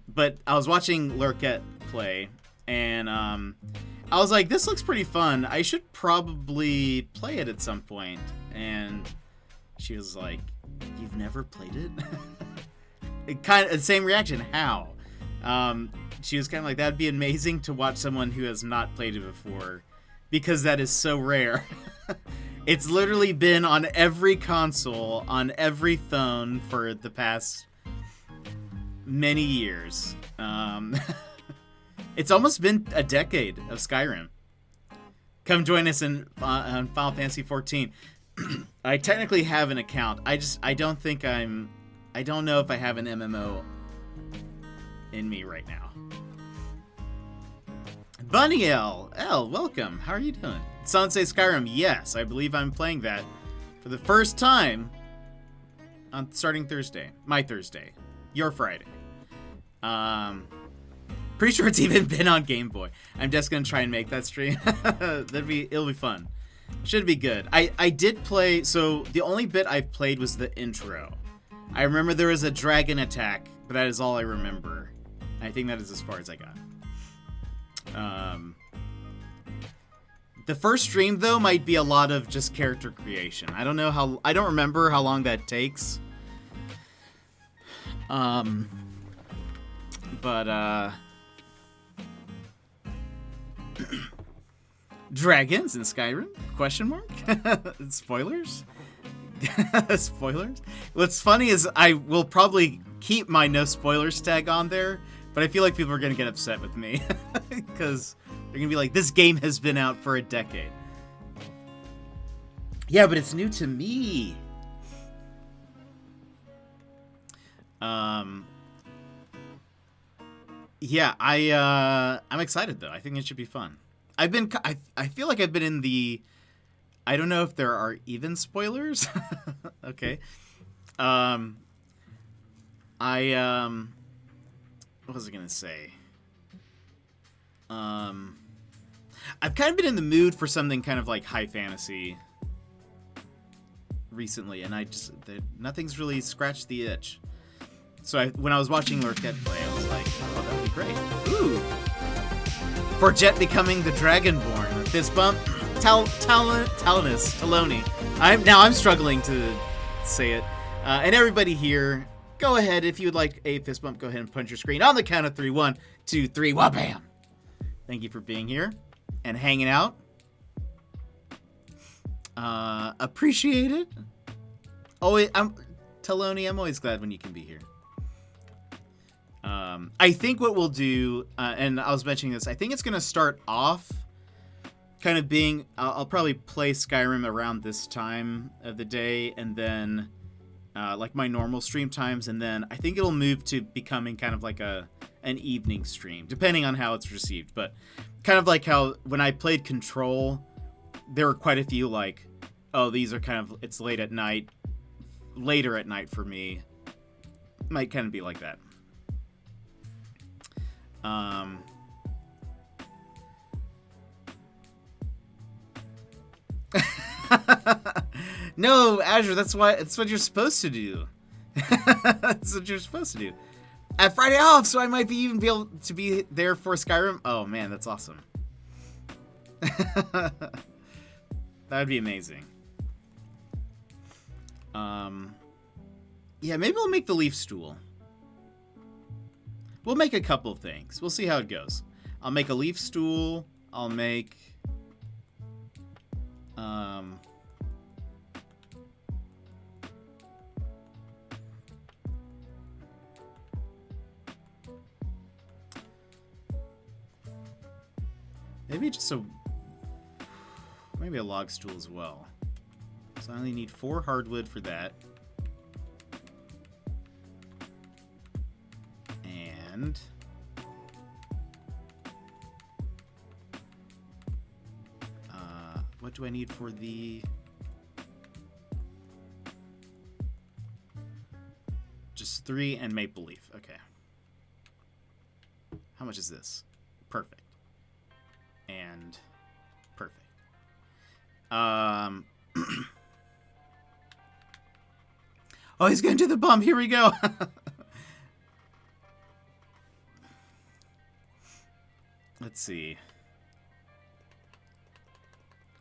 A: but I was watching Lurket play, and I was like, this looks pretty fun. I should probably play it at some point. And she was like, you've never played it? It kind of the same reaction. How? She was kind of like, that'd be amazing to watch someone who has not played it before, because that is so rare. It's literally been on every console, on every phone for the past many years. It's almost been a decade of Skyrim. Come join us on Final Fantasy 14. I technically have an account. I don't know if I have an MMO in me right now. Bunny L, welcome. How are you doing? Sunset Skyrim, yes. I believe I'm playing that for the first time on starting Thursday. My Thursday. Your Friday. Pretty sure it's even been on Game Boy. I'm just gonna try and make that stream. It'll be fun. Should be good. I did play, so the only bit I've played was the intro. I remember there was a dragon attack, but that is all I remember. I think that is as far as I got. The first stream though might be a lot of just character creation. I don't remember how long that takes. Dragons in Skyrim? Question mark? Spoilers? Spoilers? What's funny is I will probably keep my no spoilers tag on there, but I feel like people are gonna get upset with me because they're gonna be like, this game has been out for a decade. Yeah, but it's new to me. Yeah, I'm excited though. I think it should be fun. I feel like I've been in the, I don't know if there are even spoilers. Okay. What was I gonna say? I've kind of been in the mood for something kind of like high fantasy recently, and nothing's really scratched the itch. So when I was watching Lurket play, I was like, oh, that would be great. Ooh. For Jet becoming the Dragonborn. Fist bump. Taloni. I'm struggling to say it. And everybody here, go ahead. If you would like a fist bump, go ahead and punch your screen on the count of 3. 1, 2, 3. Wha-bam! Thank you for being here and hanging out. Appreciate it. Taloni, I'm always glad when you can be here. I think what we'll do, and I was mentioning this, I think it's going to start off kind of being, I'll probably play Skyrim around this time of the day, and then like my normal stream times, and then I think it'll move to becoming kind of like an evening stream, depending on how it's received. But kind of like how when I played Control, there were quite a few like, oh, these are kind of, it's later at night for me. Might kind of be like that. No, Azure, that's what you're supposed to do. That's what you're supposed to do. I have Friday off, so I might be able to be there for Skyrim. Oh man, that's awesome. That'd be amazing. Yeah, maybe we'll make the leaf stool. We'll make a couple of things. We'll see how it goes. I'll make a leaf stool. I'll make... Maybe just maybe a log stool as well. So I only need 4 hardwood for that. And what do I need for the... Just 3 and maple leaf. Okay. How much is this? Perfect. And perfect. Oh, he's gonna do the bump. Here we go. Let's see.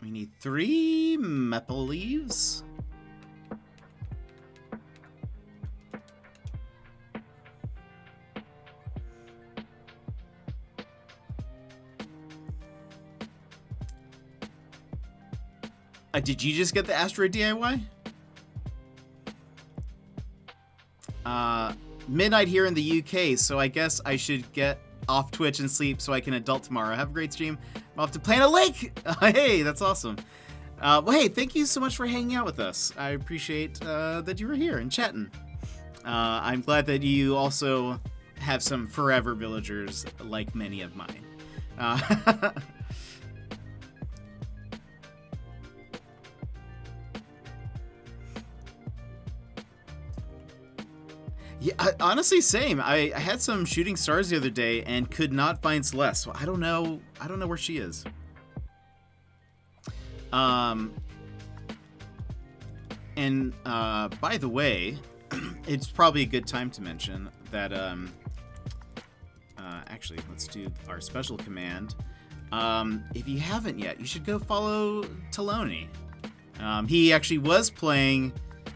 A: We need 3 maple leaves. Did you just get the asteroid DIY? Midnight here in the UK, so I guess I should get off Twitch and sleep so I can adult tomorrow. Have a great stream. I'm off to Planet Lake! Hey, that's awesome. Well, hey, thank you so much for hanging out with us. I appreciate that you were here and chatting. I'm glad that you also have some forever villagers like many of mine. Yeah, honestly, same. I had some shooting stars the other day and could not find Celeste. So I don't know where she is. And by the way, it's probably a good time to mention that actually, let's do our special command. If you haven't yet, you should go follow Taloni. He actually was playing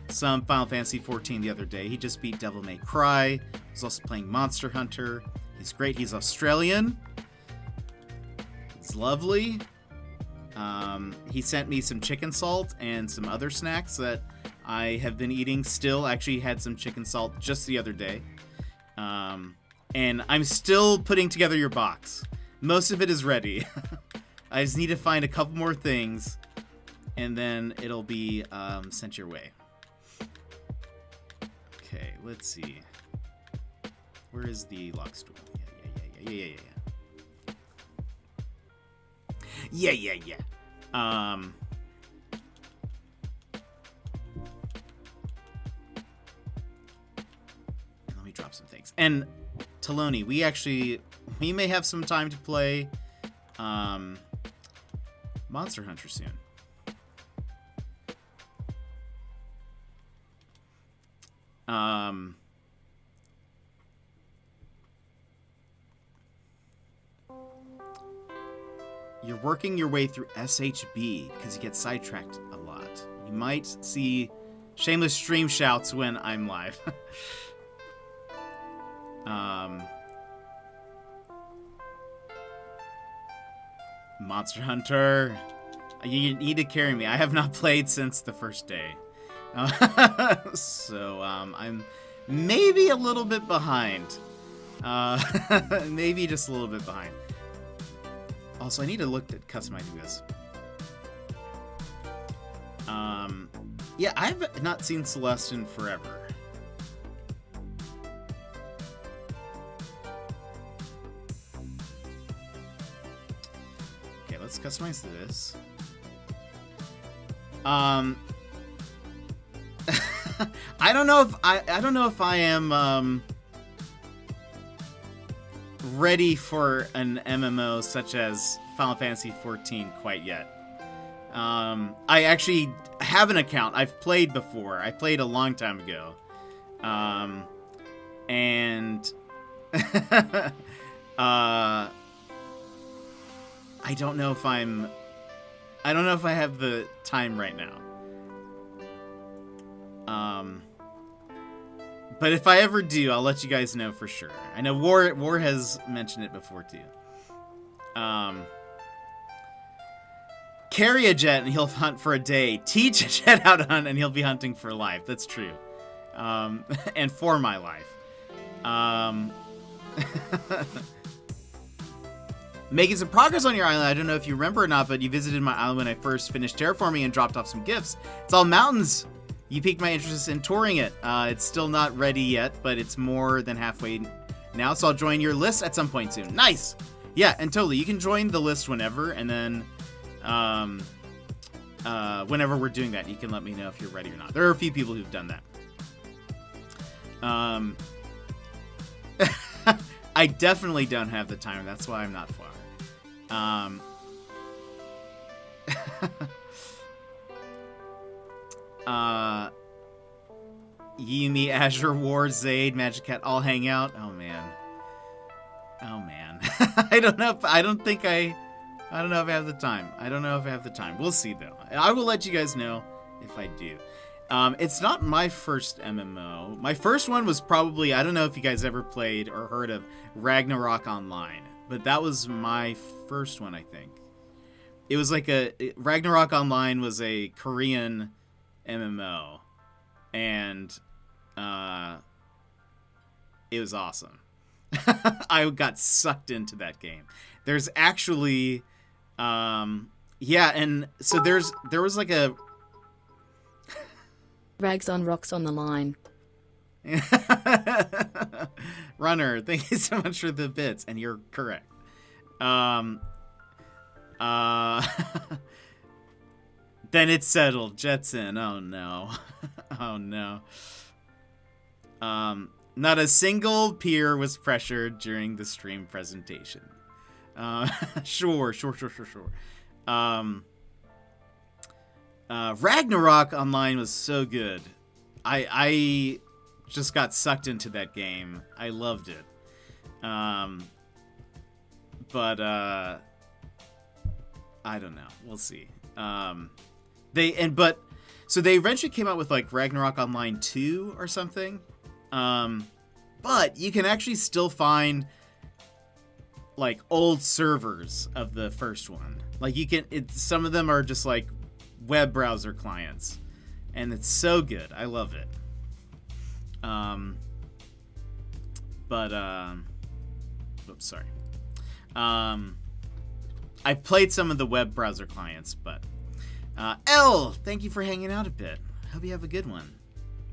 A: some Final Fantasy XIV the other day. He just beat Devil May Cry. He's also playing Monster Hunter. He's great. He's Australian. He's lovely. He sent me some chicken salt and some other snacks that I have been eating still. Actually had some chicken salt just the other day. And I'm still putting together your box. Most of it is ready. I just need to find a couple more things, and then it'll be sent your way. Okay, let's see. Where is the log stool? Yeah. Let me drop some things. And Taloni, we may have some time to play Monster Hunter soon. You're working your way through SHB because you get sidetracked a lot. You might see shameless stream shouts when I'm live. Monster Hunter, you need to carry me. I have not played since the first day. So, I'm maybe a little bit behind. Maybe just a little bit behind. Also, I need to look at customizing this. Yeah, I've not seen Celeste in forever. Okay, let's customize this. I don't know if I am ready for an MMO such as Final Fantasy XIV quite yet. I actually have an account. I've played before. I played a long time ago. And I don't know if I have the time right now. But if I ever do, I'll let you guys know for sure. I know War has mentioned it before too. Carry a jet and he'll hunt for a day. Teach a jet how to hunt and he'll be hunting for life. That's true. And for my life. making some progress on your island. I don't know if you remember or not, but you visited my island when I first finished terraforming and dropped off some gifts. It's all mountains. You piqued my interest in touring it. It's still not ready yet, but it's more than halfway now, so I'll join your list at some point soon. Nice! Yeah, and totally, you can join the list whenever, and then whenever we're doing that, you can let me know if you're ready or not. There are a few people who've done that. I definitely don't have the time. That's why I'm not far. Yumi, Azure Wars, Zaid, Magic Cat all hang out. Oh man. I don't know if I have the time. We'll see though. I will let you guys know if I do. It's not my first MMO. My first one was probably, I don't know if you guys ever played or heard of Ragnarok Online, but that was my first one, I think. It was like Ragnarok Online was a Korean MMO, and it was awesome. I got sucked into that game. There's actually, and so there was like a
B: Rags on rocks on the line.
A: Runner, thank you so much for the bits, and you're correct. Then it's settled. Jetson. Oh no. Oh no. Not a single peer was pressured during the stream presentation. Sure. Ragnarok Online was so good. I just got sucked into that game. I loved it. But I don't know. We'll see. So they eventually came out with like Ragnarok Online 2 or something. But you can actually still find like old servers of the first one. Like some of them are just like web browser clients, and it's so good. I love it. Oops, sorry. I've played some of the web browser clients, but L, thank you for hanging out a bit. Hope you have a good one.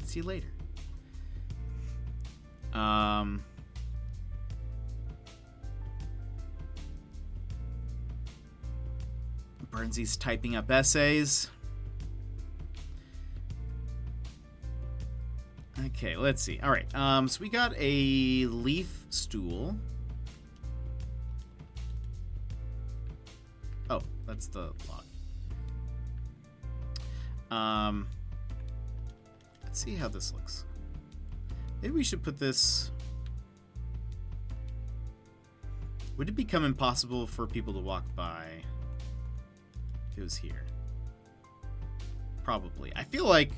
A: See you later. Burnsy's typing up essays. Okay, let's see. All right. So we got a leaf stool. Oh, that's the log. Let's see how this looks. Maybe we should put this... Would it become impossible for people to walk by if it was here? Probably. I feel like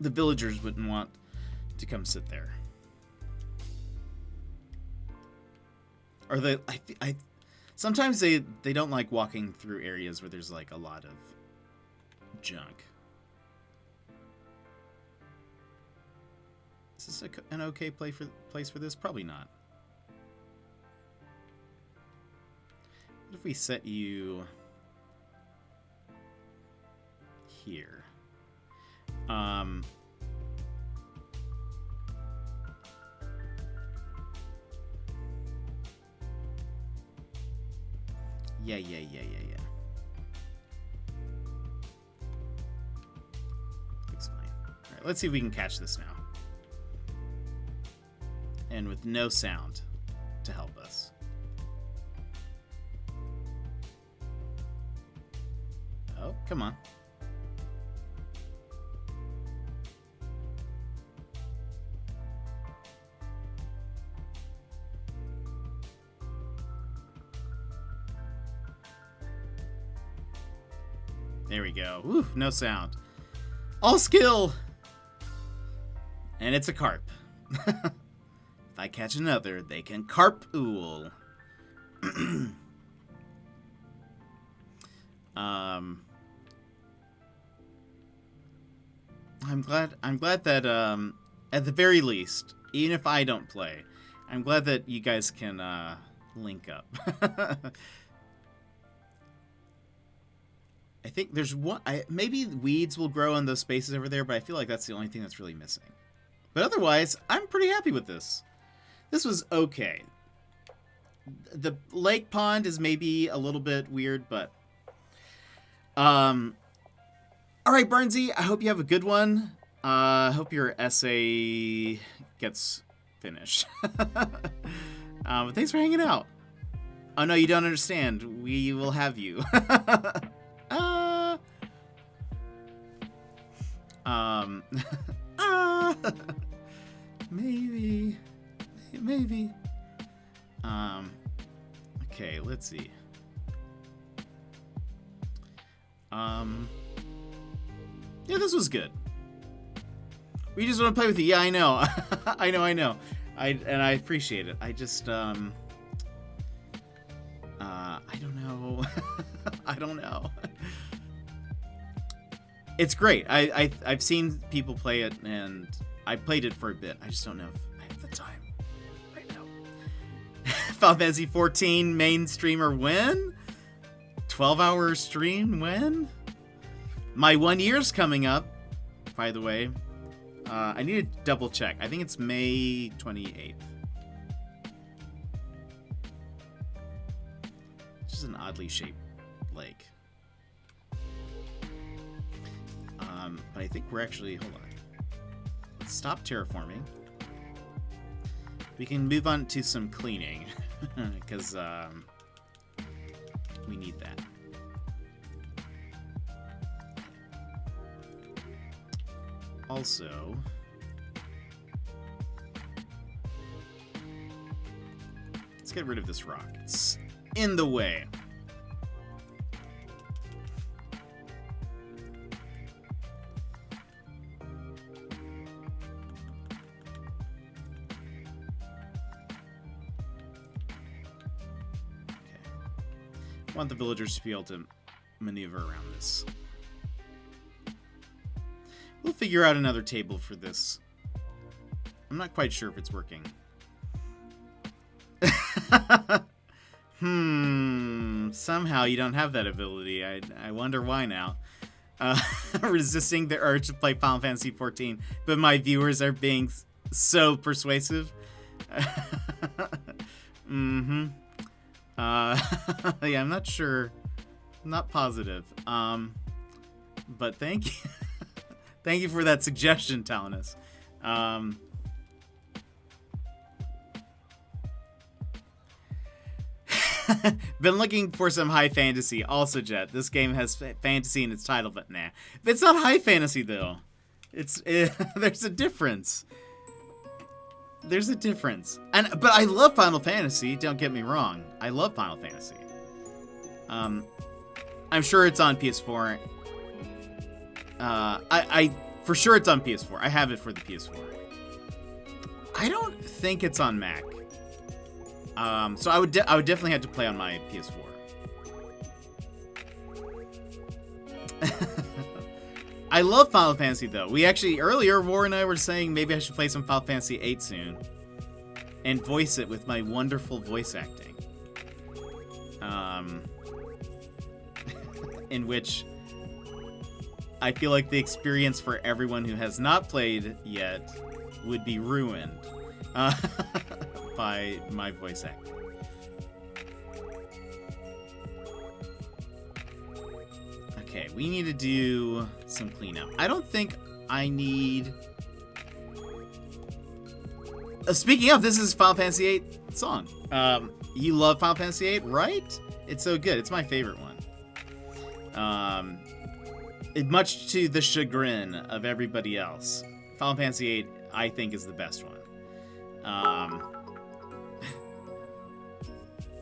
A: the villagers wouldn't want to come sit there. Or sometimes they don't like walking through areas where there's like a lot of junk. Is this an okay place for this? Probably not. What if we set you here? Yeah. Looks fine. Alright, let's see if we can catch this now. And with no sound to help us. Oh, come on. There we go. Woo, no sound. All skill! And it's a carp. If I catch another, they can carpool. I'm glad that at the very least, even if I don't play, I'm glad that you guys can link up. I think there's one. Maybe weeds will grow in those spaces over there, but I feel like that's the only thing that's really missing. But otherwise, I'm pretty happy with this. This was okay. The lake pond is maybe a little bit weird, but all right, Barnsey, I hope you have a good one. I hope your essay gets finished. But thanks for hanging out. Oh no, you don't understand. We will have you. Maybe. Okay, let's see. Yeah, this was good. We just want to play with you. Yeah, I know. I know. I appreciate it. I just, I don't know. I don't know. It's great. I've seen people play it, and I played it for a bit. I just don't know if I have the time right now. Final Fantasy 14 main streamer when? 12-hour stream when? My 1 year's coming up, by the way. I need to double check. I think it's May 28th. It's just an oddly shaped lake. But I think we're actually, hold on. Let's stop terraforming. We can move on to some cleaning, because we need that. Also, let's get rid of this rock. It's in the way. I want the villagers to be able to maneuver around this. We'll figure out another table for this. I'm not quite sure if it's working. Somehow you don't have that ability. I wonder why now. Resisting the urge to play Final Fantasy 14, but my viewers are being so persuasive. Yeah, I'm not sure. I'm not positive. But thank you. Thank you for that suggestion, Talinus. Been looking for some high fantasy. Also, Jet, this game has fantasy in its title, but nah. It's not high fantasy, though. There's a difference. There's a difference. But I love Final Fantasy, don't get me wrong. I love Final Fantasy. I'm sure it's on PS4. I for sure it's on PS4. I have it for the PS4. I don't think it's on Mac. So I would definitely have to play on my PS4. I love Final Fantasy though. We actually earlier War and I were saying maybe I should play some Final Fantasy 8 soon and voice it with my wonderful voice acting. In which I feel like the experience for everyone who has not played yet would be ruined by my voice acting. Okay, we need to do some cleanup. I don't think I need... speaking of, this is Final Fantasy VIII song. You love Final Fantasy VIII, right? It's so good. It's my favorite one. Much to the chagrin of everybody else, Final Fantasy VIII, I think, is the best one.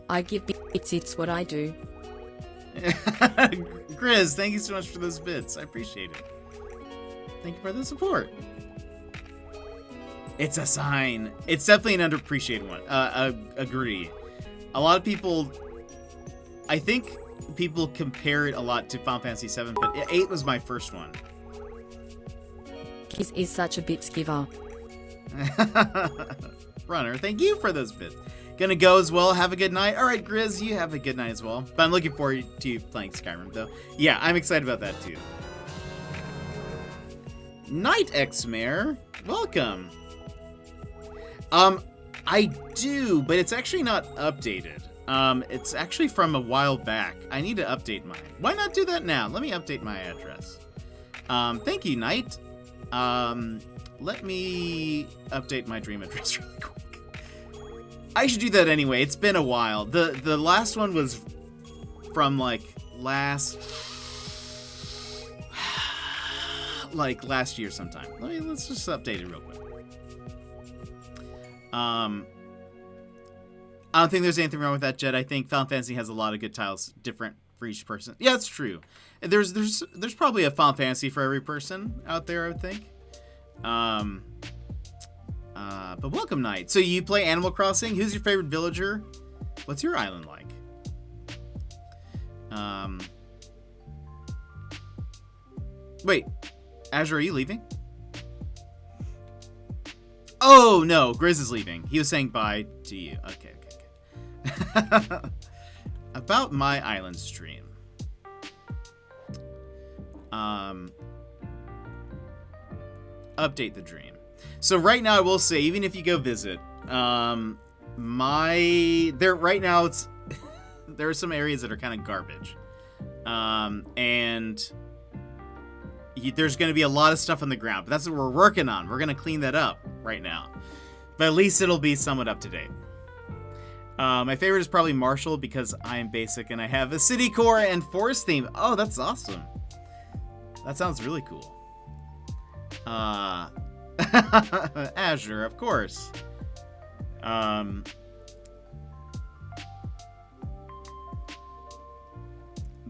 B: I give bits, it's what I do.
A: Grizz, thank you so much for those bits. I appreciate it. Thank you for the support. It's a sign. It's definitely an underappreciated one. Agree. A lot of people... I think people compare it a lot to Final Fantasy VII, but 8 was my first one.
B: Kiss is such a bits giver.
A: Runner, thank you for those bits. Gonna go as well. Have a good night. All right, Grizz, you have a good night as well. But I'm looking forward to you playing Skyrim, though. Yeah, I'm excited about that, too. Night X-Mare, welcome. I do, but it's actually not updated. It's actually from a while back. I need to update mine. Why not do that now? Let me update my address. Thank you, Knight. Let me update my dream address really quick. I should do that anyway. It's been a while. The last one was from like last year sometime. Let's just update it real quick. I don't think there's anything wrong with that, Jed. I think Final Fantasy has a lot of good tiles, different for each person. Yeah, it's true. There's probably a Final Fantasy for every person out there, I would think. But welcome, Knight. So you play Animal Crossing? Who's your favorite villager? What's your island like? Wait, Azure, are you leaving? Oh, no, Grizz is leaving. He was saying bye to you. Okay. About my island stream. Update the dream. So right now, I will say, even if you go visit, right now it's there are some areas that are kind of garbage, and there's going to be a lot of stuff on the ground. But that's what we're working on. We're going to clean that up right now, but at least it'll be somewhat up to date. My favorite is probably Marshall because I'm basic and I have a city core and forest theme. Oh, that's awesome. That sounds really cool. Azure, of course.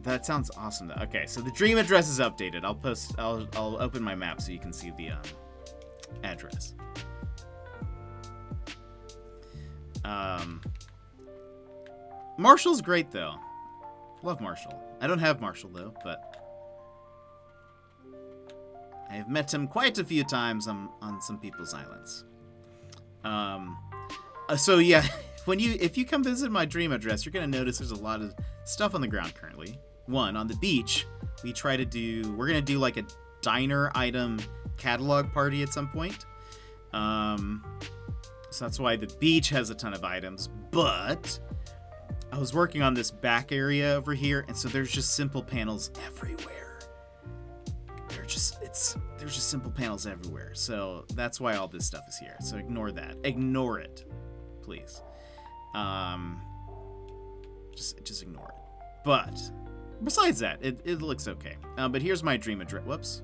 A: That sounds awesome though. Okay, so the dream address is updated. I'll open my map so you can see the address. Marshall's great though. Love Marshall. I don't have Marshall though, but I have met him quite a few times on some people's islands. So yeah, if you come visit my dream address, you're gonna notice there's a lot of stuff on the ground currently. One, on the beach, we're gonna do like a diner item catalog party at some point. So that's why the beach has a ton of items, but I was working on this back area over here, and so there's just simple panels everywhere. There's just simple panels everywhere. So that's why all this stuff is here. So ignore that. Ignore it, please. Just ignore it. But besides that, it looks okay. But here's my dream address. Whoops.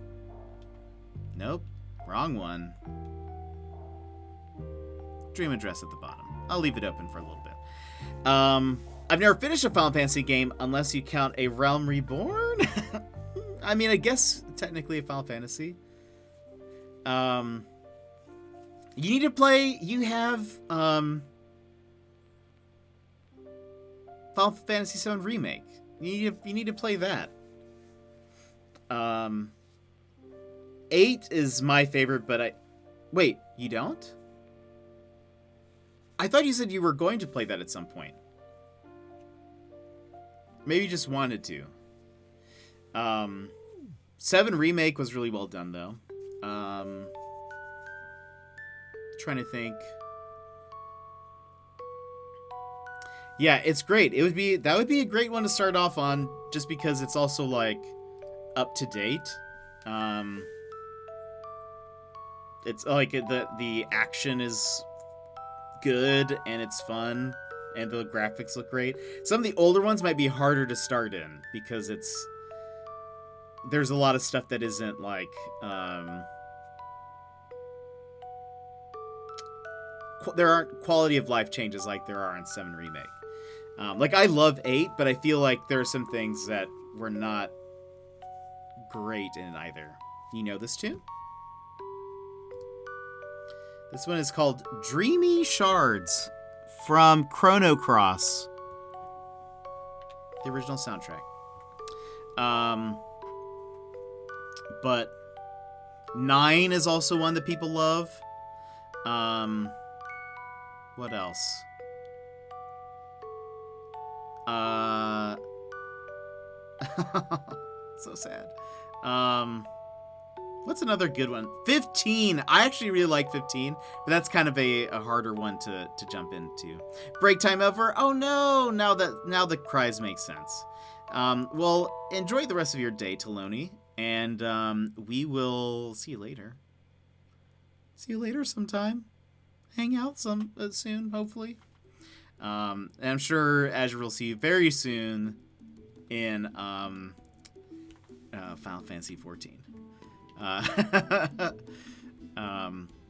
A: Nope. Wrong one. Dream address at the bottom. I'll leave it open for a little bit. I've never finished a Final Fantasy game unless you count a Realm Reborn. I mean, I guess technically a Final Fantasy. You need to play. You have Final Fantasy VII Remake. You need to play that. 8 is my favorite, but wait, you don't? I thought you said you were going to play that at some point. Maybe you just wanted to. 7 Remake was really well done, though. Trying to think. Yeah, it's great. That would be a great one to start off on, just because it's also like up to date. It's like the action is good and it's fun and the graphics look great. Some of the older ones might be harder to start in because there's a lot of stuff that isn't like there aren't quality of life changes like there are in 7 Remake. Like I love 8, but I feel like there are some things that were not great in either. You know this too? This one is called Dreamy Shards from Chrono Cross, the original soundtrack. But 9 is also one that people love. What else? So sad. What's another good one? 15. I actually really like 15, but that's kind of a harder one to jump into. Break time over. Oh no! Now the cries make sense. Well, enjoy the rest of your day, Taloni, and we will see you later. See you later sometime. Hang out soon, hopefully. And I'm sure Azure will see you very soon in Final Fantasy 14.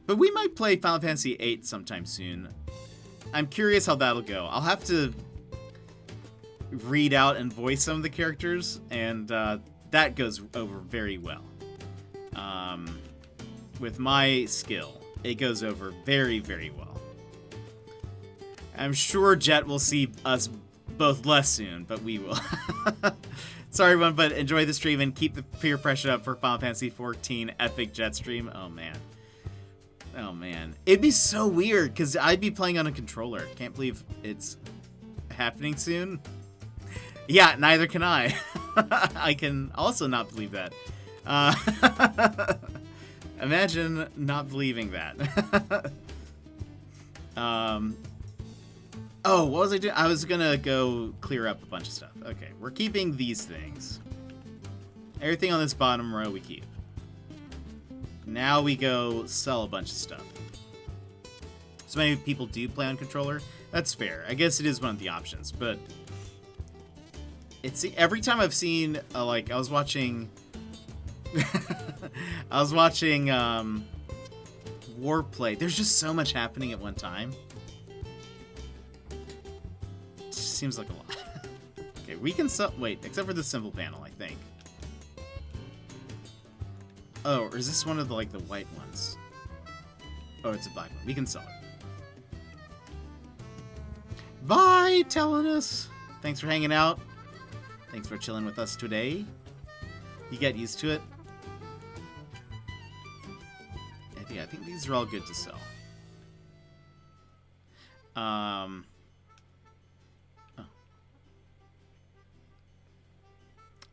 A: But we might play Final Fantasy 8 sometime soon. I'm curious how that'll go. I'll have to read out and voice some of the characters, and that goes over very well. With my skill, it goes over very, very well. I'm sure Jet will see us both less soon, but we will. Sorry, everyone, but enjoy the stream and keep the peer pressure up for Final Fantasy 14 Epic Jet stream. Oh, man. Oh, man. It'd be so weird, because I'd be playing on a controller. Can't believe it's happening soon. Yeah, neither can I. I can also not believe that. Imagine not believing that. Oh, what was I doing? I was gonna go clear up a bunch of stuff. Okay, we're keeping these things. Everything on this bottom row we keep. Now we go sell a bunch of stuff. So many people do play on controller. That's fair. I guess it is one of the options, but it's every time I've seen I was watching Warplay. There's just so much happening at one time. Seems like a lot. Okay, we can sell. Wait, except for the symbol panel, I think. Oh, or is this one of the the white ones? Oh, it's a black one. We can sell it. Bye, Telenus. Thanks for hanging out. Thanks for chilling with us today. You get used to it. I think these are all good to sell.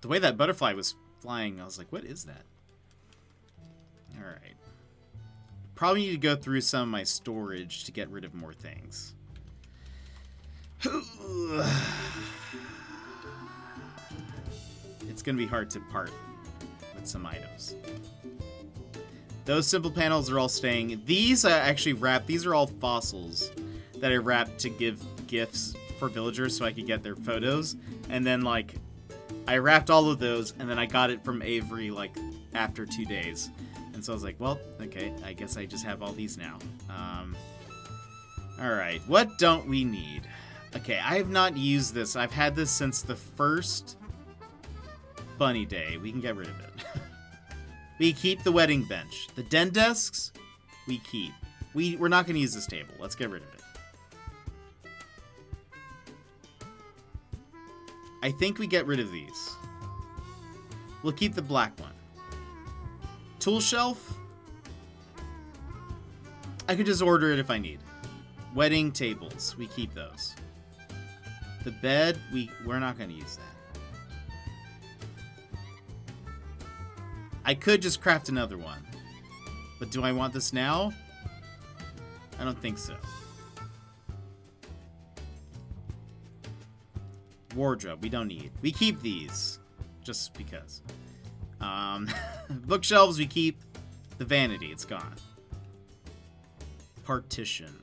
A: The way that butterfly was flying, I was like, what is that? Alright. Probably need to go through some of my storage to get rid of more things. It's going to be hard to part with some items. Those simple panels are all staying. These I actually wrapped. These are all fossils that I wrapped to give gifts for villagers so I could get their photos. And then, I wrapped all of those, and then I got it from Avery, after 2 days. And so I was like, well, okay, I guess I just have all these now. Alright, what don't we need? Okay, I have not used this. I've had this since the first bunny day. We can get rid of it. We keep the wedding bench. The den desks, we keep. We're not going to use this table. Let's get rid of it. I think we get rid of these. We'll keep the black one. Tool shelf. I could just order it if I need. Wedding tables. We keep those. The bed, we're not going to use that. I could just craft another one. But do I want this now? I don't think so. Wardrobe, we don't need. We keep these. Just because. Bookshelves, we keep. The vanity, it's gone. Partition.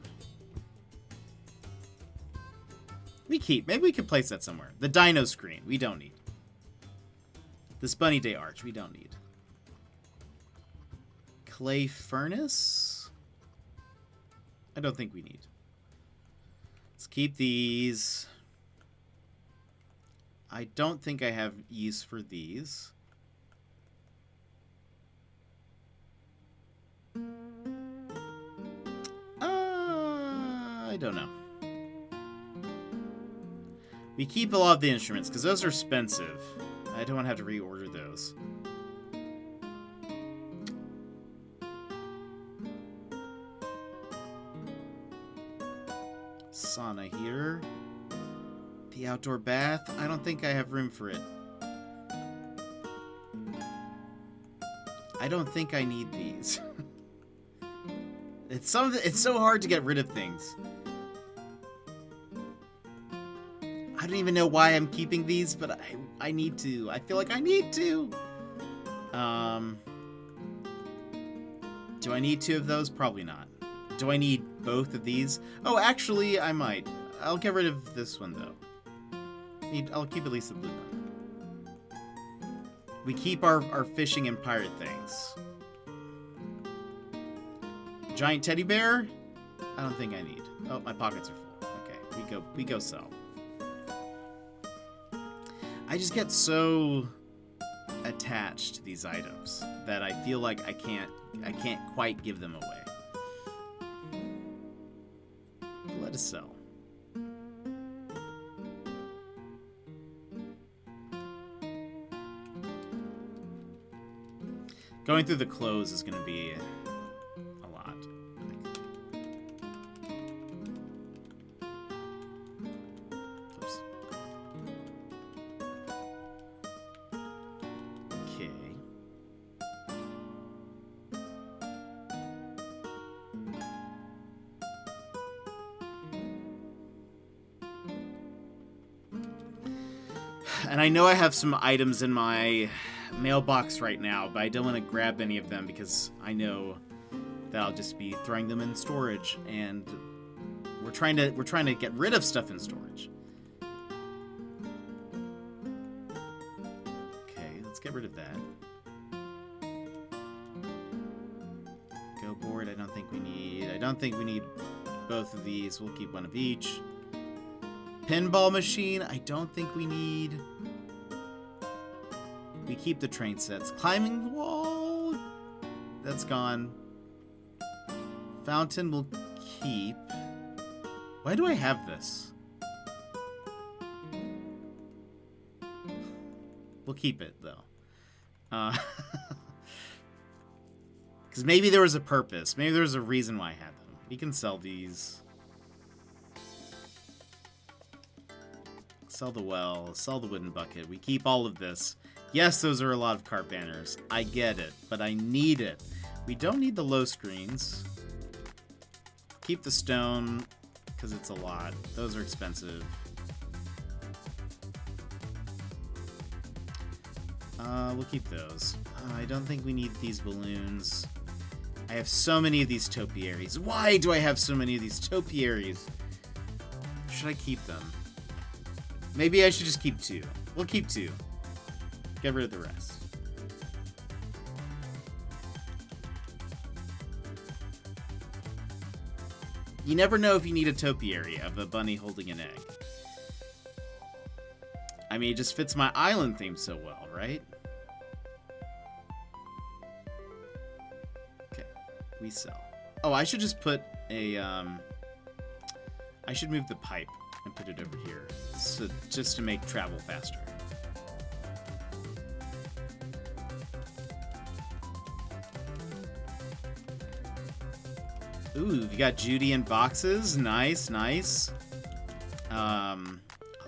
A: We keep. Maybe we could place that somewhere. The dino screen, we don't need. This Bunny Day arch, we don't need. Clay furnace? I don't think we need. Let's keep these. I don't think I have use for these. I don't know. We keep a lot of the instruments because those are expensive. I don't want to have to reorder those. Sauna heater. The outdoor bath. I don't think I have room for it. I don't think I need these. It's so hard to get rid of things. I don't even know why I'm keeping these, but I need to. I feel like I need to. Do I need 2 of those? Probably not. Do I need both of these? Oh, actually, I might. I'll get rid of this one, though. I'll keep at least the blue one. We keep our fishing and pirate things. Giant teddy bear? I don't think I need. Oh, my pockets are full. Okay, we go sell. I just get so attached to these items that I feel like I can't quite give them away. Let us sell. Going through the clothes is going to be a lot. Oops. Okay. And I know I have some items in my mailbox right now, but I don't want to grab any of them because I know that I'll just be throwing them in storage, and we're trying to get rid of stuff in storage. Okay, let's get rid of that. Go board, I don't think we need both of these. We'll keep one of each. Pinball machine, I don't think we need. We keep the train sets. Climbing wall, that's gone. Fountain will keep. Why do I have this? We'll keep it, though. Because maybe there was a purpose. Maybe there was a reason why I had them. We can sell these. Sell the well. Sell the wooden bucket. We keep all of this. Yes, those are a lot of cart banners. I get it, but I need it. We don't need the low screens. Keep the stone, because it's a lot. Those are expensive. We'll keep those. I don't think we need these balloons. I have so many of these topiaries. Why do I have so many of these topiaries? Should I keep them? Maybe I should just keep 2. We'll keep 2. Get rid of the rest. You never know if you need a topiary of a bunny holding an egg. I mean, it just fits my island theme so well, right? Okay, we sell. Oh, I should just put a, I should move the pipe and put it over here, so just to make travel faster. Ooh, you got Judy in boxes. Nice, nice. A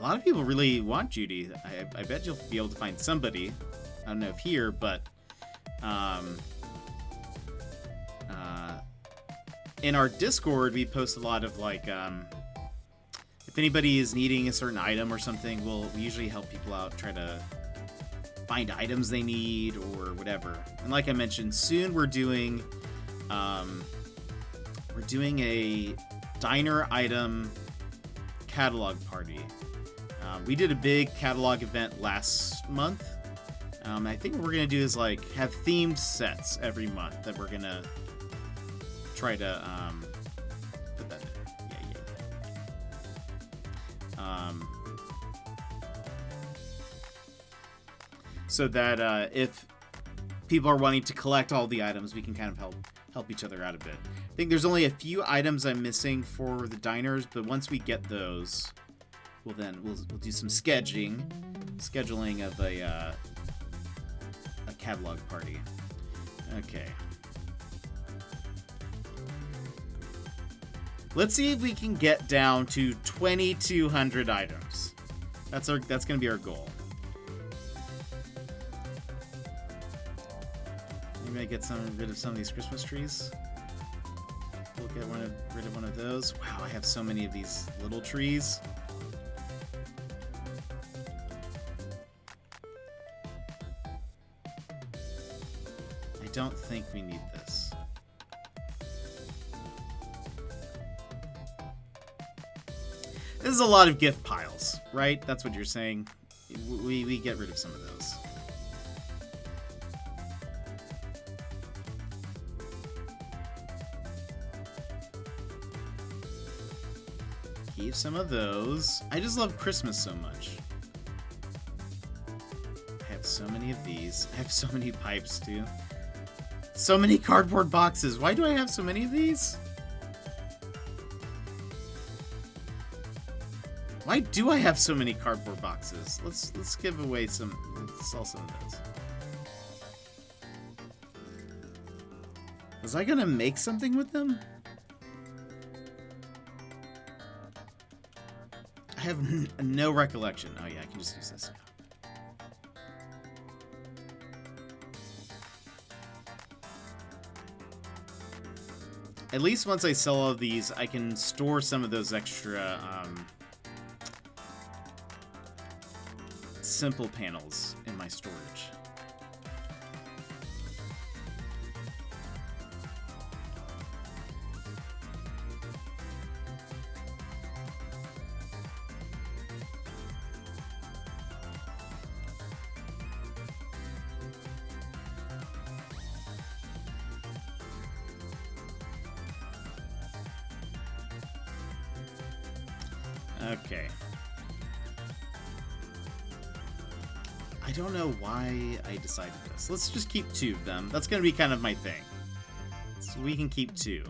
A: lot of people really want Judy. I bet you'll be able to find somebody. I don't know if here, but in our Discord, we post a lot of like, if anybody is needing a certain item or something, we usually help people out, try to find items they need or whatever. And like I mentioned, soon we're doing a diner item catalog party. We did a big catalog event last month. I think what we're going to do is like have themed sets every month that we're going to try to put that in. Yeah. So that if people are wanting to collect all the items, we can kind of help each other out a bit. I think there's only a few items I'm missing for the diners, but once we get those, we'll do some scheduling of a catalog party. Okay. Let's see if we can get down to 2,200 items. That's gonna be our goal. Maybe I get rid of some of these Christmas trees. We'll get rid of one of those. Wow, I have so many of these little trees. I don't think we need this. This is a lot of gift piles, right? That's what you're saying. We get rid of some of those. Keep some of those. I just love Christmas so much. I have so many of these. I have so many pipes too. So many cardboard boxes. Why do I have so many of these? Why do I have so many cardboard boxes? Let's give away some. Let's sell some of those. Was I gonna make something with them? I have no recollection. Oh yeah, I can just use this. At least once I sell all of these, I can store some of those extra simple panels in my storage. Okay. I don't know why I decided this. Let's just keep 2 of them. That's going to be kind of my thing. So we can keep 2.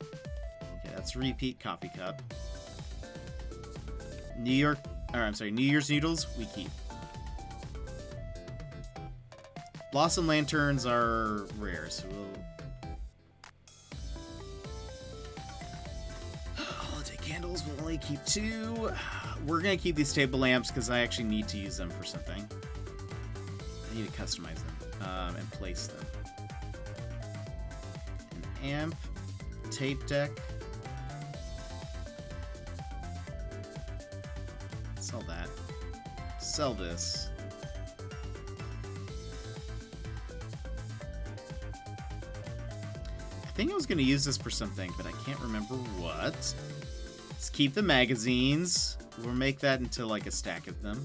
A: Okay, that's repeat coffee cup. New Year's noodles, we keep. Blossom lanterns are rare, so we'll... Holiday candles, we'll only keep 2. We're going to keep these table lamps because I actually need to use them for something. I need to customize them and place them. An amp, tape deck. Sell that. Sell this. I think I was going to use this for something, but I can't remember what. Let's keep the magazines. We'll make that into like a stack of them.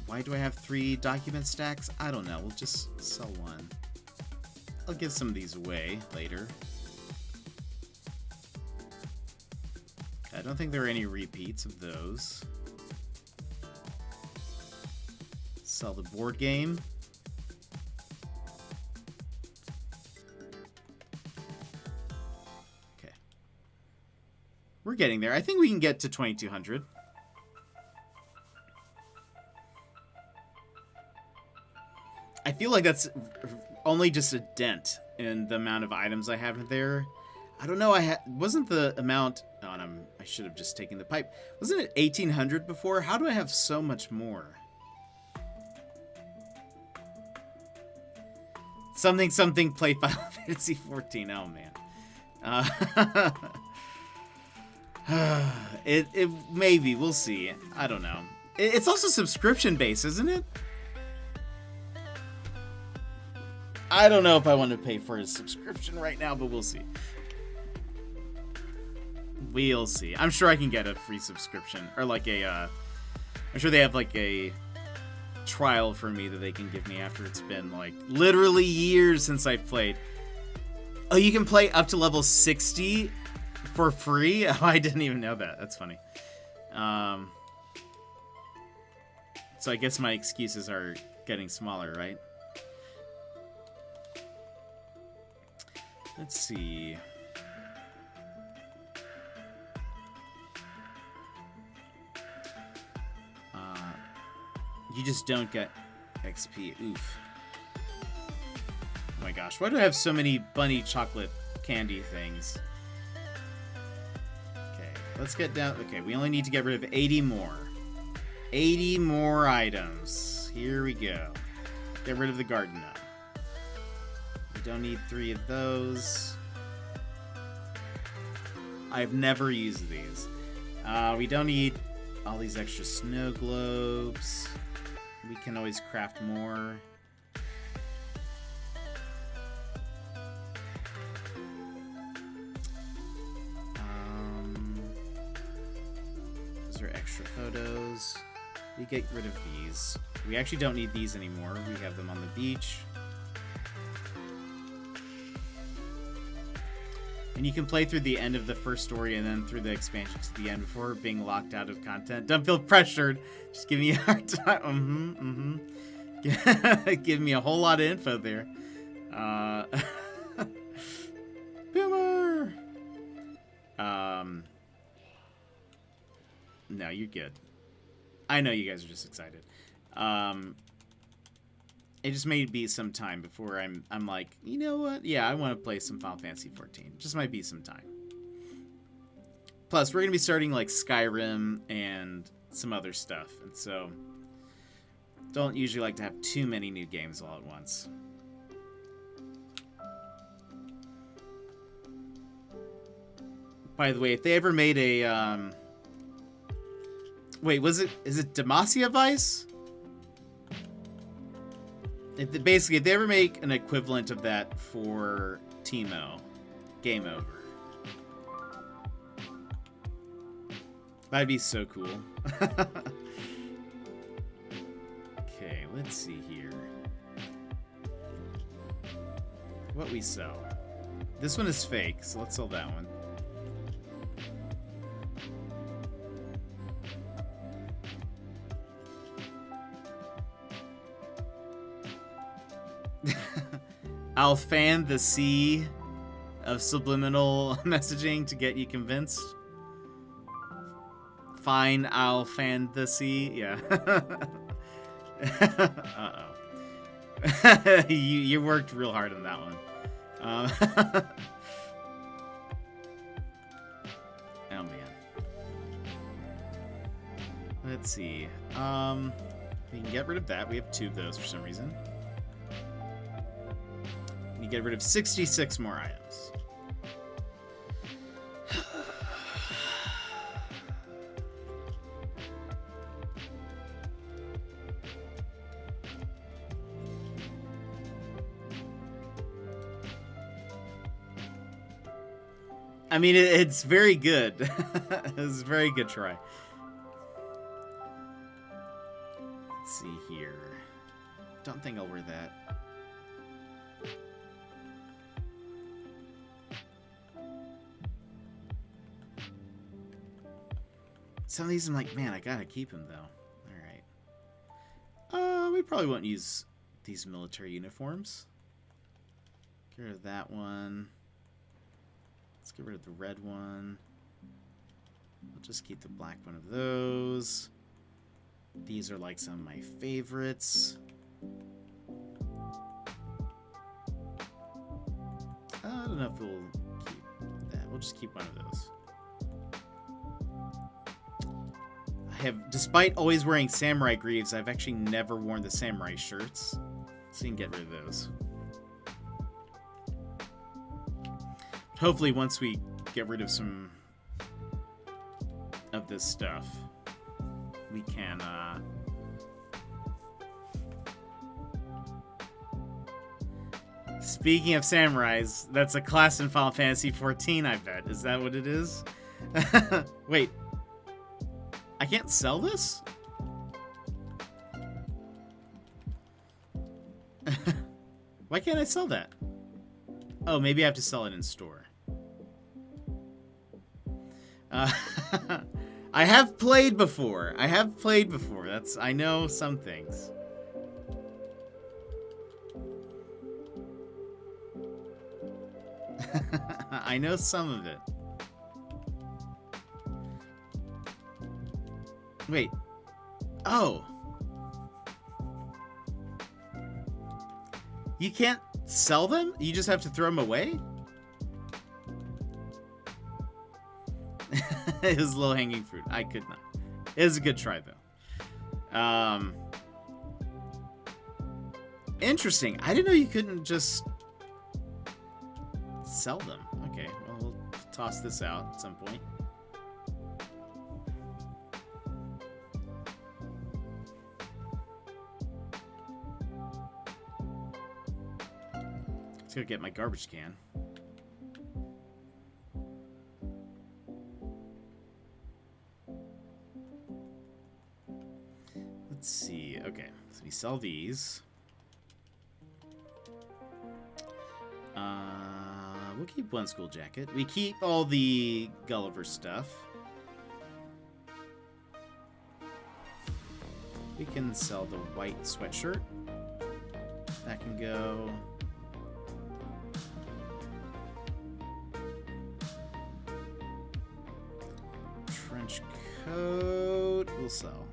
A: Why do I have 3 document stacks? I don't know. We'll just sell 1. I'll give some of these away later. I don't think there are any repeats of those. Sell the board game. Okay. We're getting there. I think we can get to 2,200. I feel like that's only just a dent in the amount of items I have there. I don't know. Wasn't the amount... Oh, and I should have just taken the pipe. Wasn't it 1,800 before? How do I have so much more? Something play Final Fantasy 14. Oh man. It maybe we'll see. I don't know. It's also subscription based, isn't it? I don't know if I want to pay for his subscription right now, but we'll see. We'll see. I'm sure I can get a free subscription. Or like I'm sure they have like a trial for me that they can give me after it's been like literally years since I've played. Oh, you can play up to level 60 for free? Oh, I didn't even know that. That's funny. So I guess my excuses are getting smaller, right? Let's see. You just don't get XP. Oof. Oh my gosh. Why do I have so many bunny chocolate candy things? Okay, let's get down. Okay, we only need to get rid of 80 more. 80 more items. yes. Here we go. Get rid of the garden gnome. We don't need 3 of those. I've never used these. We don't need all these extra snow globes. We can always craft more. Those are extra photos. We get rid of these. We actually don't need these anymore. We have them on the beach. And you can play through the end of the first story and then through the expansion to the end before being locked out of content. Don't feel pressured. Just give me a hard time. Give me a whole lot of info there. Boomer! No, you're good. I know you guys are just excited. It just may be some time before I'm like, you know what? Yeah, I want to play some Final Fantasy 14. Just might be some time. Plus, we're going to be starting like Skyrim and some other stuff. And so, don't usually like to have too many new games all at once. By the way, if they ever made a... Wait, is it Demacia Vice? If they ever make an equivalent of that for Teemo, game over. That'd be so cool. Okay, let's see here. What we sell. This one is fake, so let's sell that one. I'll fan the sea of subliminal messaging to get you convinced. Fine, I'll fan the sea. Yeah. Uh-oh. you worked real hard on that one. Oh, man. Let's see. We can get rid of that. We have 2 of those for some reason. You get rid of 66 more items. I mean, it's very good. It's a very good try. Let's see here. Don't think I'll wear that. Some of these I'm like, man, I gotta keep him though. Alright. We probably won't use these military uniforms. Get rid of that one. Let's get rid of the red one. We'll just keep the black one of those. These are like some of my favorites. I don't know if we'll keep that. We'll just keep one of those. Despite always wearing samurai greaves, I've actually never worn the samurai shirts. So you can get rid of those. Hopefully once we get rid of some of this stuff, we can, Speaking of samurais, that's a class in Final Fantasy 14, I bet. Is that what it is? Wait. I can't sell this? Why can't I sell that? Oh, maybe I have to sell it in store. I have played before. I know some things. I know some of it. Wait. Oh. You can't sell them? You just have to throw them away? It was low-hanging fruit. I could not. It was a good try, though. Interesting. I didn't know you couldn't just sell them. Okay, well, we'll toss this out at some point. Let's go get my garbage can. Let's see. Okay, so we sell these. We'll keep one school jacket. We keep all the Gulliver stuff. We can sell the white sweatshirt. That can go. Trench coat. We'll sell.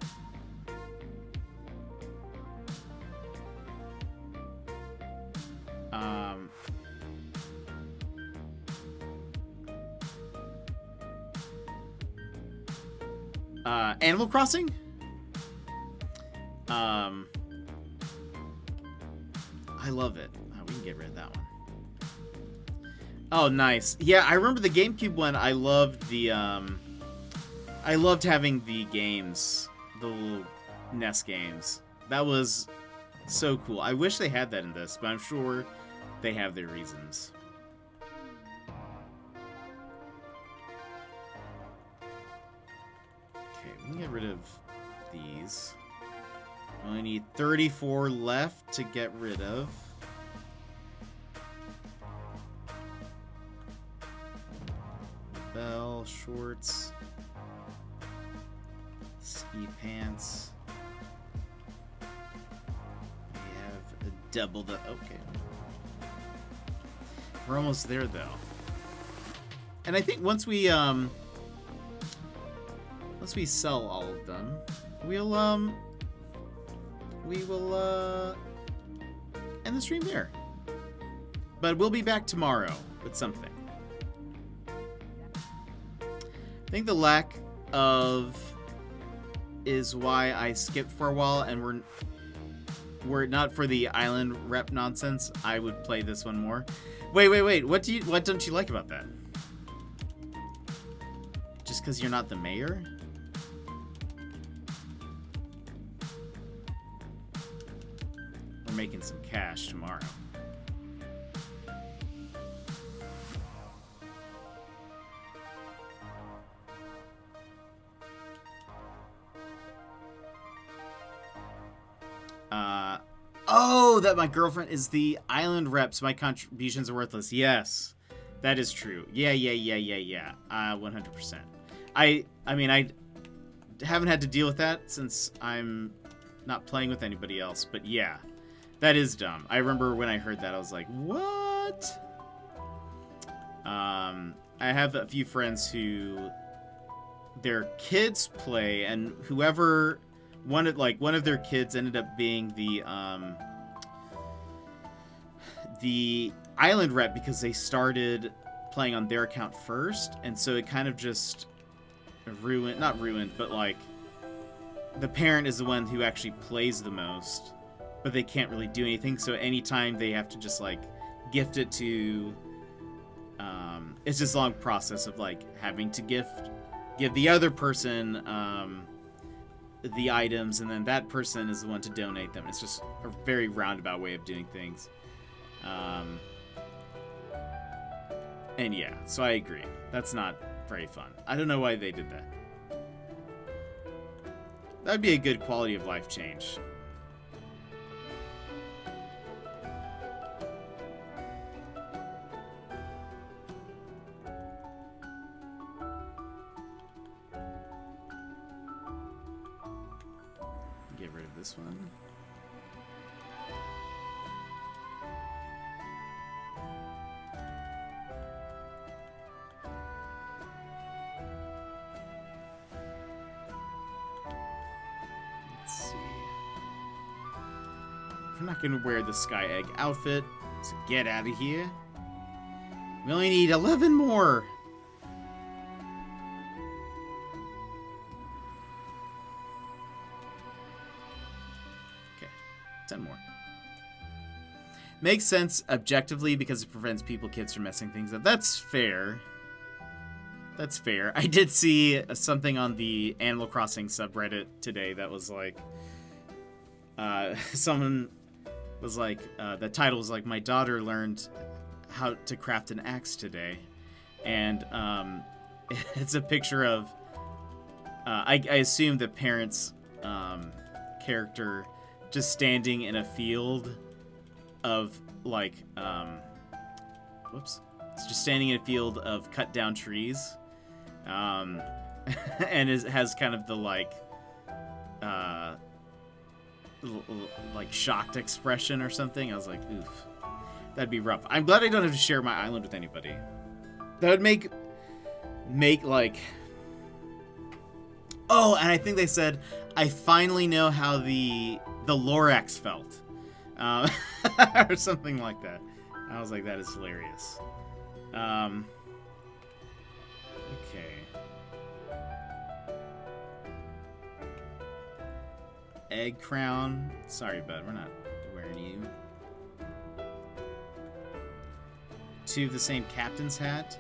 A: Animal Crossing? I love it. Oh, we can get rid of that one. Oh, nice. Yeah, I remember the GameCube one. I loved the, I loved having the games, the little NES games. That was so cool. I wish they had that in this, but I'm sure they have their reasons. Okay, we can get rid of these. We only need 34 left to get rid of. Bell, shorts, ski pants. We have double the. Okay. We're almost there though. And I think once we sell all of them, we will end the stream there. But we'll be back tomorrow with something. I think the lack of is why I skipped for a while, and were it not for the island rep nonsense, I would play this one more. Wait. What don't you like about that? Just because you're not the mayor? We're making some cash tomorrow. Oh, that my girlfriend is the island rep, so my contributions are worthless. Yes, that is true. Yeah. 100%. I mean, I haven't had to deal with that since I'm not playing with anybody else, but yeah, that is dumb. I remember when I heard that, I was like, what? I have a few friends who their kids play, and whoever one of their kids ended up being the island rep because they started playing on their account first, and so it kind of just not ruined, but like the parent is the one who actually plays the most, but they can't really do anything. So anytime they have to just like gift it to, it's just a long process of like having to give the other person the items, and then that person is the one to donate them. It's just a very roundabout way of doing things. And yeah, so I agree. That's not very fun. I don't know why they did that. That'd be a good quality of life change. Get rid of this one. I'm not gonna wear the Sky Egg outfit, so get out of here. We only need 11 more. Okay, 10 more. Makes sense objectively because it prevents kids from messing things up. That's fair. That's fair. I did see something on the Animal Crossing subreddit today that was like, someone was like, the title was like, my daughter learned how to craft an axe today. And it's a picture of, I assume the parent's character just standing in a field of like, it's just standing in a field of cut down trees. And has kind of the like shocked expression or something. I was like, oof, that'd be rough. I'm glad I don't have to share my island with anybody. That would make like, oh, and I think they said I finally know how the Lorax felt, or something like that. I was like, that is hilarious. Okay. Egg crown. Sorry, bud. We're not wearing you. 2 of the same captain's hat.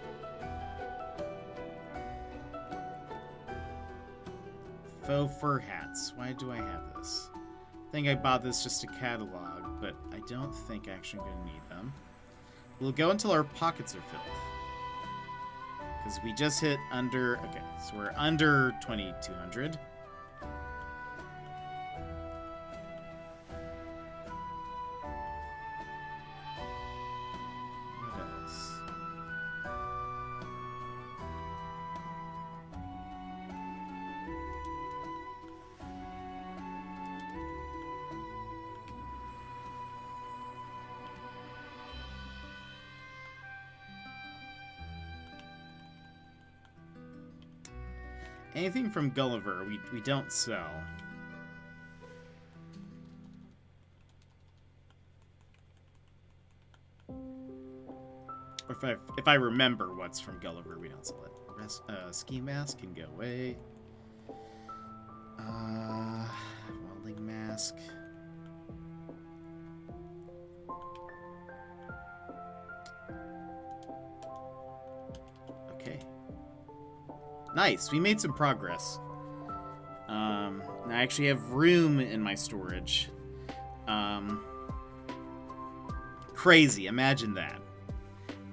A: Faux fur hats. Why do I have this? I think I bought this just to catalog, but I don't think actually I'm going to need them. We'll go until our pockets are filled. Because we just hit under... Okay, so we're under 2,200. What else? Anything from Gulliver, we don't sell. Or if I remember what's from Gulliver, we don't sell it. Ski mask can go away. Welding mask. Okay. Nice, we made some progress. I actually have room in my storage. Crazy, imagine that.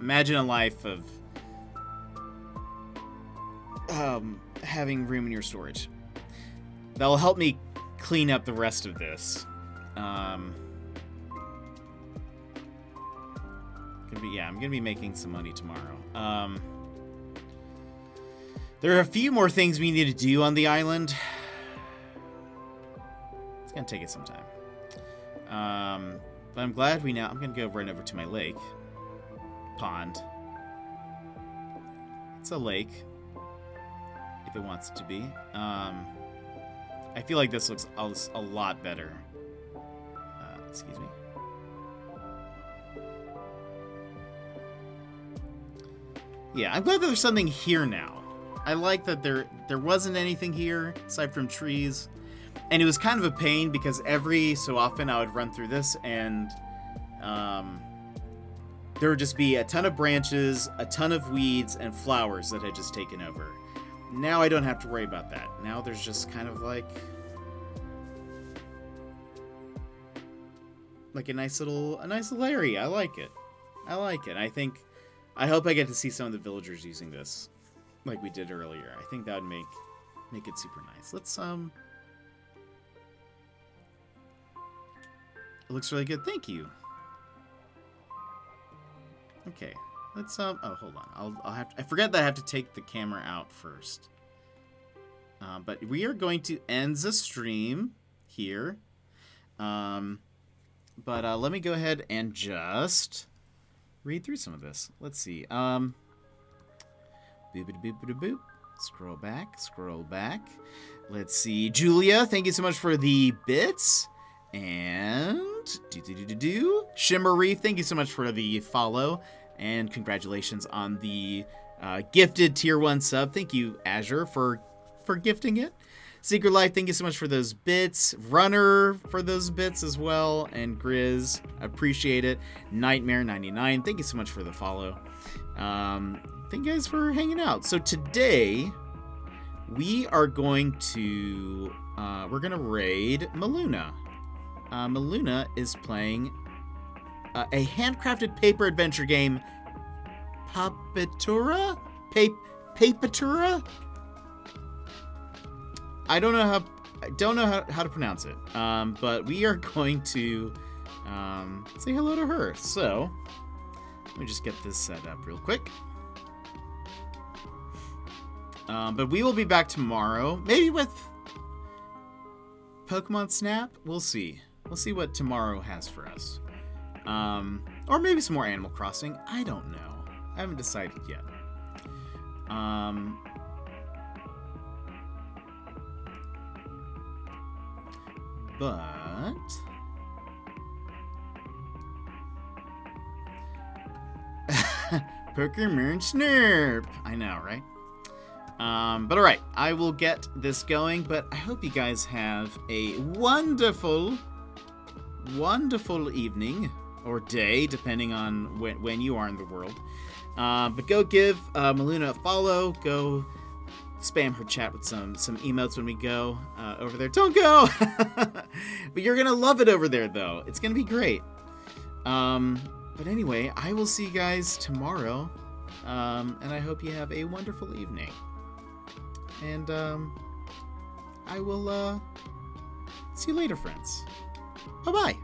A: Imagine a life of having room in your storage. That'll help me clean up the rest of this. I'm gonna be making some money tomorrow. There are a few more things we need to do on the island. It's gonna take us some time. But I'm glad I'm gonna go run over to my lake. Pond. It's a lake. If it wants it to be. I feel like this looks a lot better. Excuse me. Yeah, I'm glad that there's something here now. I like that there wasn't anything here aside from trees. And it was kind of a pain because every so often I would run through this and there would just be a ton of branches, a ton of weeds, and flowers that had just taken over. Now I don't have to worry about that. Now there's just kind of like a nice little area. I like it. I hope I get to see some of the villagers using this like we did earlier. I think that would make it super nice. Let's it looks really good. Thank you. Okay. Let's oh, hold on. I forget that I have to take the camera out first. But we are going to end the stream here. But let me go ahead and just read through some of this. Let's see. Boop. Scroll back. Let's see. Julia, thank you so much for the bits. And Shimmer Reef, thank you so much for the follow. And congratulations on the gifted tier 1 sub. Thank you, Azure, for gifting it. Secret Life, thank you so much for those bits. Runner for those bits as well. And Grizz, appreciate it. Nightmare99, thank you so much for the follow. Thank you guys for hanging out. So today, we are going to, raid Maluna. Maluna is playing a handcrafted paper adventure game, Papetura? Papetura? I don't know how to pronounce it. But we are going to say hello to her. So let me just get this set up real quick. But we will be back tomorrow, maybe with Pokemon Snap. We'll see. We'll see what tomorrow has for us. Or maybe some more Animal Crossing. I don't know. I haven't decided yet. But Pokemon Snap. I know, right? But alright, I will get this going, but I hope you guys have a wonderful evening or day, depending on when you are in the world. But go give Maluna a follow. Go spam her chat with some emotes when we go over there. Don't go! But you're going to love it over there, though. It's going to be great. But anyway, I will see you guys tomorrow. And I hope you have a wonderful evening. And I will see you later, friends. Bye-bye.